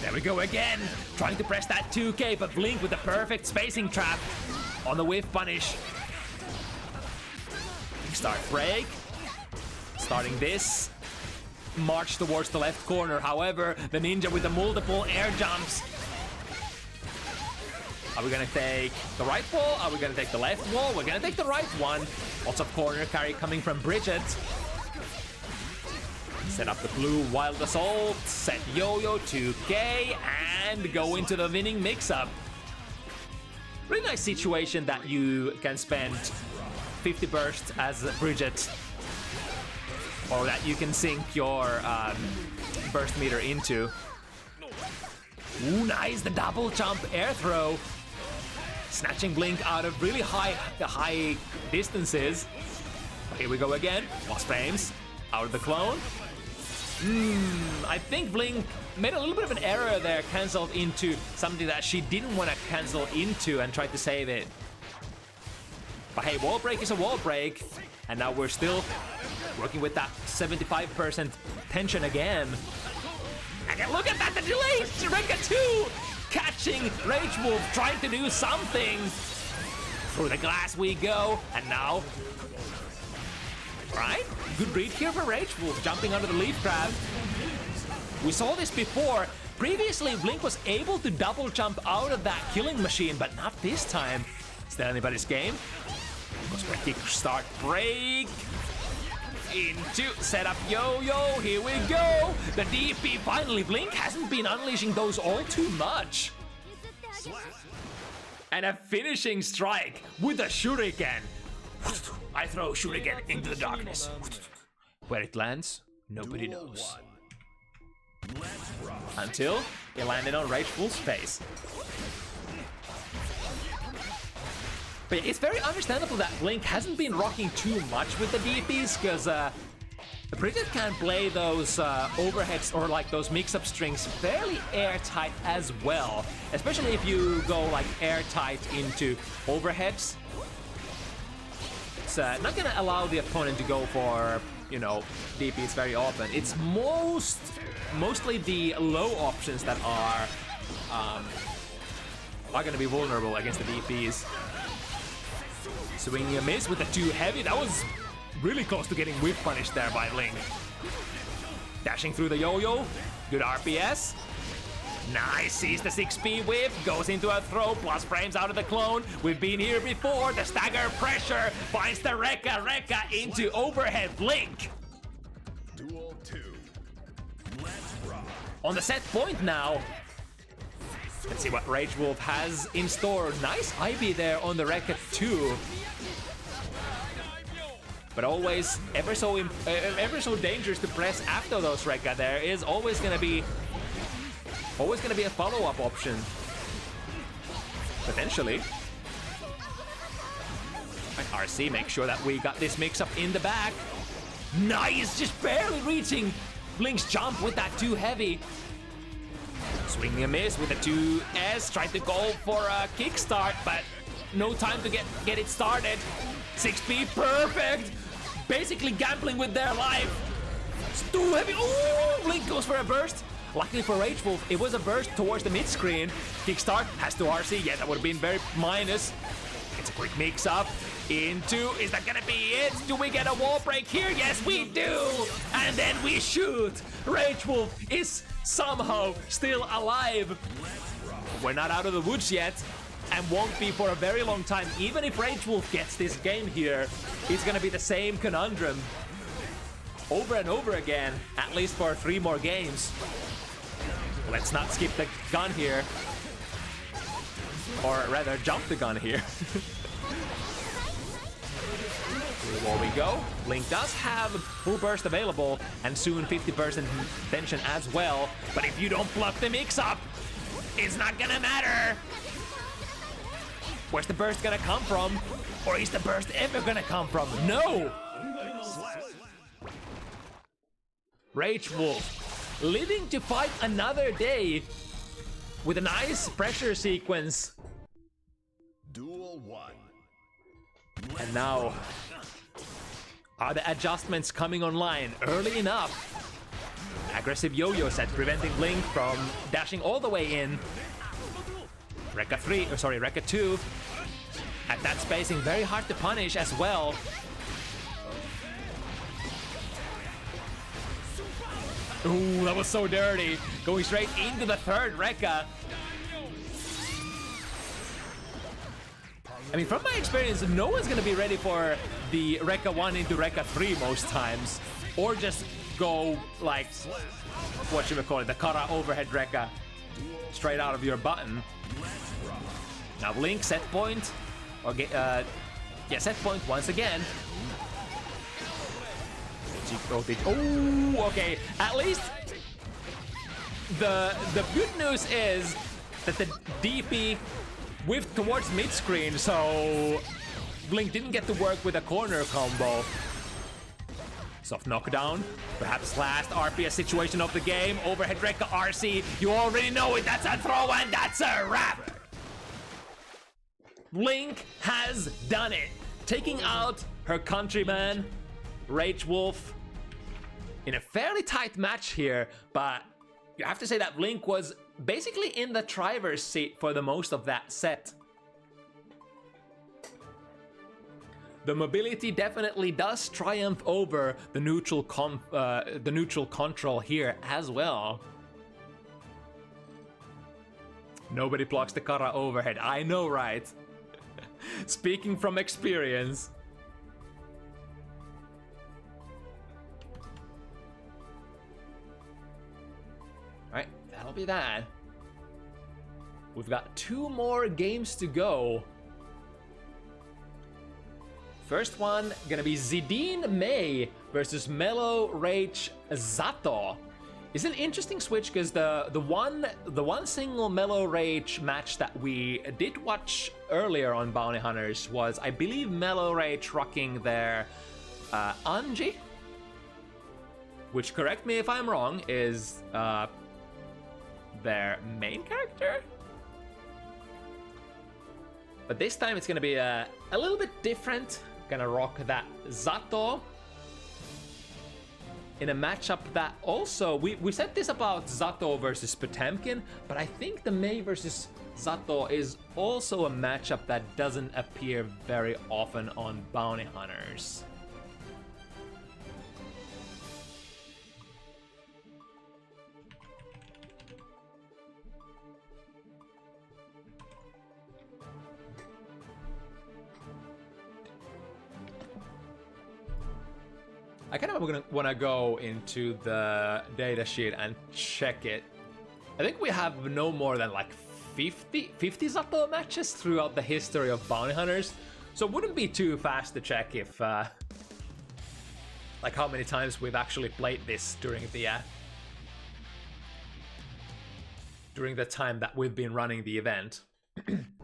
There we go again, trying to press that 2K, but Vlink with the perfect spacing trap on the whiff punish. Start break. Starting this march towards the left corner. However, the ninja with the multiple air jumps. Are we gonna take the right wall? Are we gonna take the left wall? We're gonna take the right one. Lots of corner carry coming from Bridget. Set up the blue wild assault, set yo-yo 2k, and go into the winning mix-up. Really nice situation that you can spend 50 bursts as Bridget, or that you can sync your burst meter into. Ooh, nice, the double jump air throw. Snatching Vlink out of really high distances. Here we go again. Lost frames. Out of the clone. I think Vlink made a little bit of an error there, cancelled into something that she didn't want to cancel into and tried to save it. But hey, wall break is a wall break. And now we're still working with that 75% tension again. And look at that, the delay! Rekka 2 catching RageWolf, trying to do something. Through the glass we go, and now... Right, good read here for RageWolf, jumping under the leaf crab. We saw this before. Previously, Vlink was able to double jump out of that killing machine, but not this time. Is that anybody's game? Goes for a kick start break. Into setup yo-yo, here we go! The DP finally, Vlink hasn't been unleashing those all too much. And a finishing strike with a shuriken. I throw shuriken into the darkness. Where it lands, nobody knows. Until it landed on RageWolf's face. But it's very understandable that Vlink hasn't been rocking too much with the DPs, because Bridget can play those overheads or like those mix-up strings fairly airtight as well. Especially if you go like airtight into overheads. It's not gonna allow the opponent to go for, you know, DPs very often. It's mostly the low options that are gonna be vulnerable against the DPs. Swinging a miss with the too heavy. That was really close to getting whip punished there by Vlink. Dashing through the yo-yo. Good RPS. Nice, sees the 6P whip, goes into a throw, plus frames out of the clone. We've been here before. The stagger pressure finds the Rekka into overhead Vlink. Duel 2. Let's rock. On the set point now. Let's see what RageWolf has in store. Nice IB there on the Rekka 2. But always ever so dangerous to press after those Rekka. There is always gonna be a follow-up option. Potentially. And RC, make sure that we got this mix-up in the back. Nice, just barely reaching Blink's jump with that too heavy. Swinging a miss with a 2S, tried to go for a kickstart, but no time to get it started. 6P, perfect! Basically gambling with their life. It's too heavy. Ooh, Vlink goes for a burst. Luckily for RageWolf, it was a burst towards the mid-screen. Kickstart has to RC. Yeah, that would have been very minus. It's a quick mix-up into... Is that gonna be it? Do we get a wall break here? Yes, we do! And then we shoot! RageWolf is somehow still alive. We're not out of the woods yet, and won't be for a very long time. Even if RageWolf gets this game here, it's gonna be the same conundrum over and over again, at least for 3 more games. Let's not skip the gun here. Or rather, jump the gun here. Here we go. Vlink does have full burst available, and soon 50% tension as well. But if you don't block the mix-up, it's not gonna matter. Where's the burst gonna come from? Or is the burst ever gonna come from? No! RageWolf living to fight another day with a nice pressure sequence. Duel 1. And now, are the adjustments coming online early enough? Aggressive yo-yo set preventing Vlink from dashing all the way in. Rekka 2. At that spacing, very hard to punish as well. Ooh, that was so dirty. Going straight into the third Rekka. I mean, from my experience, no one's gonna be ready for the Rekka 1 into Rekka 3 most times. Or just go like, what should we call it, the Kara overhead Rekka straight out of your button. Now Vlink set point, or set point once again. Oh, okay, at least the good news is that the DP whiffed towards mid-screen, so Vlink didn't get to work with a corner combo. Soft knockdown, perhaps last RPS situation of the game. Overhead Rekka RC, you already know it, that's a throw and that's a wrap! Vlink has done it, taking out her countryman, RageWolf, in a fairly tight match here, but you have to say that Vlink was basically in the driver's seat for the most of that set. The mobility definitely does triumph over the neutral control here as well. Nobody blocks the Kara overhead. I know, right? Speaking from experience. Alright, that'll be that. We've got 2 more games to go. First one gonna be Zidine Mai versus Mellow Rage Zato. It's an interesting switch because the one single Mellow Rage match that we did watch earlier on Bounty Hunters was, I believe, Mellow Rage rocking their Jungie, which, correct me if I'm wrong, is their main character. But this time it's gonna be a little bit different. Gonna rock that Zato in a matchup that also, we said this about Zato versus Potemkin, but I think the Mai versus Zato is also a matchup that doesn't appear very often on Bounty Hunters. I kind of want to go into the datasheet and check it. I think we have no more than like 50 Zato matches throughout the history of Bounty Hunters, so it wouldn't be too fast to check if like how many times we've actually played this during the time that we've been running the event.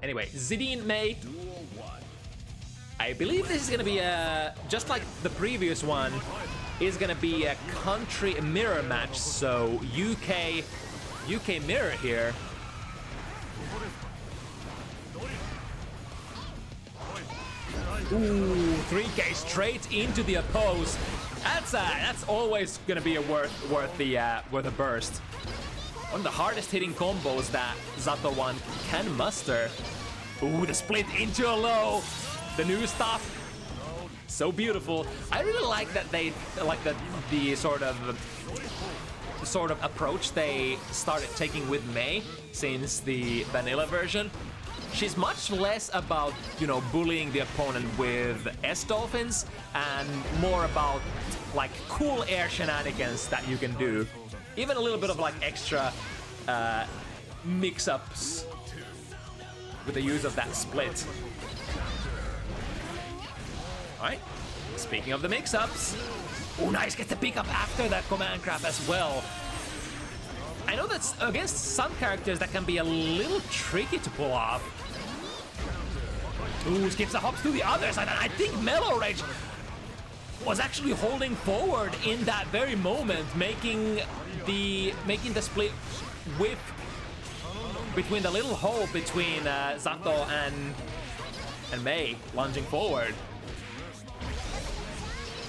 Anyway, Zidine Mai. I believe this is gonna be just like the previous one, is gonna be a country mirror match. So UK mirror here. Ooh, 3K straight into the oppose. That's always gonna be worth a burst. One of the hardest hitting combos that Zato one can muster. Ooh, the split into a low. The new stuff, so beautiful. I really like that they like the sort of approach they started taking with Mai since the vanilla version. She's much less about, you know, bullying the opponent with S-Dolphins and more about like cool air shenanigans that you can do. Even a little bit of like extra mix-ups with the use of that split. Alright, speaking of the mix-ups, oh nice, gets the pick-up after that command grab as well. I know that's against some characters that can be a little tricky to pull off. Ooh, skips the hops to the other side, and I think Mellow Rage was actually holding forward in that very moment, making the split whip between the little hole between Zato and Mai, lunging forward.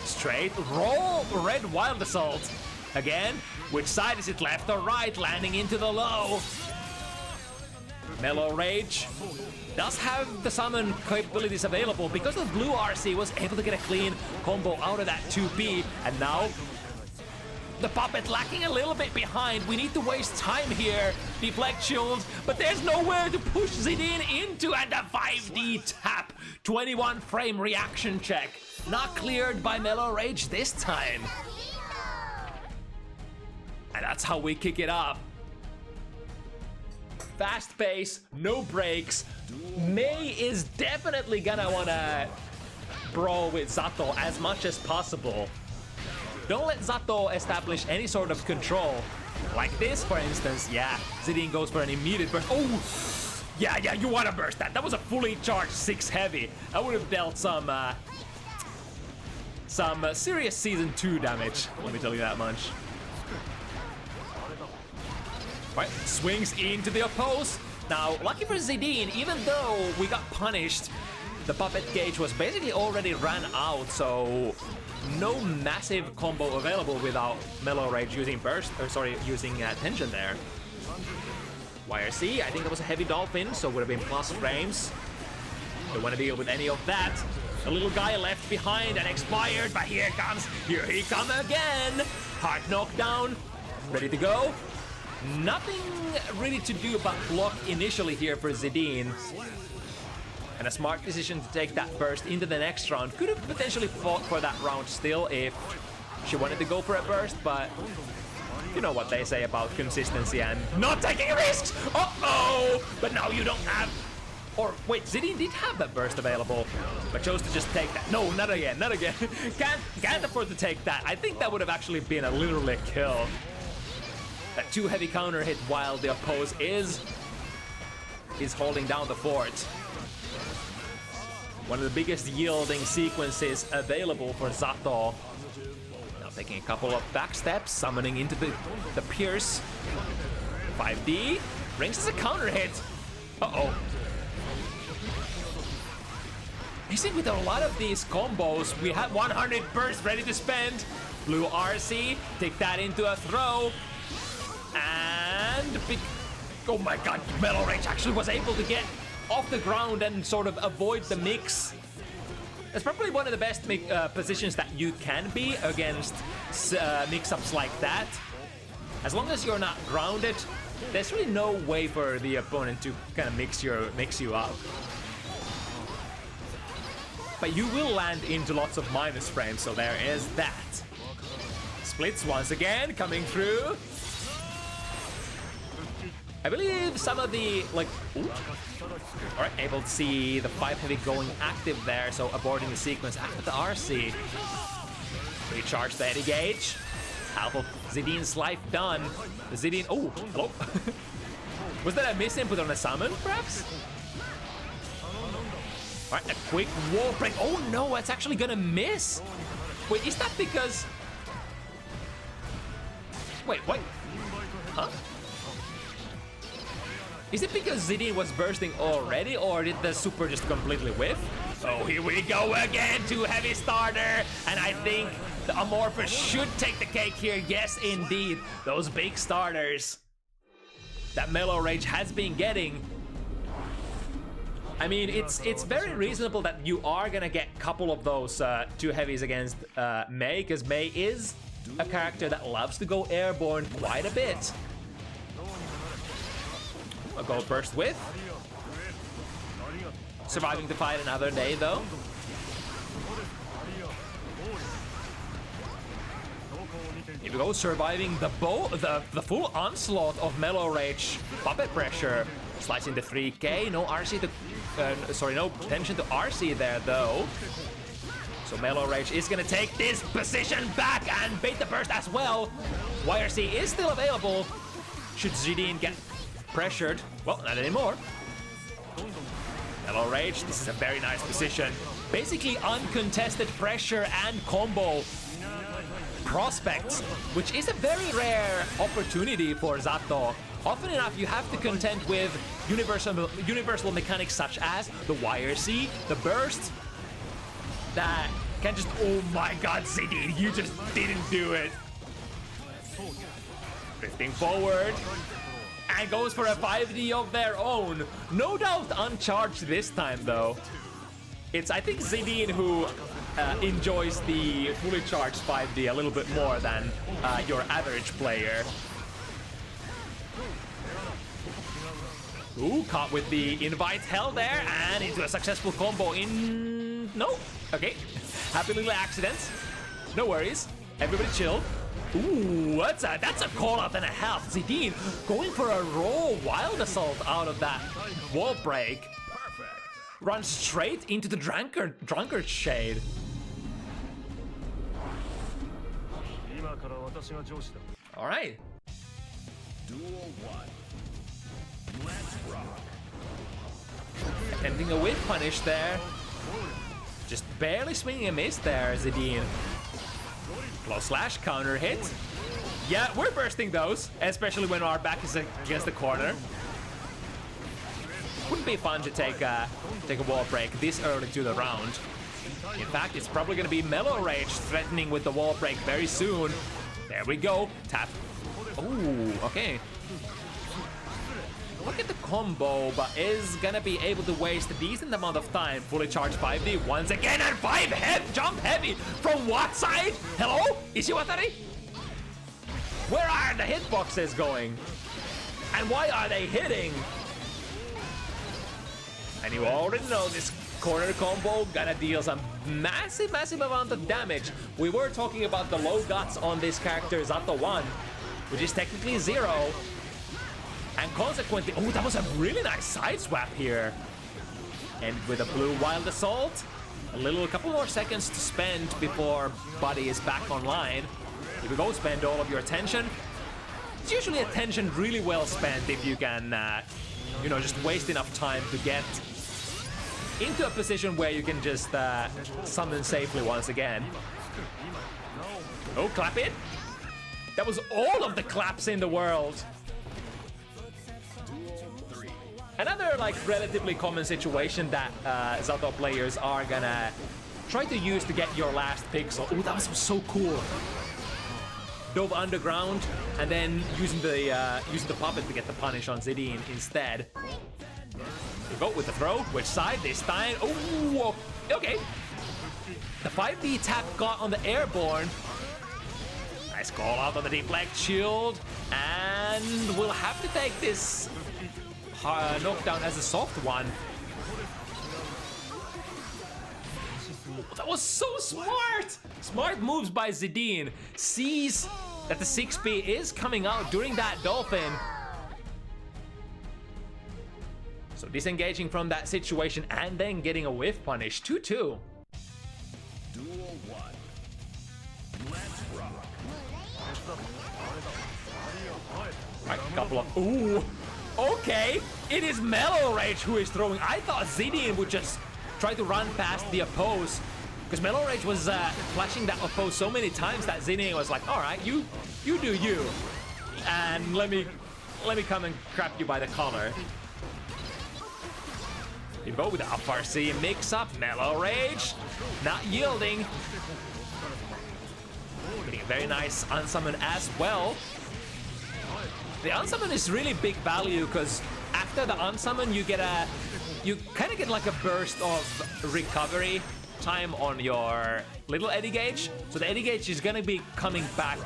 Straight roll, red wild assault. Again, which side is it, left or right? Landing into the low. Mellow Rage does have the summon capabilities available because of blue RC, was able to get a clean combo out of that 2P, and now the puppet lacking a little bit behind. We need to waste time here. Deflect shield, but there's nowhere to push Zidine into, and a 5D tap. 21 frame reaction check. Not cleared by Mellow Rage this time. And that's how we kick it up. Fast pace, no breaks. Mai is definitely gonna wanna brawl with Zato as much as possible. Don't let Zato establish any sort of control. Like this, for instance, yeah, Zidine goes for an immediate burst. Oh, yeah, you want to burst that. That was a fully charged 6 heavy. I would have dealt some serious Season 2 damage, let me tell you that much. Right, swings into the oppose. Now, lucky for Zidine, even though we got punished, the puppet gauge was basically already ran out, so no massive combo available without Mellow Rage using burst, or sorry, using tension there. YRC, I think that was a heavy dolphin, so would have been plus frames. Don't want to deal with any of that. The little guy left behind and expired, but here he comes again. Hard knockdown, ready to go. Nothing really to do but block initially here for Zidine. And a smart decision to take that burst into the next round. Could have potentially fought for that round still if she wanted to go for a burst, but you know what they say about consistency and not taking risks! Uh-oh! But now you don't have... Or wait, Zidine did have that burst available, but chose to just take that. No, not again, not again. Can't afford to take that. I think that would have actually been a literally kill. That 2 heavy counter hit while the oppose is holding down the fort. One of the biggest yielding sequences available for Zato. Now taking a couple of back steps, summoning into the Pierce. 5D, rings as a counter hit. Uh-oh. Missing with a lot of these combos. We had 100 burst ready to spend. Blue RC, take that into a throw. And big... Oh my god, Mellow Rage actually was able to get off the ground and sort of avoid the mix. That's probably one of the best positions that you can be against mix-ups like that. As long as you're not grounded, there's really no way for the opponent to kind of mix you up. But you will land into lots of minus frames, so there is that. Splits once again coming through. I believe some of the, like, alright, able to see the 5 heavy going active there, so aborting the sequence after the RC. Recharge the Eddie gauge. Half of Zidine's life done. The Zidine, oh, hello. Was that a misinput on a summon, perhaps? Alright, a quick wall break. Oh no, it's actually gonna miss. Wait, is that because... Wait, what? Huh? Is it because Zidine was bursting already, or did the super just completely whiff? Oh, here we go again, 2 heavy starter, and I think the Amorphous should take the cake here. Yes, indeed, those big starters that Mellow Rage has been getting. I mean, it's very reasonable that you are gonna get a couple of those 2 heavies against Mai, because Mai is a character that loves to go airborne quite a bit. A gold burst with. Surviving to fight another day though. Here we go, surviving the full onslaught of Mellow Rage puppet pressure. Slides into 3k, no RC to no tension to RC there though. So Mellow Rage is gonna take this position back and bait the burst as well. YRC is still available. Should Zidine get pressured? Well, not anymore. Mellow Rage, this is a very nice position. Basically uncontested pressure and combo prospects, which is a very rare opportunity for Zato. Often enough, you have to contend with universal mechanics such as the YRC, the burst, that can just, oh my god, Zidine, you just didn't do it. Drifting forward, and goes for a 5D of their own. No doubt uncharged this time though. It's, I think, Zidine who enjoys the fully charged 5D a little bit more than your average player. Ooh, caught with the invite hell there, and into a successful combo in... No? Okay. Happy little accidents. No worries. Everybody chill. Ooh, that's a call out and a half. Zidine going for a raw wild assault out of that wall break. Perfect. Runs straight into the drunkard shade. All right. Duel 1. Let's rock. Attempting a whip punish there. Just barely swinging a miss there, Zidine. Close slash, counter hit. Yeah, we're bursting those, especially when our back is against the corner. Wouldn't be fun to take a wall break this early to the round. In fact, it's probably going to be Mellow Rage threatening with the wall break very soon. There we go. Tap. Ooh, okay. Look at the combo, but is gonna be able to waste a decent amount of time. Fully charged 5D once again, and 5 jump heavy from what side? Hello? Ishiwatari? Where are the hitboxes going? And why are they hitting? And you already know this corner combo gonna deal some massive amount of damage. We were talking about the low guts on this character Zato 1, which is technically 0. And consequently, oh, that was a really nice side swap here. And with a blue wild assault, a couple more seconds to spend before Buddy is back online. Here we go, spend all of your attention. It's usually attention really well spent if you can, you know, just waste enough time to get into a position where you can just summon safely once again. Oh, clap it. That was all of the claps in the world. Another like relatively common situation that Zato players are gonna try to use to get your last pixel. Oh, that was so cool. Dove underground and then using the puppet to get the punish on Zidine instead. We go with the throw. Which side this time? Oh, okay. The 5D tap got on the airborne. Nice call out on the deflect shield, and we'll have to take this knockdown as a soft one. That was so smart! Smart moves by Zidine. Sees that the 6P is coming out during that dolphin. So disengaging from that situation and then getting a whiff punish. 2-2. Duel 1. Let's rock. Right, a couple of... Ooh! Okay, it is Mellow Rage who is throwing. I thought Zidine would just try to run past the oppose, because Mellow Rage was flashing that oppose so many times that Zidine was like, all right, you do you, and let me come and grab you by the collar. You go with the up RC mix up. Mellow Rage not yielding. Getting a very nice unsummon as well. The unsummon is really big value because after the unsummon you kind of get like a burst of recovery time on your little Eddy gauge. So the Eddy gauge is gonna be coming back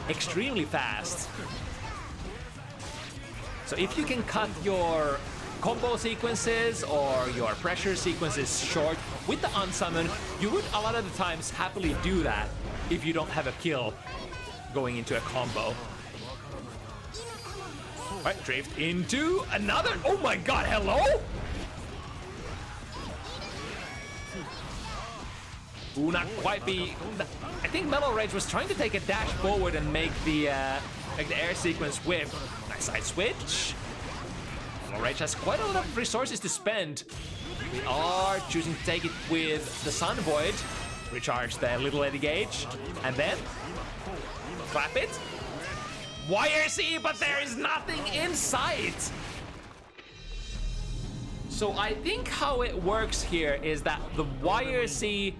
extremely fast. So if you can cut your combo sequences or your pressure sequences short with the unsummon, you would a lot of the times happily do that if you don't have a kill going into a combo. Right, drift into another. Oh my god, hello? Ooh, not quite be. I think Mellow Rage was trying to take a dash forward and make the air sequence whip. Nice side switch. Mellow Rage has quite a lot of resources to spend. We are choosing to take it with the Sun Void. Recharge the little Eddy gauge. And then clap it. YRC, but there is nothing in sight. So I think how it works here is that the YRC,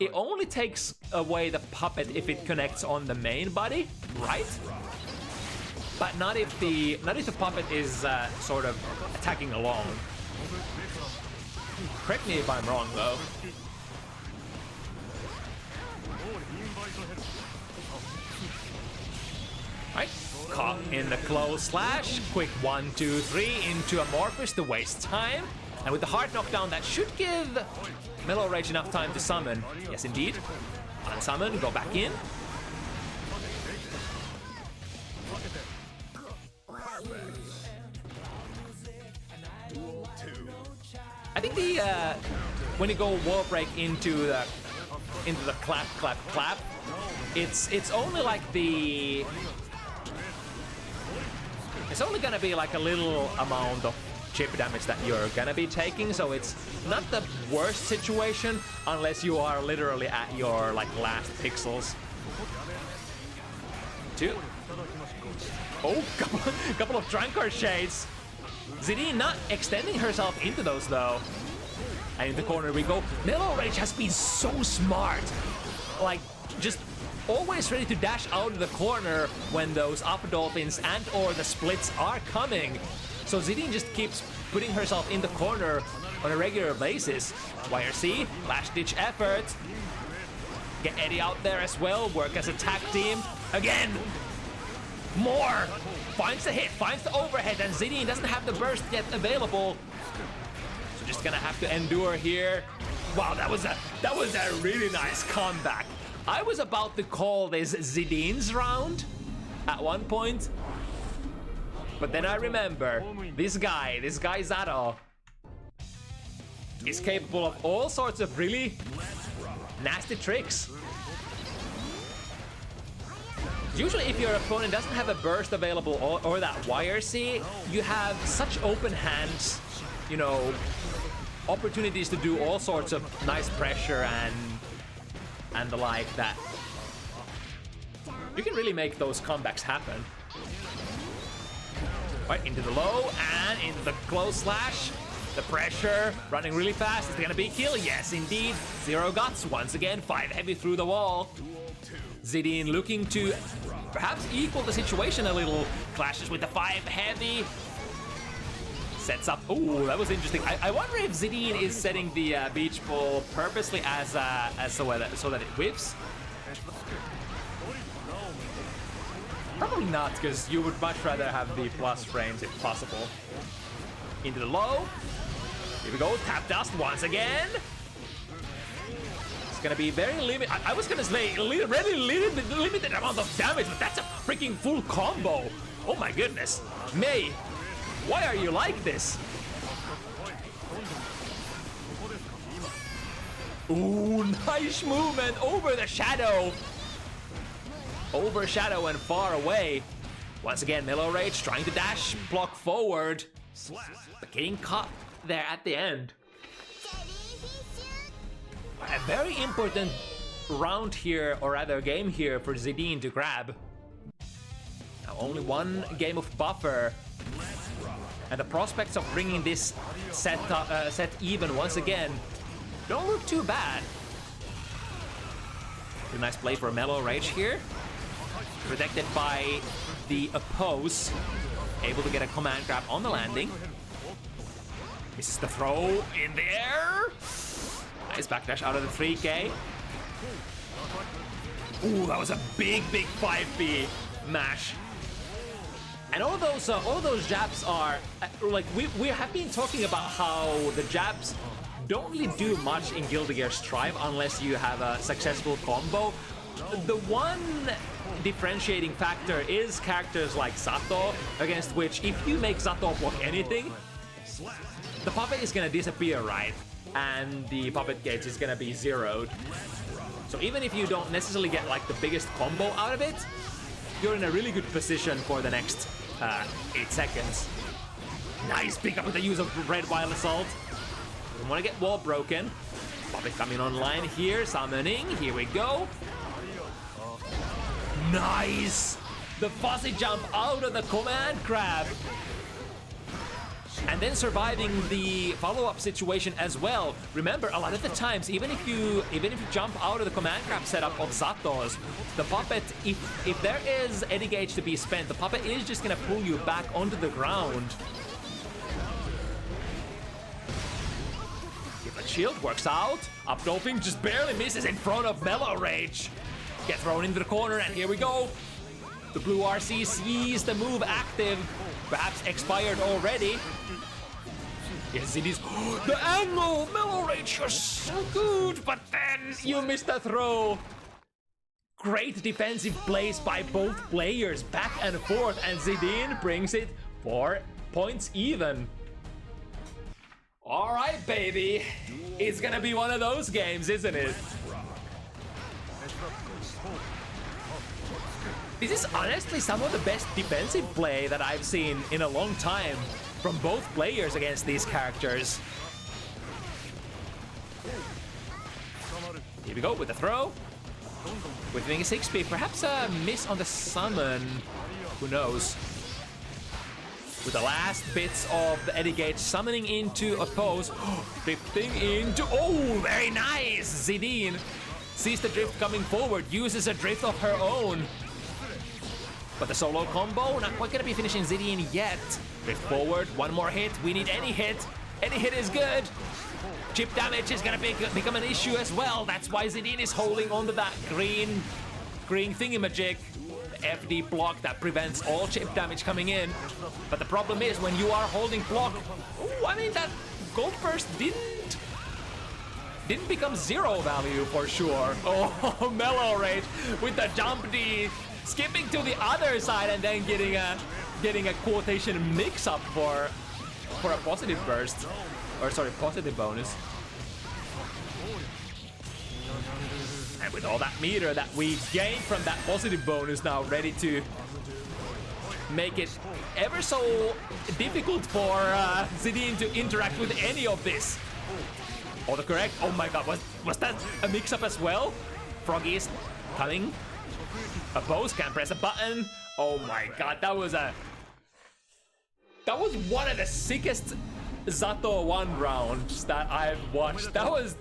it only takes away the puppet if it connects on the main body, right? But not if the puppet is sort of attacking along. Correct me if I'm wrong though. Right, caught in the close slash. Quick 1, 2, 3 into Amorphous to waste time. And with the hard knockdown, that should give Mellow Rage enough time to summon. Yes, indeed. Unsummon, go back in. I think the when you go wall break into the clap, clap, clap, it's only like the it's only gonna be like a little amount of chip damage that you're gonna be taking, so it's not the worst situation unless you are literally at your like last pixels. 2. Oh, couple of Drunkard Shades. Zidine not extending herself into those though. And in the corner we go. Mellow Rage has been so smart. Like, just always ready to dash out of the corner when those up dolphins and or the splits are coming. So Zidine just keeps putting herself in the corner on a regular basis. YRC, last ditch effort. Get Eddie out there as well, work as a tag team. Again, more. Finds the hit, finds the overhead, and Zidine doesn't have the burst yet available. So just gonna have to endure here. Wow, that was a really nice comeback. I was about to call this Zidine's round at one point, but then I remember this guy Zato is capable of all sorts of really nasty tricks. Usually if your opponent doesn't have a burst available or that YRC, you have such open hands, you know, opportunities to do all sorts of nice pressure and the like that. You can really make those comebacks happen. Right, into the low and into the close slash. The pressure, running really fast. Is it gonna be a kill? Yes, indeed. 0 guts once again. 5 heavy through the wall. Zidine looking to perhaps equal the situation a little. Clashes with the 5 heavy. Sets up. Oh, that was interesting. I wonder if Zidine is setting the beach ball purposely as so that it whiffs. Probably not, because you would much rather have the plus frames if possible. Into the low. Here we go. Tap dust once again. It's gonna be very limited. I was gonna say really limited amount of damage, but that's a freaking full combo. Oh my goodness. May, why are you like this? Ooh, nice movement over the shadow. Over shadow and far away. Once again, Mellow Rage trying to dash, block forward. But getting caught there at the end. A very important round here, or rather game here for Zidine to grab. Now only 1 game of buffer. And the prospects of bringing this set even once again don't look too bad. Pretty nice play for Mellow Rage here. Protected by the oppose. Able to get a command grab on the landing. Misses the throw in the air. Nice backdash out of the 3K. Ooh, that was a big 5B mash. And all those jabs are like we have been talking about how the jabs don't really do much in Guilty Gear Strive unless you have a successful combo. The one differentiating factor is characters like Zato, against which if you make Zato block anything, the puppet is gonna disappear, right? And the puppet gauge is gonna be zeroed. So even if you don't necessarily get like the biggest combo out of it, you're in a really good position for the next 8 seconds. Nice pick up with the use of Red Wild Assault. We want to get wall broken. Puppet coming online here, summoning. Here we go. Nice! The fuzzy jump out of the command grab. And then surviving the follow-up situation as well. Remember, a lot of the times, even if you jump out of the command grab setup of Zato's, the puppet, if there is any gauge to be spent, the puppet is just gonna pull you back onto the ground. If a shield works out, Up Dolphin just barely misses in front of Mellow Rage. Get thrown into the corner, and here we go. The blue RC sees the move active, perhaps expired already. Yes, it is. The angle! Mellow Rage, you're so good, but then you missed the throw. Great defensive plays by both players, back and forth, and Zidine brings it 4 points even. All right, baby. It's gonna be one of those games, isn't it? This is honestly some of the best defensive play that I've seen in a long time from both players against these characters. Here we go with the throw. With Wing 6p, perhaps a miss on the summon. Who knows? With the last bits of the Eddie Gage summoning into a pose. Drifting into... Oh, very nice! Zidine sees the drift coming forward, uses a drift of her own. But the solo combo, not quite gonna be finishing Zidine yet. Drift forward, one more hit. We need any hit. Any hit is good. Chip damage is gonna become an issue as well. That's why Zidine is holding onto that green thingamajig. The FD block that prevents all chip damage coming in. But the problem is when you are holding block, ooh, I mean that gold burst didn't become zero value for sure. Oh, Mellow Rage with the jump D, skipping to the other side and then getting a quotation mix up for a positive burst. Or sorry, positive bonus. And with all that meter that we gained from that positive bonus now ready to make it ever so difficult for Zidine to interact with any of this. Autocorrect, oh my god, was that a mix-up as well? Froggy is coming. Oppose, can't press a button. Oh my god, that was one of the sickest Zato 1 rounds that I've watched. That was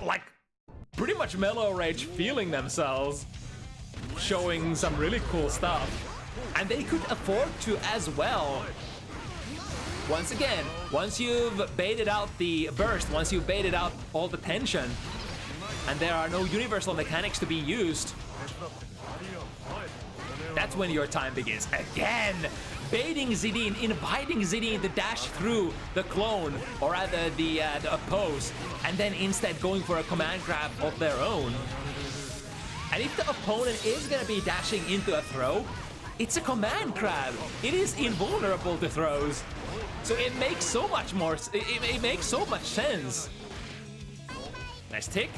like pretty much Mellow Rage feeling themselves, showing some really cool stuff. And they could afford to as well. Once again, once you've baited out the burst, once you've baited out all the tension, and there are no universal mechanics to be used, that's when your time begins. Again, baiting Zidine, inviting Zidine to dash through the clone, or rather the oppose, and then instead going for a command grab of their own. And if the opponent is gonna be dashing into a throw, it's a command grab. It is invulnerable to throws. So it makes so much more, it makes so much sense. Nice tick.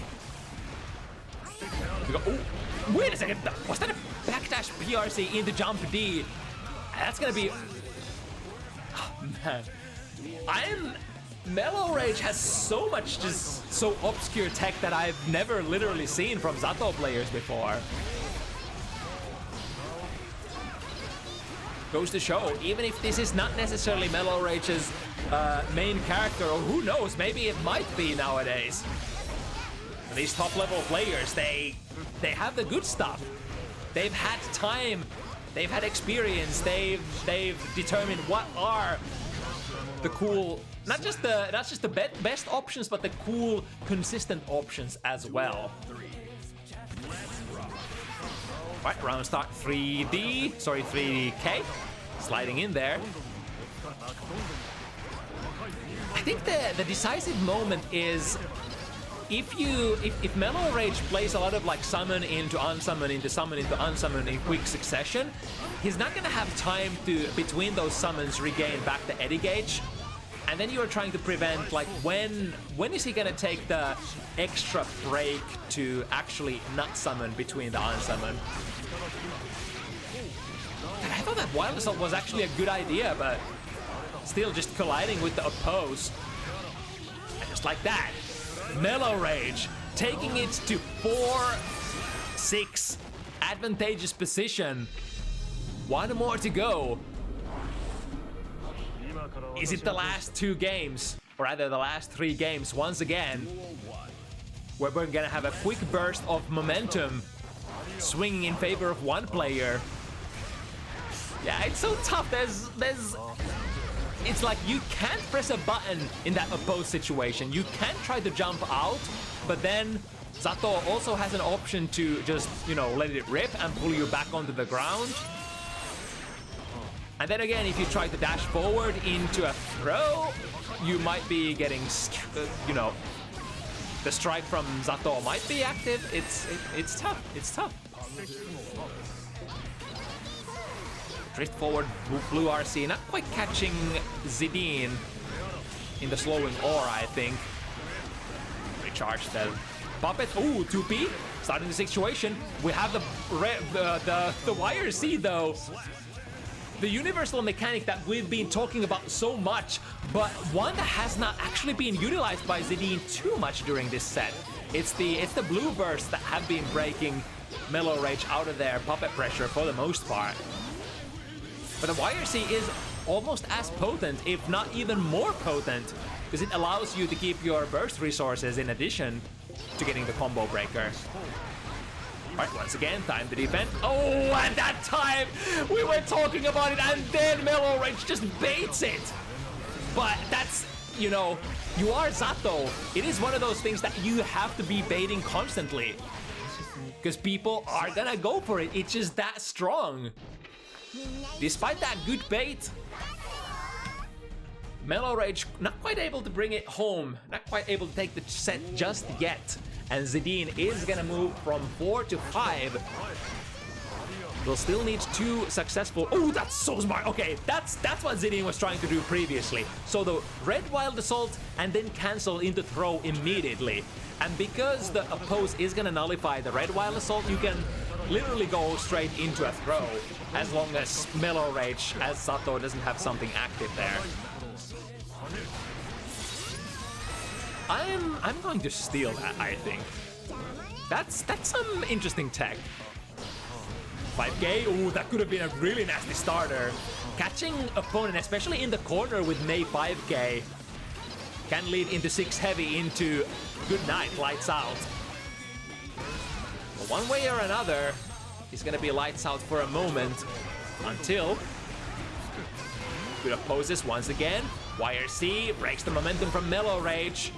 We go, oh, wait a second, was that a backdash PRC into jump D? That's gonna be, oh, man. Mellow Rage has so much just so obscure tech that I've never literally seen from Zato players before. Goes to show, even if this is not necessarily Mellow Rage's main character, or who knows, maybe it might be nowadays. These top level players, they have the good stuff. They've had time, they've had experience, they've determined what are the cool, not just the best options, but the cool, consistent options as well. Right, round start 3D, sorry, 3K, sliding in there. I think the decisive moment is if Mellow Rage plays a lot of like summon into unsummon into summon into unsummon in quick succession, he's not gonna have time to, between those summons, regain back the Eddie Gage. And then you're trying to prevent, like, when is he gonna take the extra break to actually not summon between the unsummon? I thought that Wild Assault was actually a good idea, but still just colliding with the oppose. And just like that, Mellow Rage taking it to 4-6, advantageous position. One more to go. Is it the last 2 games, or rather the last 3 games once again, where we're gonna have a quick burst of momentum swinging in favor of one player? Yeah, it's so tough. It's like you can't press a button in that opposed situation. You can't try to jump out, but then Zato also has an option to just, you know, let it rip and pull you back onto the ground. And then again, if you try to dash forward into a throw, you might be getting, you know, the strike from Zato might be active. It's tough. It's tough. Drift forward, blue RC, not quite catching Zidine in the slowing aura, I think. Recharge the Puppet. Ooh, 2P. Starting the situation. We have the YRC though. The universal mechanic that we've been talking about so much, but one that has not actually been utilized by Zidine too much during this set. It's the blue bursts that have been breaking Mellow Rage out of their puppet pressure for the most part. But the YRC is almost as potent, if not even more potent, because it allows you to keep your burst resources in addition to getting the combo breaker. Alright, once again, time to defend. Oh, and that time we were talking about it, and then Mellow Rage just baits it. But that's, you know, you are Zato. It is one of those things that you have to be baiting constantly. Because people are gonna go for it. It's just that strong. Despite that good bait, Mellow Rage not quite able to bring it home. Not quite able to take the set just yet. And Zidine is gonna move from 4 to 5. We'll still need 2 successful. Oh, that's so smart. Okay, that's what Zidine was trying to do previously. So the red wild assault and then cancel into throw immediately. And because the oppose is gonna nullify the red wild assault, you can literally go straight into a throw as long as Mellow Rage, as Sato, doesn't have something active there. I'm going to steal that, I think. That's some interesting tech. 5k, ooh, that could have been a really nasty starter. Catching opponent, especially in the corner with May 5k, can lead into 6 heavy into good night, lights out. But one way or another, he's gonna be lights out for a moment until good opposes once again. YRC breaks the momentum from Mellow Rage.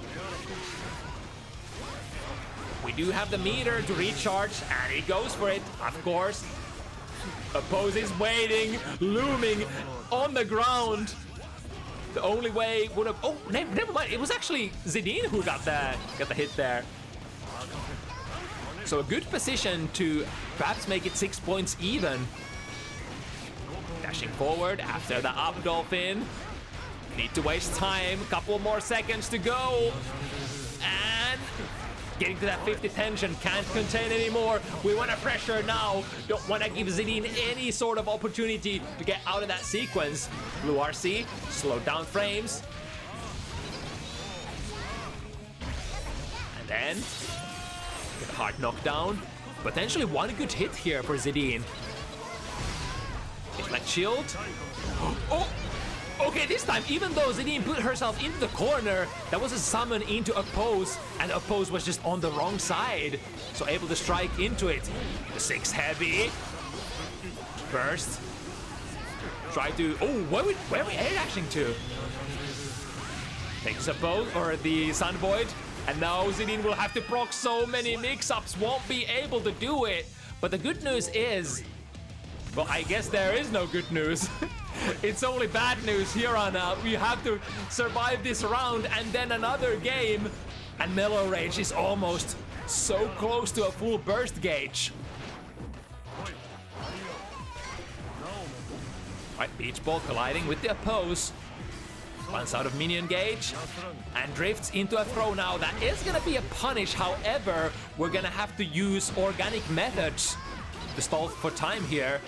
We do have the meter to recharge, and he goes for it, of course. Oppose is waiting, looming on the ground. The only way would have... Oh, never mind. It was actually Zidine who got the hit there. So a good position to perhaps make it 6 points even. Dashing forward after the up dolphin. Need to waste time. Couple more seconds to go. And getting to that 50 tension, can't contain anymore. We want to pressure now. Don't want to give Zidine any sort of opportunity to get out of that sequence. Blue RC, slow down frames. And then, get a hard knockdown. Potentially one good hit here for Zidine. Deflect shield. Oh! Okay, this time, even though Zidine put herself into the corner, that was a summon into Oppose, and Oppose was just on the wrong side. So able to strike into it. The 6 heavy. Burst. Try to... Oh, where are we air dashing to? Takes Oppose, or the Sun Void. And now Zidine will have to proc so many mix-ups, won't be able to do it. But the good news is... Well, I guess there is no good news. It's only bad news here on out. We have to survive this round and then another game. And Mellow Rage is almost so close to a full burst gauge. Right, Beach Ball colliding with the Oppose. Runs out of minion gauge and drifts into a throw now. That is gonna be a punish. However, we're gonna have to use organic methods to stall for time here.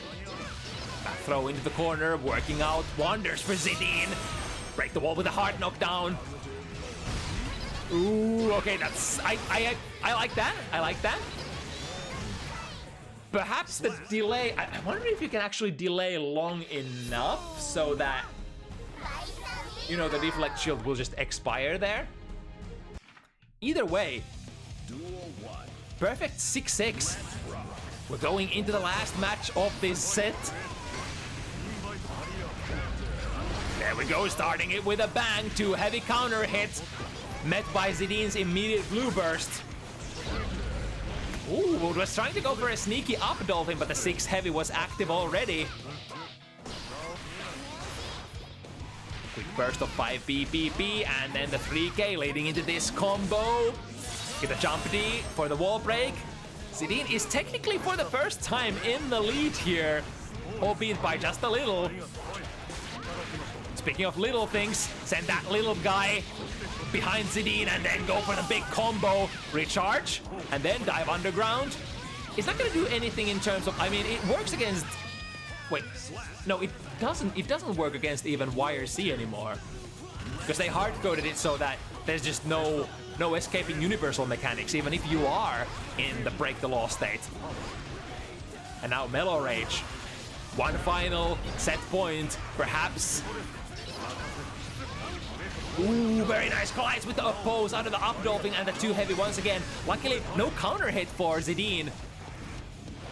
Back throw into the corner, working out wonders for Zidine. Break the wall with a hard knockdown. Ooh, okay, that's... I like that. I like that. Perhaps the delay... I wonder if you can actually delay long enough so that, you know, the deflect shield will just expire there. Either way, perfect 6-6. We're going into the last match of this set. There we go, starting it with a bang. 2 heavy counter hits, met by Zidine's immediate blue burst. Ooh, was trying to go for a sneaky up dolphin, but the 6 heavy was active already. Quick burst of 5 BPP, and then the 3K leading into this combo. Get a jump D for the wall break. Zidine is technically for the first time in the lead here, albeit by just a little. It's speaking of little things, send that little guy behind Zidine and then go for the big combo. Recharge, and then dive underground. It's not gonna do anything in terms of, I mean, it works against, wait, no, it doesn't work against even YRC anymore. Because they hard-coded it so that there's just no escaping universal mechanics, even if you are in the break the law state. And now Mellow Rage. One final set point, perhaps. Ooh, very nice collides with the oppose out of the up-dolphin and the two heavy once again. Luckily, no counter hit for Zidine.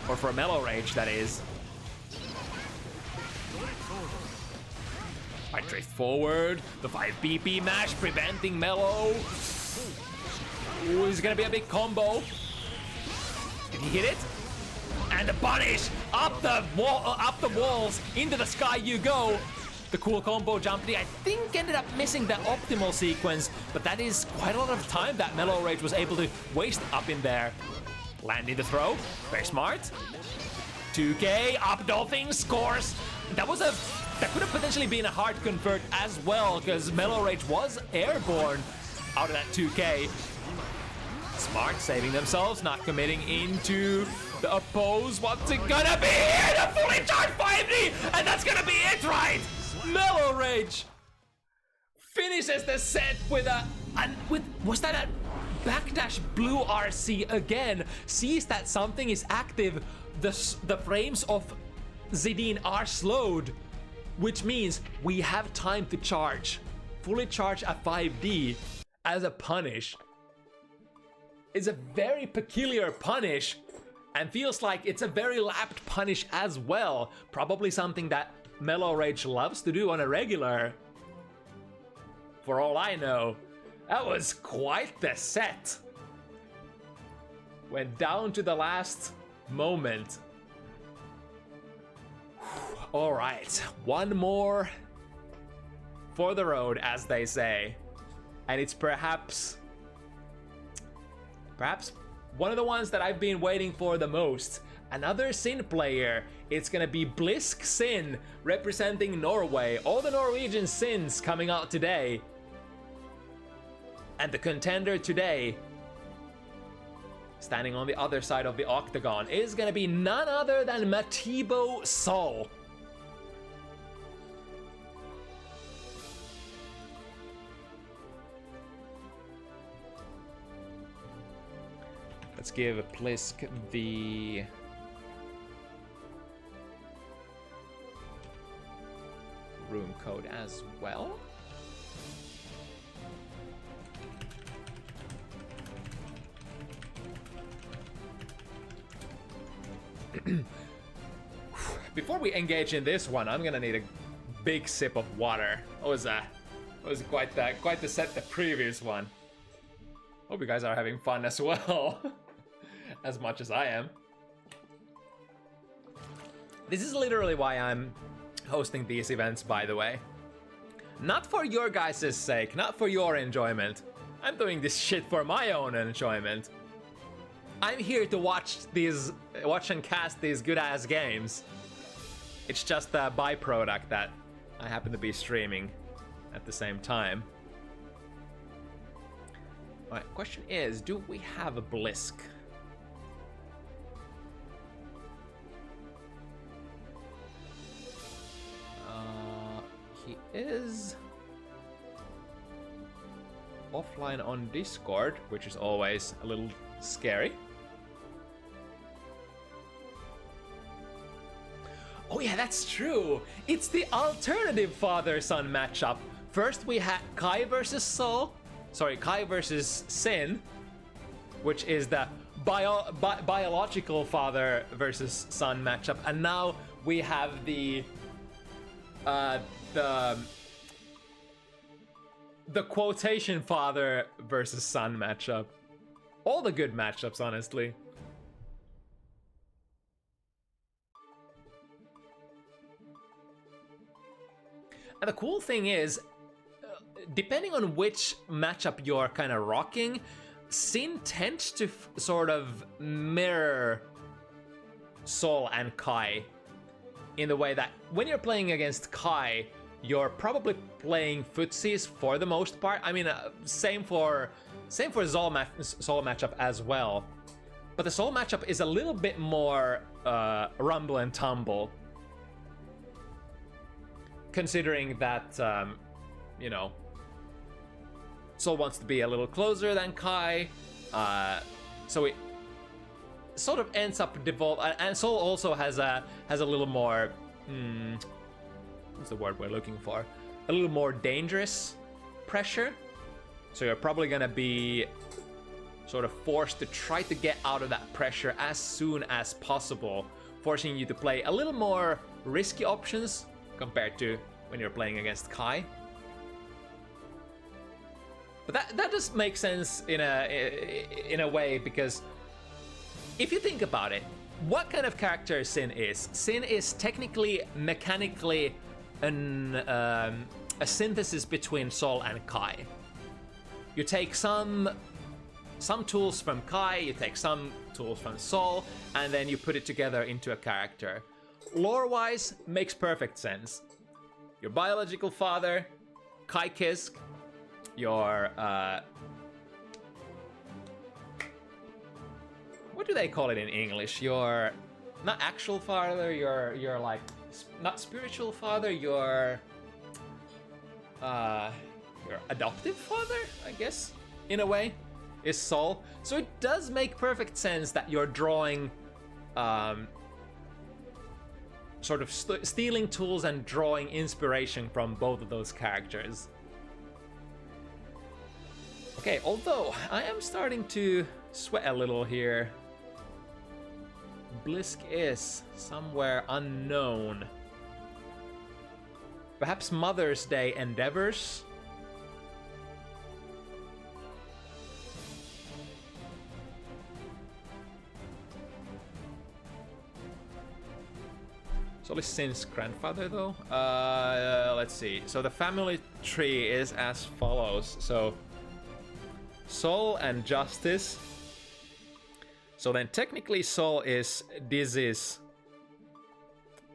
Or for Mellow Rage, that is. Right drift forward, the 5 BP mash preventing Mellow. Ooh, it's gonna be a big combo. Did he hit it? And the punish up the wall, up the walls, into the sky you go. The cool combo jump, I think ended up missing the optimal sequence, but that is quite a lot of time that Mellow Rage was able to waste up in there. Landing the throw, very smart. 2K, up dolphin, scores. That could have potentially been a hard convert as well, because Mellow Rage was airborne out of that 2K. Smart, saving themselves, not committing into the oppose. What's it gonna be here? The fully charged 5D, and that's gonna be it, right? Mellow Rage finishes the set with was that a backdash blue RC again? Sees that something is active. The frames of Zidine are slowed, which means we have time to charge. Fully charge a 5D as a punish. It's a very peculiar punish and feels like it's a very lapped punish as well. Probably something that Mellow Rage loves to do on a regular. For all I know, that was quite the set. Went down to the last moment. All right, one more for the road, as they say. And it's perhaps one of the ones that I've been waiting for the most. Another Sin player. It's gonna be Bliskke Sin representing Norway. All the Norwegian Sins coming out today. And the contender today, standing on the other side of the octagon, is gonna be none other than Matiibo Sol. Let's give Bliskke the room code as well. Before we engage in this one, I'm gonna need a big sip of water. What was that? It was quite the set, the previous one. Hope you guys are having fun as well. As much as I am. This is literally why I'm hosting these events, by the way. Not for your guys' sake, not for your enjoyment. I'm doing this shit for my own enjoyment. I'm here to watch and cast these good-ass games. It's just a byproduct that I happen to be streaming at the same time. Alright, question is, do we have a Bliskke? He is offline on Discord, which is always a little scary. Oh yeah, that's true. It's the alternative father-son matchup. First we had Kai versus Sin, which is the biological father versus son matchup, and now we have the quotation father versus son matchup. All the good matchups, honestly. And the cool thing is, depending on which matchup you're kind of rocking, Sin tends to sort of mirror Sol and Kai in the way that when you're playing against Kai, you're probably playing footsies for the most part. I mean, same for Sol matchup as well. But the Sol matchup is a little bit more rumble and tumble, considering that you know, Sol wants to be a little closer than Kai, so it sort of ends up devolving. And Sol also has a little more what's the word we're looking for? A little more dangerous pressure. So you're probably gonna be sort of forced to try to get out of that pressure as soon as possible, forcing you to play a little more risky options compared to when you're playing against Kai. But that just makes sense in a way, because if you think about it, what kind of character Sin is? Sin is technically, mechanically, a synthesis between Sol and Kai. You take some tools from Kai, you take some tools from Sol, and then you put it together into a character. Lore-wise, makes perfect sense. Your biological father, Kai Kisk, your what do they call it in English? Your not actual father, your like not spiritual father, your adoptive father, I guess, in a way, is Sol. So it does make perfect sense that you're drawing sort of stealing tools and drawing inspiration from both of those characters. Okay, although I am starting to sweat a little here. Bliskke is somewhere unknown. Perhaps Mother's Day endeavors? Sol is Sin's grandfather, though. Let's see. So the family tree is as follows. So Sol and Justice. So then technically Sol is Dizzy's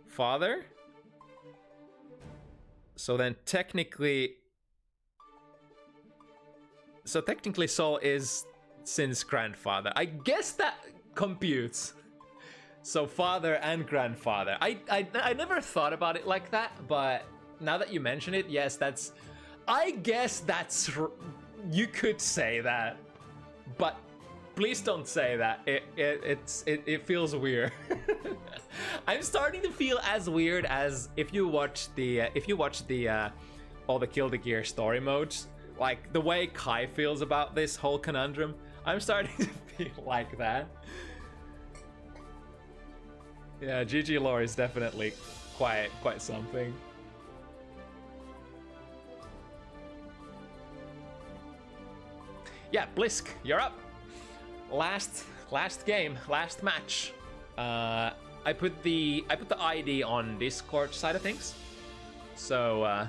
father. So then technically Sol is Sin's grandfather. I guess that computes. So father and grandfather. I never thought about it like that, but now that you mention it, yes, I guess that's you could say that, but please don't say that. It feels weird. I'm starting to feel as weird as if you watch the all the Kill the Gear story modes, like the way Kai feels about this whole conundrum. I'm starting to feel like that. Yeah, GG lore is definitely quite something. Yeah, Bliskke, you're up. Last game, last match. I put the ID on Discord side of things. So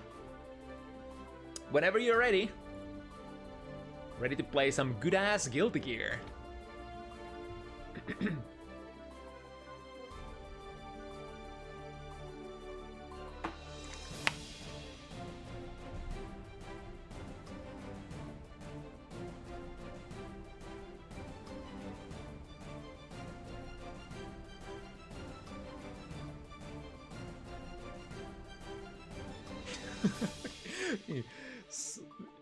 whenever you're ready to play some good ass Guilty Gear.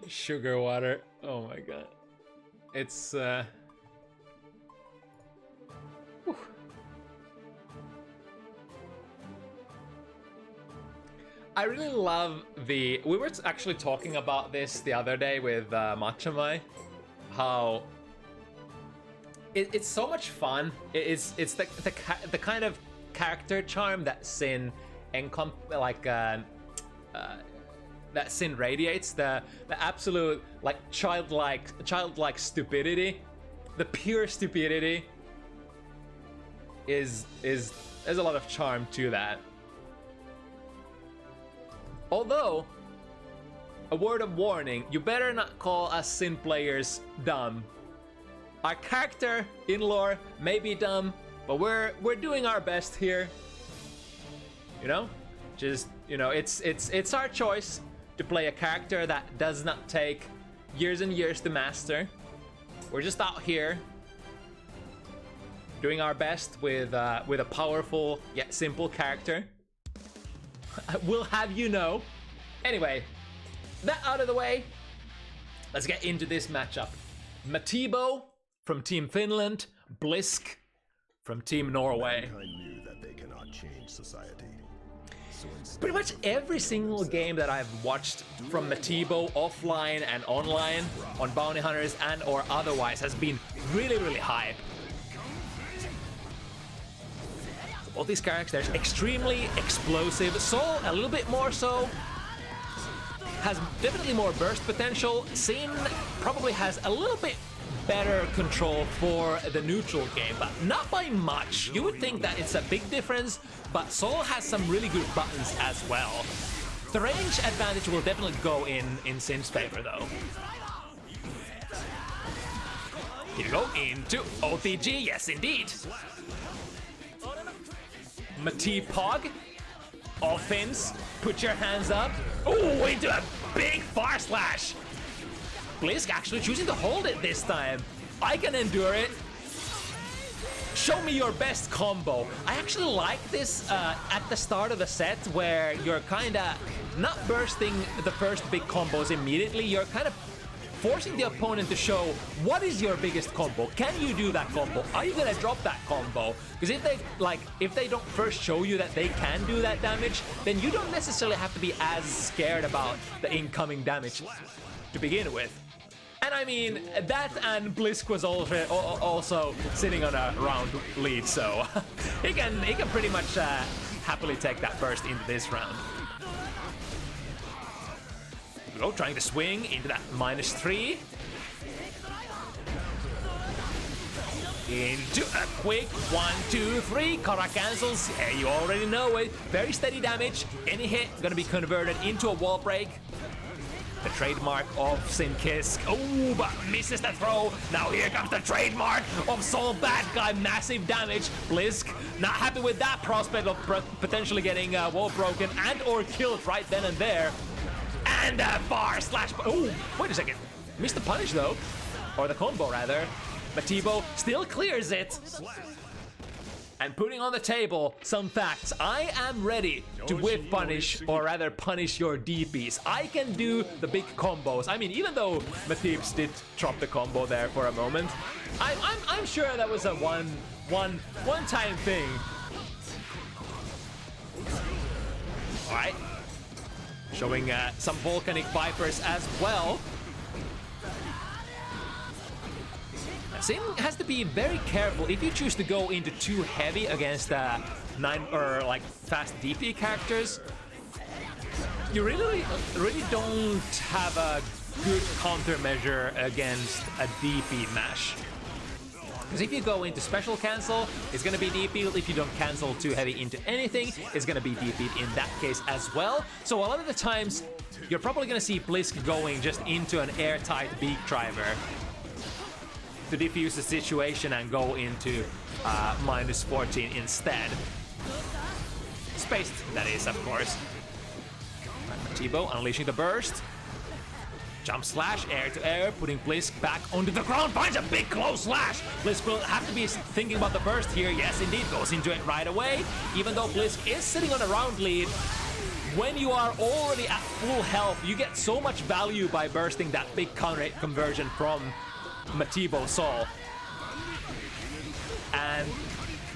Sugar water. Oh my god. It's whew. I really love we were actually talking about this the other day with Matcha Mai, how it's so much fun. It's the kind of character charm that Sin that Sin radiates, the absolute like childlike stupidity, the pure stupidity there's a lot of charm to that. Although, a word of warning, you better not call us Sin players dumb. Our character in lore may be dumb, but we're doing our best here. You know? Just You know, it's our choice to play a character that does not take years and years to master. We're just out here doing our best with a powerful yet simple character. We'll have you know. Anyway, that out of the way, let's get into this matchup. Matiibo from Team Finland, Bliskke from Team Norway. Mankind knew that they cannot change society. So instead, Pretty much every single game that I've watched from Matiibo offline and online on bounty hunters and or otherwise has been really, really hype. All these characters extremely explosive. Soul a little bit more so. Has definitely more burst potential. Sin probably has a little bit better control for the neutral game, but not by much. You would think that it's a big difference, but Soul has some really good buttons as well. The range advantage will definitely go in Sin's favor though. Here we go into OTG, yes indeed. Matiibo, offense, put your hands up. Oh, into a big far slash. Bliskke actually choosing to hold it this time. I can endure it. Show me your best combo. I actually like this at the start of the set where you're kinda not bursting the first big combos immediately. You're kind of forcing the opponent to show what is your biggest combo. Can you do that combo? Are you gonna drop that combo? Because if they don't first show you that they can do that damage, then you don't necessarily have to be as scared about the incoming damage to begin with. And I mean, that and Bliskke was also sitting on a round lead, so he can pretty much happily take that burst into this round. Go, trying to swing into that -3. Into a quick 1, 2, 3. Kara cancels. Yeah, you already know it. Very steady damage. Any hit gonna be converted into a wall break. The trademark of Sin Kisk. Oh, but misses the throw. Now here comes the trademark of Soul Bad Guy. Massive damage. Bliskke not happy with that prospect of potentially getting wall broken and or killed right then and there. And a far slash. Oh, wait a second. Missed the punish though. Or the combo rather. Matiibo still clears it. And putting on the table some facts. I am ready to whip punish, or rather punish your DPs. I can do the big combos. I mean, even though Matiibo did drop the combo there for a moment, I'm sure that was a one-time thing. All right. Showing some volcanic vipers as well. Sin has to be very careful if you choose to go into too heavy against 9 or like fast DP characters. You really don't have a good countermeasure against a DP mash. Because if you go into special cancel, it's gonna be DP'd. If you don't cancel too heavy into anything, it's gonna be DP'd in that case as well. So a lot of the times, you're probably gonna see Bliskke going just into an airtight beak driver to defuse the situation and go into -14 instead. Spaced, that is, of course. Matiibo unleashing the burst. Jump slash, air to air, putting Bliskke back onto the ground, finds a big close slash. Bliskke will have to be thinking about the burst here. Yes, indeed, goes into it right away. Even though Bliskke is sitting on a round lead, when you are already at full health, you get so much value by bursting that big counter hit conversion from Matiibo Soul. And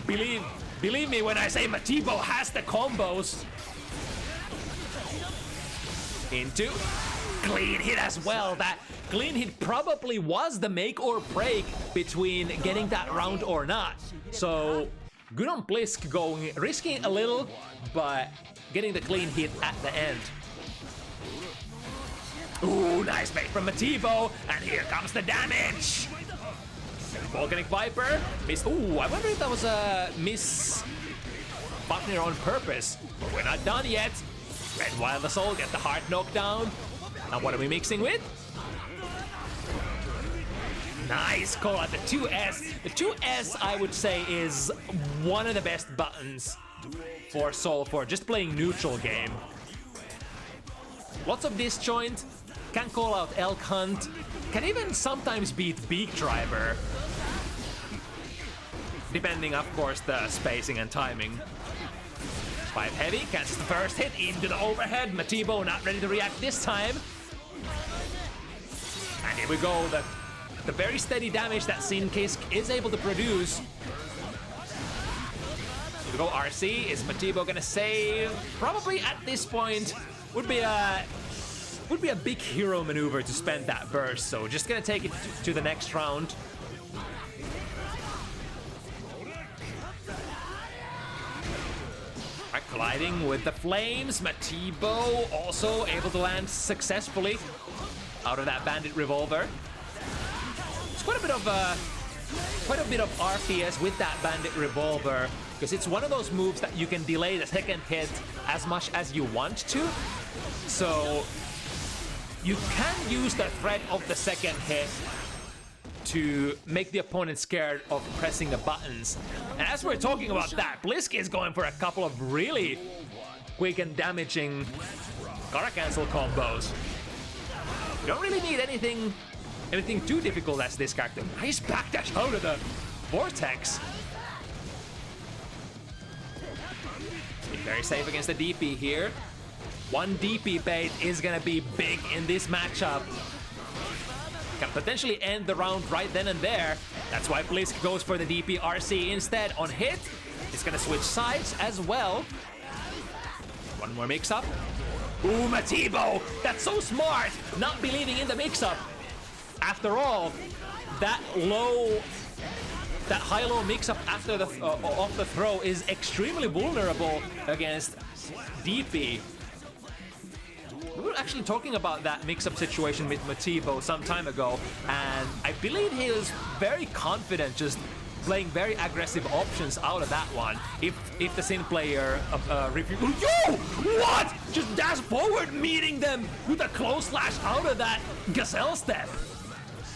believe me when I say Matiibo has the combos. Into clean hit as well. That clean hit probably was the make or break between getting that round or not. So good on Bliskke going, risking a little, but getting the clean hit at the end. Ooh, nice bait from Matiibo, and here comes the damage. Volcanic Viper, miss. Ooh, I wonder if that was a miss button on purpose, but we're not done yet. Red Wild Assault, get the heart knocked down. Now what are we mixing with? Nice call out the 2S. The 2S, I would say, is one of the best buttons for Soul for just playing neutral game. Lots of disjoint, can call out Elk Hunt, can even sometimes beat Beak Driver. Depending, of course, the spacing and timing. 5 heavy, catches the first hit into the overhead. Matiibo not ready to react this time. And here we go, the very steady damage that Sinkisk is able to produce. Here we go, RC. Is Matiibo gonna save? Probably at this point would be a big hero maneuver to spend that burst. So just gonna take it to the next round. Right, colliding with the flames. Matiibo also able to land successfully out of that bandit revolver. It's quite a bit of RPS with that bandit revolver, because it's one of those moves that you can delay the second hit as much as you want to. So you can use the threat of the second hit to make the opponent scared of pressing the buttons. And as we're talking about that, Bliskke is going for a couple of really quick and damaging Kara cancel combos. You don't really need anything too difficult as this character. Nice backdash out of the vortex. Being very safe against the DP here. One DP bait is gonna be big in this matchup. Can potentially end the round right then and there. That's why Bliskke goes for the DP RC instead. On hit, it's gonna switch sides as well. One more mix-up. Ooh, Matiibo! That's so smart! Not believing in the mix-up. After all, that high-low mix-up after the off the throw is extremely vulnerable against DP. We were actually talking about that mix-up situation with Matiibo some time ago, and I believe he was very confident just playing very aggressive options out of that one. If the Sin player refused. Yo! What? Just dash forward, meeting them with a close slash out of that gazelle step.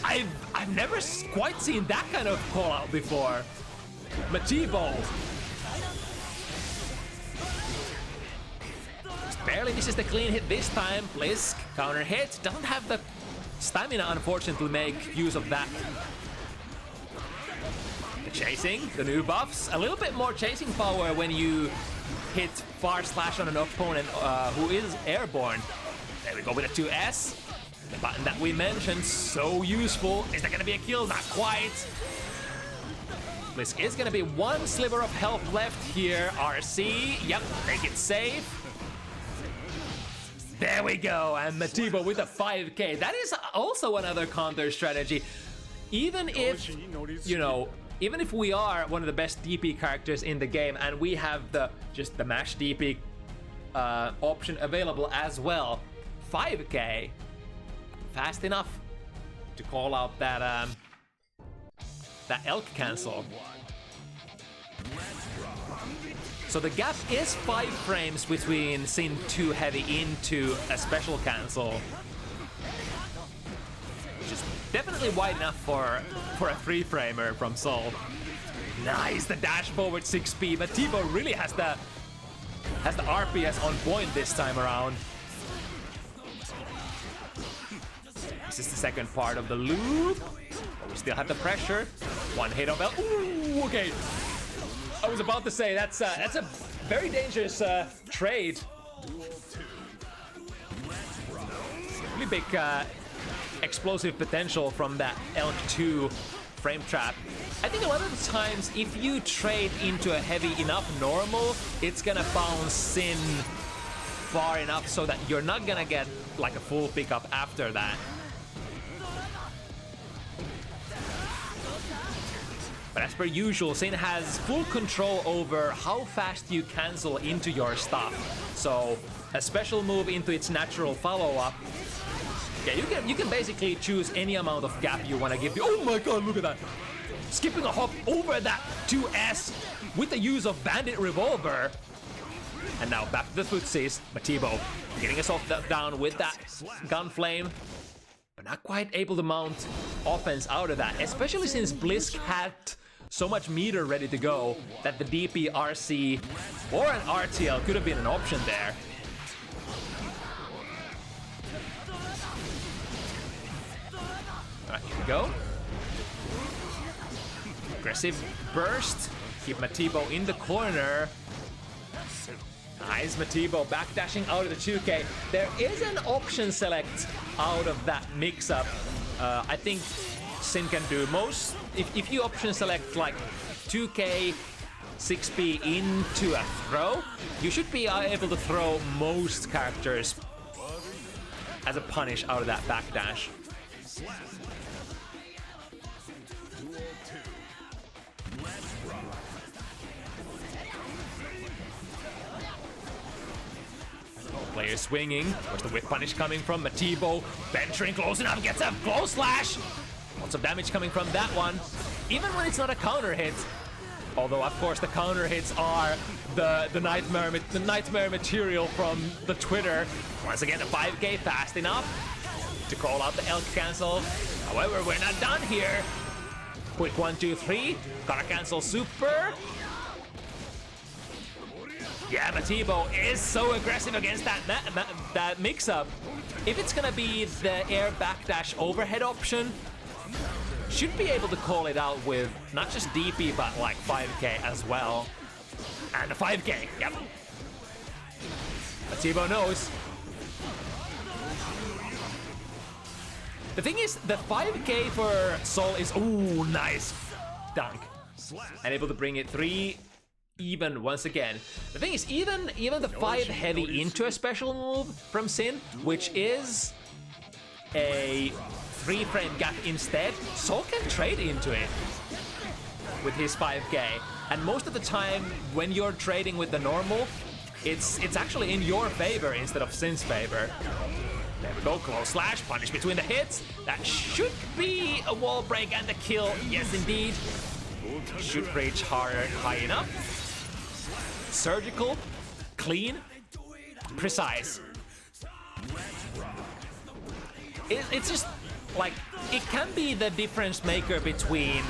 I've never quite seen that kind of call out before. Matiibo. Just barely misses the clean hit this time. Bliskke counter hit. Doesn't have the stamina, unfortunately, to make use of that. The chasing, the new buffs, a little bit more chasing power when you hit far slash on an opponent who is airborne. There we go with a 2S. The button that we mentioned, so useful. Is there gonna be a kill? Not quite. Bliskke is gonna be one sliver of health left here. RC, yep, make it safe. There we go, and Matiibo with a 5k. That is also another counter strategy. Even if, you know, even if we are one of the best DP characters in the game and we have just the mash DP option available as well, 5k, fast enough to call out that elk cancel. So the gap is 5 frames between Sin 2 heavy into a special cancel, which is definitely wide enough for a 3-framer from Sol. Nice, the dash forward 6 speed. Matiibo really has the RPS on point this time around. This is the second part of the loop. We still have the pressure. One hit of L. Ooh, okay. I was about to say that's a very dangerous trade. Really big explosive potential from that Elk 2 frame trap. I think a lot of the times if you trade into a heavy enough normal, it's gonna bounce Sin far enough so that you're not gonna get like a full pickup after that. But as per usual, Sin has full control over how fast you cancel into your stuff. So a special move into its natural follow-up. Yeah, you can basically choose any amount of gap you want to give. Oh my god, look at that! Skipping a hop over that 2S with the use of Bandit Revolver. And now back to the footsies. Matiibo getting us off down with that gun flame, but not quite able to mount offense out of that, especially since Bliskke had so much meter ready to go that the DP, RC, or an RTL could have been an option there. go. Aggressive burst. Keep Matiibo in the corner. Nice, Matiibo backdashing out of the 2K. There is an option select out of that mix-up. I think Sin can do most. If you option select like 2K 6B into a throw, you should be able to throw most characters as a punish out of that backdash. Player swinging. Where's the whip punish coming from? Matiibo venturing close enough, gets a close slash. Lots of damage coming from that one, even when it's not a counter hit. Although, of course, the counter hits are the nightmare material from the Twitter. Once again, the 5K fast enough to call out the elk cancel. However, we're not done here. Quick 1, 2, 3. Gotta cancel super. Yeah, Matiibo is so aggressive against that mix-up. If it's gonna be the air backdash overhead option, should be able to call it out with not just DP, but like 5K as well. And the 5K, yep. Matiibo knows. The thing is, the 5K for Sol is, ooh, nice dunk. And able to bring it 3 even once again. The thing is, even the 5 heavy into a special move from Sin, which is a 3-frame gap instead, Sol can trade into it with his 5K. And most of the time, when you're trading with the normal, it's actually in your favor instead of Sin's favor. There we go, close slash, punish between the hits. That should be a wall break and a kill. Yes, indeed. Should reach high enough. Surgical, clean, precise. It's just like, it can be the difference maker between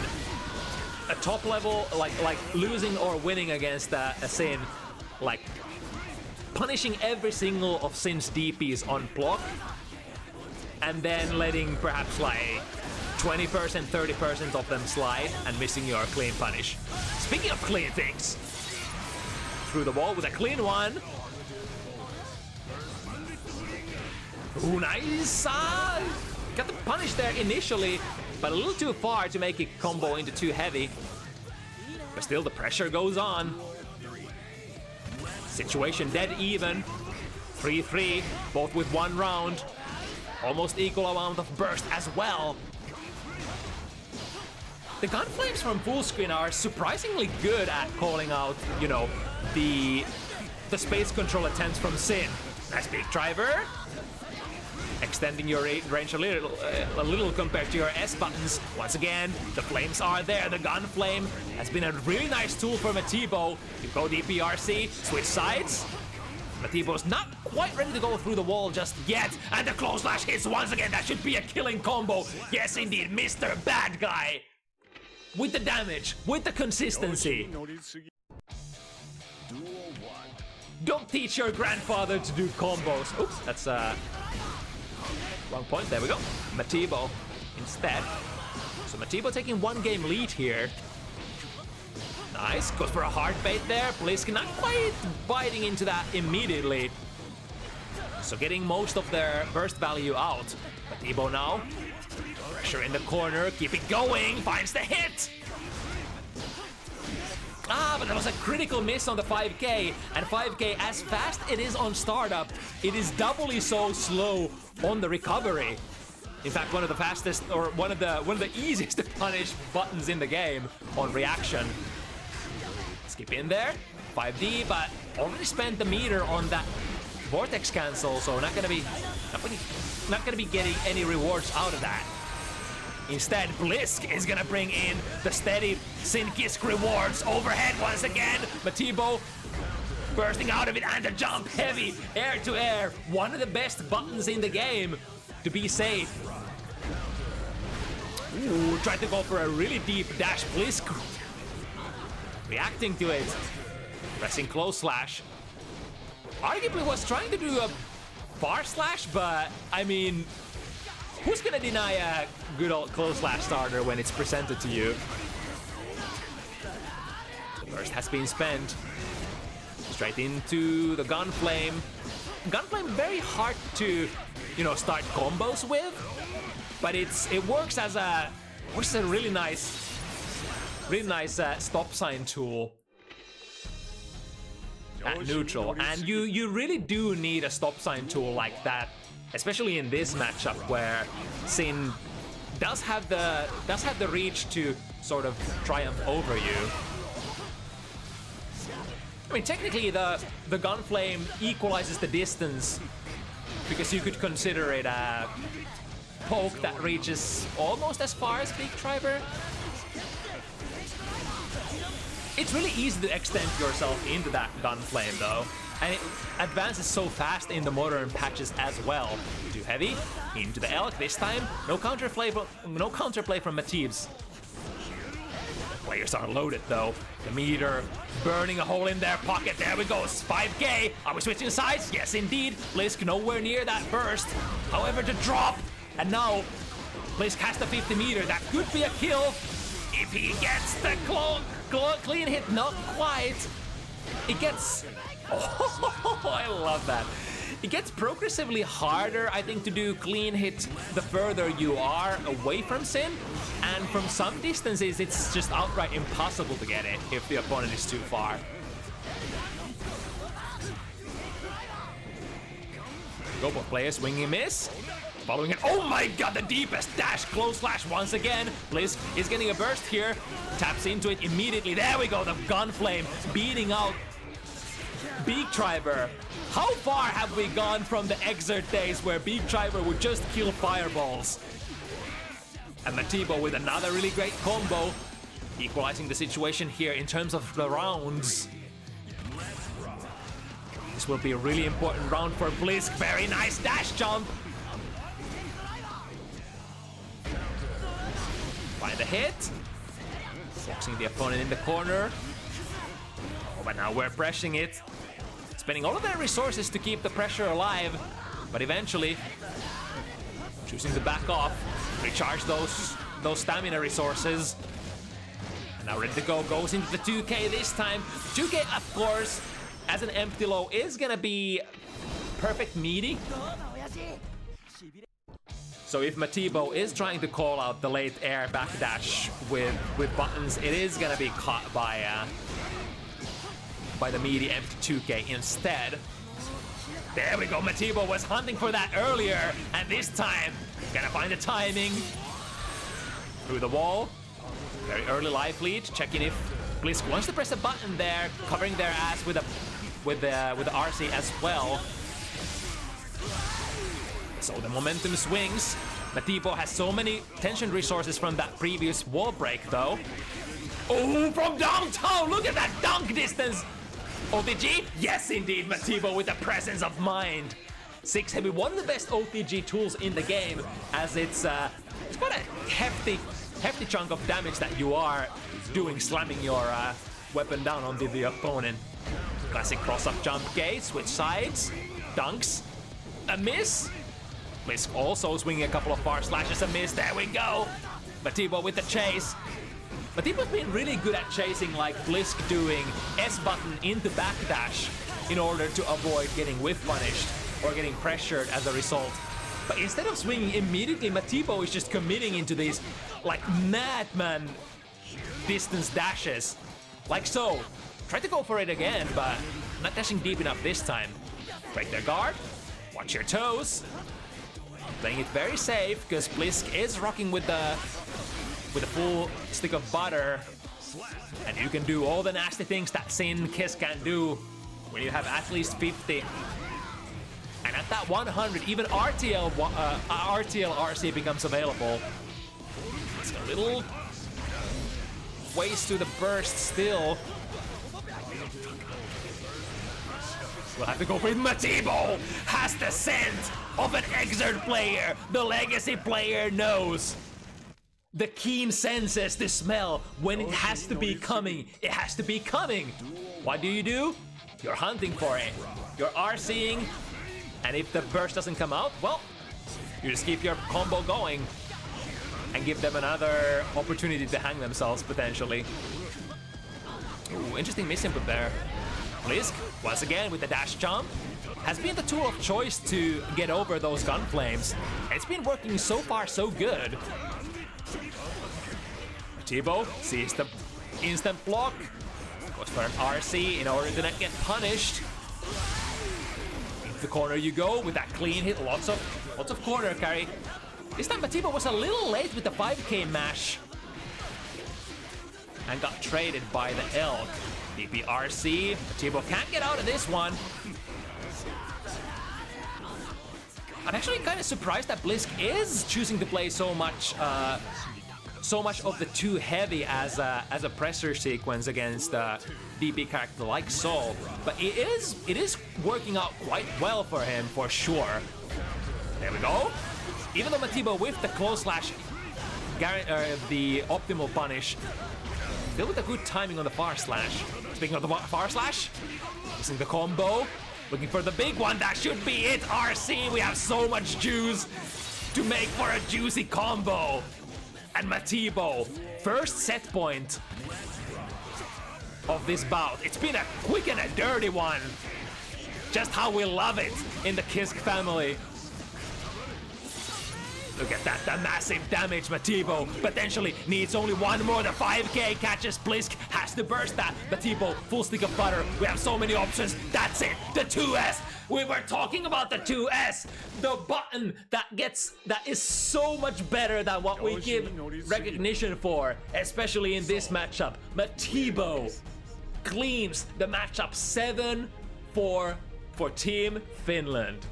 a top level, like losing or winning against a Sin, like punishing every single of Sin's DPs on block, and then letting perhaps like 20%, 30% of them slide and missing your clean punish. Speaking of clean things, through the wall with a clean one. Ooh, nice! Got the punish there initially, but a little too far to make it combo into too heavy. But still, the pressure goes on. Situation dead even. 3-3, both with 1 round. Almost equal amount of burst as well. The gun flames from full screen are surprisingly good at calling out, you know, the space control attempts from Sin. Nice big driver. Extending your range a little compared to your S buttons. Once again, the flames are there. The gun flame has been a really nice tool for Matiibo. You go DPRC, switch sides. Matiibo's not quite ready to go through the wall just yet. And the close slash hits once again. That should be a killing combo. Yes, indeed, Mr. Bad Guy. With the damage, with the consistency. Don't teach your grandfather to do combos. Oops, that's wrong point. There we go. Matiibo instead. So Matiibo taking 1 game lead here. Nice, goes for a hard bait there. Bliskke not quite biting into that immediately. So getting most of their burst value out. Matiibo now. Pressure in the corner, keep it going, finds the hit! But that was a critical miss on the 5K, and 5K, as fast it is on startup, it is doubly so slow on the recovery. In fact, one of the fastest, or one of the easiest to punish buttons in the game on reaction. Skip in there, 5D, but already spent the meter on that vortex cancel, so not gonna be getting any rewards out of that. Instead, Bliskke is gonna bring in the steady Sin-Kisk rewards. Overhead once again. Matiibo bursting out of it, and the jump heavy, air to air. One of the best buttons in the game to be safe. Ooh, tried to go for a really deep dash. Bliskke reacting to it. Pressing close slash. Arguably was trying to do a far slash, but I mean, Who's gonna deny a good old close slash starter when it's presented to you? The burst has been spent. Straight into the Gunflame. Gunflame very hard to, you know, start combos with, but it works as a really nice stop sign tool at neutral. And you really do need a stop sign tool like that, especially in this matchup where Sin does have the reach to sort of triumph over you. I mean, technically the Gunflame equalizes the distance because you could consider it a poke that reaches almost as far as Big Driver. It's really easy to extend yourself into that Gunflame though, and it advances so fast in the modern patches as well. Too heavy, into the Elk this time. No counterplay from Matiibo. Players are loaded though. The meter burning a hole in their pocket. There we go, 5k. Are we switching sides? Yes, indeed. Bliskke nowhere near that burst. However, the drop. And now, Bliskke has the 50 meter. That could be a kill. If he gets the clean hit, not quite. It gets... Oh, I love that. It gets progressively harder, I think, to do clean hits the further you are away from Sin. And from some distances, it's just outright impossible to get it if the opponent is too far. Go for player, swing and miss. Following it. Oh my god, the deepest dash. Close slash once again. Bliskke is getting a burst here. Taps into it immediately. There we go, the Gunflame beating out Big Driver. How far have we gone from the Exert days where Big Driver would just kill fireballs? And Matiibo with another really great combo, equalizing the situation here in terms of the rounds. This will be a really important round for Bliskke. Very nice dash jump. Find a hit. Boxing the opponent in the corner. Oh, but now we're pressing it. Spending all of their resources to keep the pressure alive, but eventually choosing to back off, recharge those stamina resources. And now ready to go, goes into the 2k this time. 2k, of course, as an empty low is gonna be perfect meaty. So if Matiibo is trying to call out the late air backdash with buttons, it is gonna be caught by the meaty empty 2k instead. There we go, Matiibo was hunting for that earlier, and this time, gonna find the timing. Through the wall, very early life lead, checking if Bliskke wants to press a button there, covering their ass with the RC as well. So the momentum swings. Matiibo has so many tension resources from that previous wall break though. Oh, from downtown, look at that dunk distance! OTG? Yes, indeed, Matiibo with the presence of mind. 6 heavy, one of the best OTG tools in the game, as it's quite a hefty chunk of damage that you are doing, slamming your weapon down on the opponent. Classic cross-up jump gate, switch sides, dunks, a miss. Bliskke also swinging a couple of far slashes, a miss, there we go. Matiibo with the chase. Matiibo's been really good at chasing, like Bliskke doing S button into backdash in order to avoid getting whiff punished or getting pressured as a result. But instead of swinging immediately, Matiibo is just committing into these like madman distance dashes. Like so. Try to go for it again, but not dashing deep enough this time. Break their guard, watch your toes. Playing it very safe, because Bliskke is rocking with the full stick of butter, and you can do all the nasty things that Sin Kiss can do when you have at least 50. And at that 100, even RTL RC becomes available. It's a little ways to the burst still. We'll have to go for it. Matiibo has the scent of an Exert player. The legacy player knows. The keen senses to smell when it has to be coming. It has to be coming. What do? You're hunting for it. You're RCing, and if the burst doesn't come out, well, You just keep your combo going and give them another opportunity to hang themselves, potentially. Ooh, interesting miss input there. Bliskke, once again with the dash jump, has been the tool of choice to get over those gun flames. It's been working so far so good. Matiibo sees the instant block, goes for an RC in order to not get punished. Into the corner you go with that clean hit, lots of corner carry. This time Matiibo was a little late with the 5k mash and got traded by the Elk. DPRC, Matiibo can't get out of this one. I'm actually kind of surprised that Bliskke is choosing to play so much of the too heavy as a pressure sequence against DP character like Soul, but it is working out quite well for him for sure. There we go. Even though Matiibo with the close slash, the optimal punish, still with a good timing on the far slash. Speaking of the far slash, using the combo, looking for the big one. That should be it. RC. We have so much juice to make for a juicy combo. And Matiibo, first set point of this bout. It's been a quick and a dirty one. Just how we love it in the Kisk family. Look at that, the massive damage. Matiibo potentially needs only one more. The 5k catches Bliskke, has to burst that. Matiibo, full stick of butter. We have so many options. That's it, the 2S. We were talking about the 2S. The button that is so much better than what we give recognition for, especially in this matchup. Matiibo cleans the matchup 7-4 for Team Finland.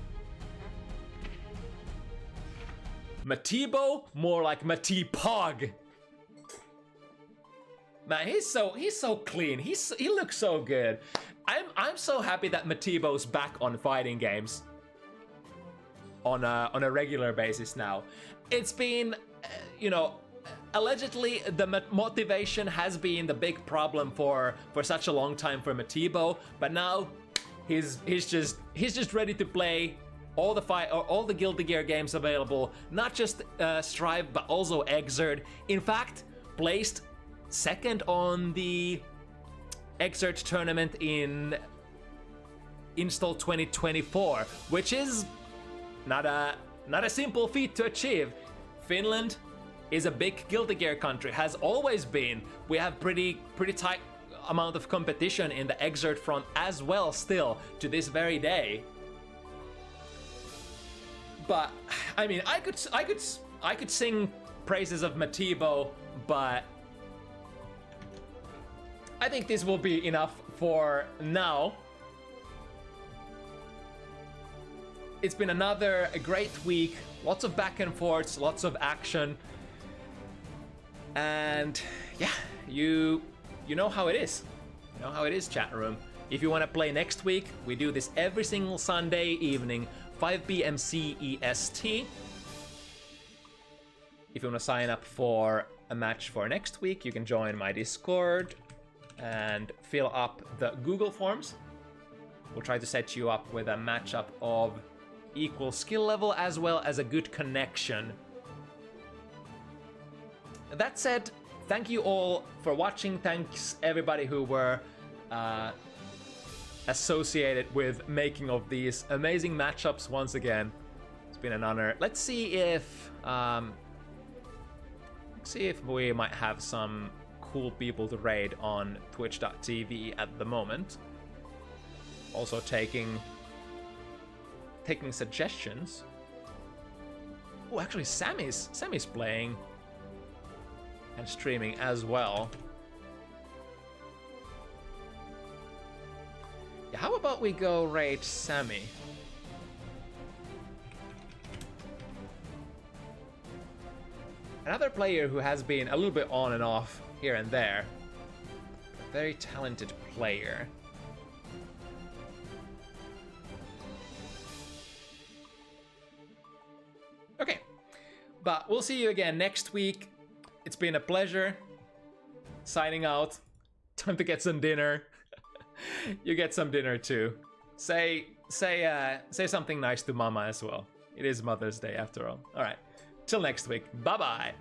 Matiibo, more like Matiipog. Man, he's so clean. He looks so good. I'm so happy that Matiibo's back on fighting games on a regular basis now. It's been, allegedly the motivation has been the big problem for such a long time for Matiibo, but now he's just ready to play all the Guilty Gear games available, not just Strive, but also Exert. In fact, placed second on the Exert tournament in Install 2024, which is not a simple feat to achieve. Finland is a big Guilty Gear country, has always been. We have pretty tight amount of competition in the Exert front as well, still to this very day. But I mean, I could sing praises of Matiibo, but I think this will be enough for now. It's been a great week, lots of back and forths, lots of action, and yeah, you know how it is. You know how it is, chat room. If you want to play next week, we do this every single Sunday evening, 5 p.m. CEST. If you want to sign up for a match for next week, you can join my Discord and fill up the Google Forms. We'll try to set you up with a matchup of equal skill level as well as a good connection. That said, thank you all for watching. Thanks everybody who were associated with making of these amazing matchups once again. It's been an honor. Let's see if we might have some cool people to raid on twitch.tv at the moment. Also taking suggestions. Oh, actually Sammy's playing and streaming as well. Yeah, how about we go raid Sammy? Another player who has been a little bit on and off here and there. A very talented player. Okay, but we'll see you again next week. It's been a pleasure. Signing out. Time to get some dinner. You get some dinner too. Say something nice to Mama as well. It is Mother's Day after all. All right. Till next week. Bye-bye.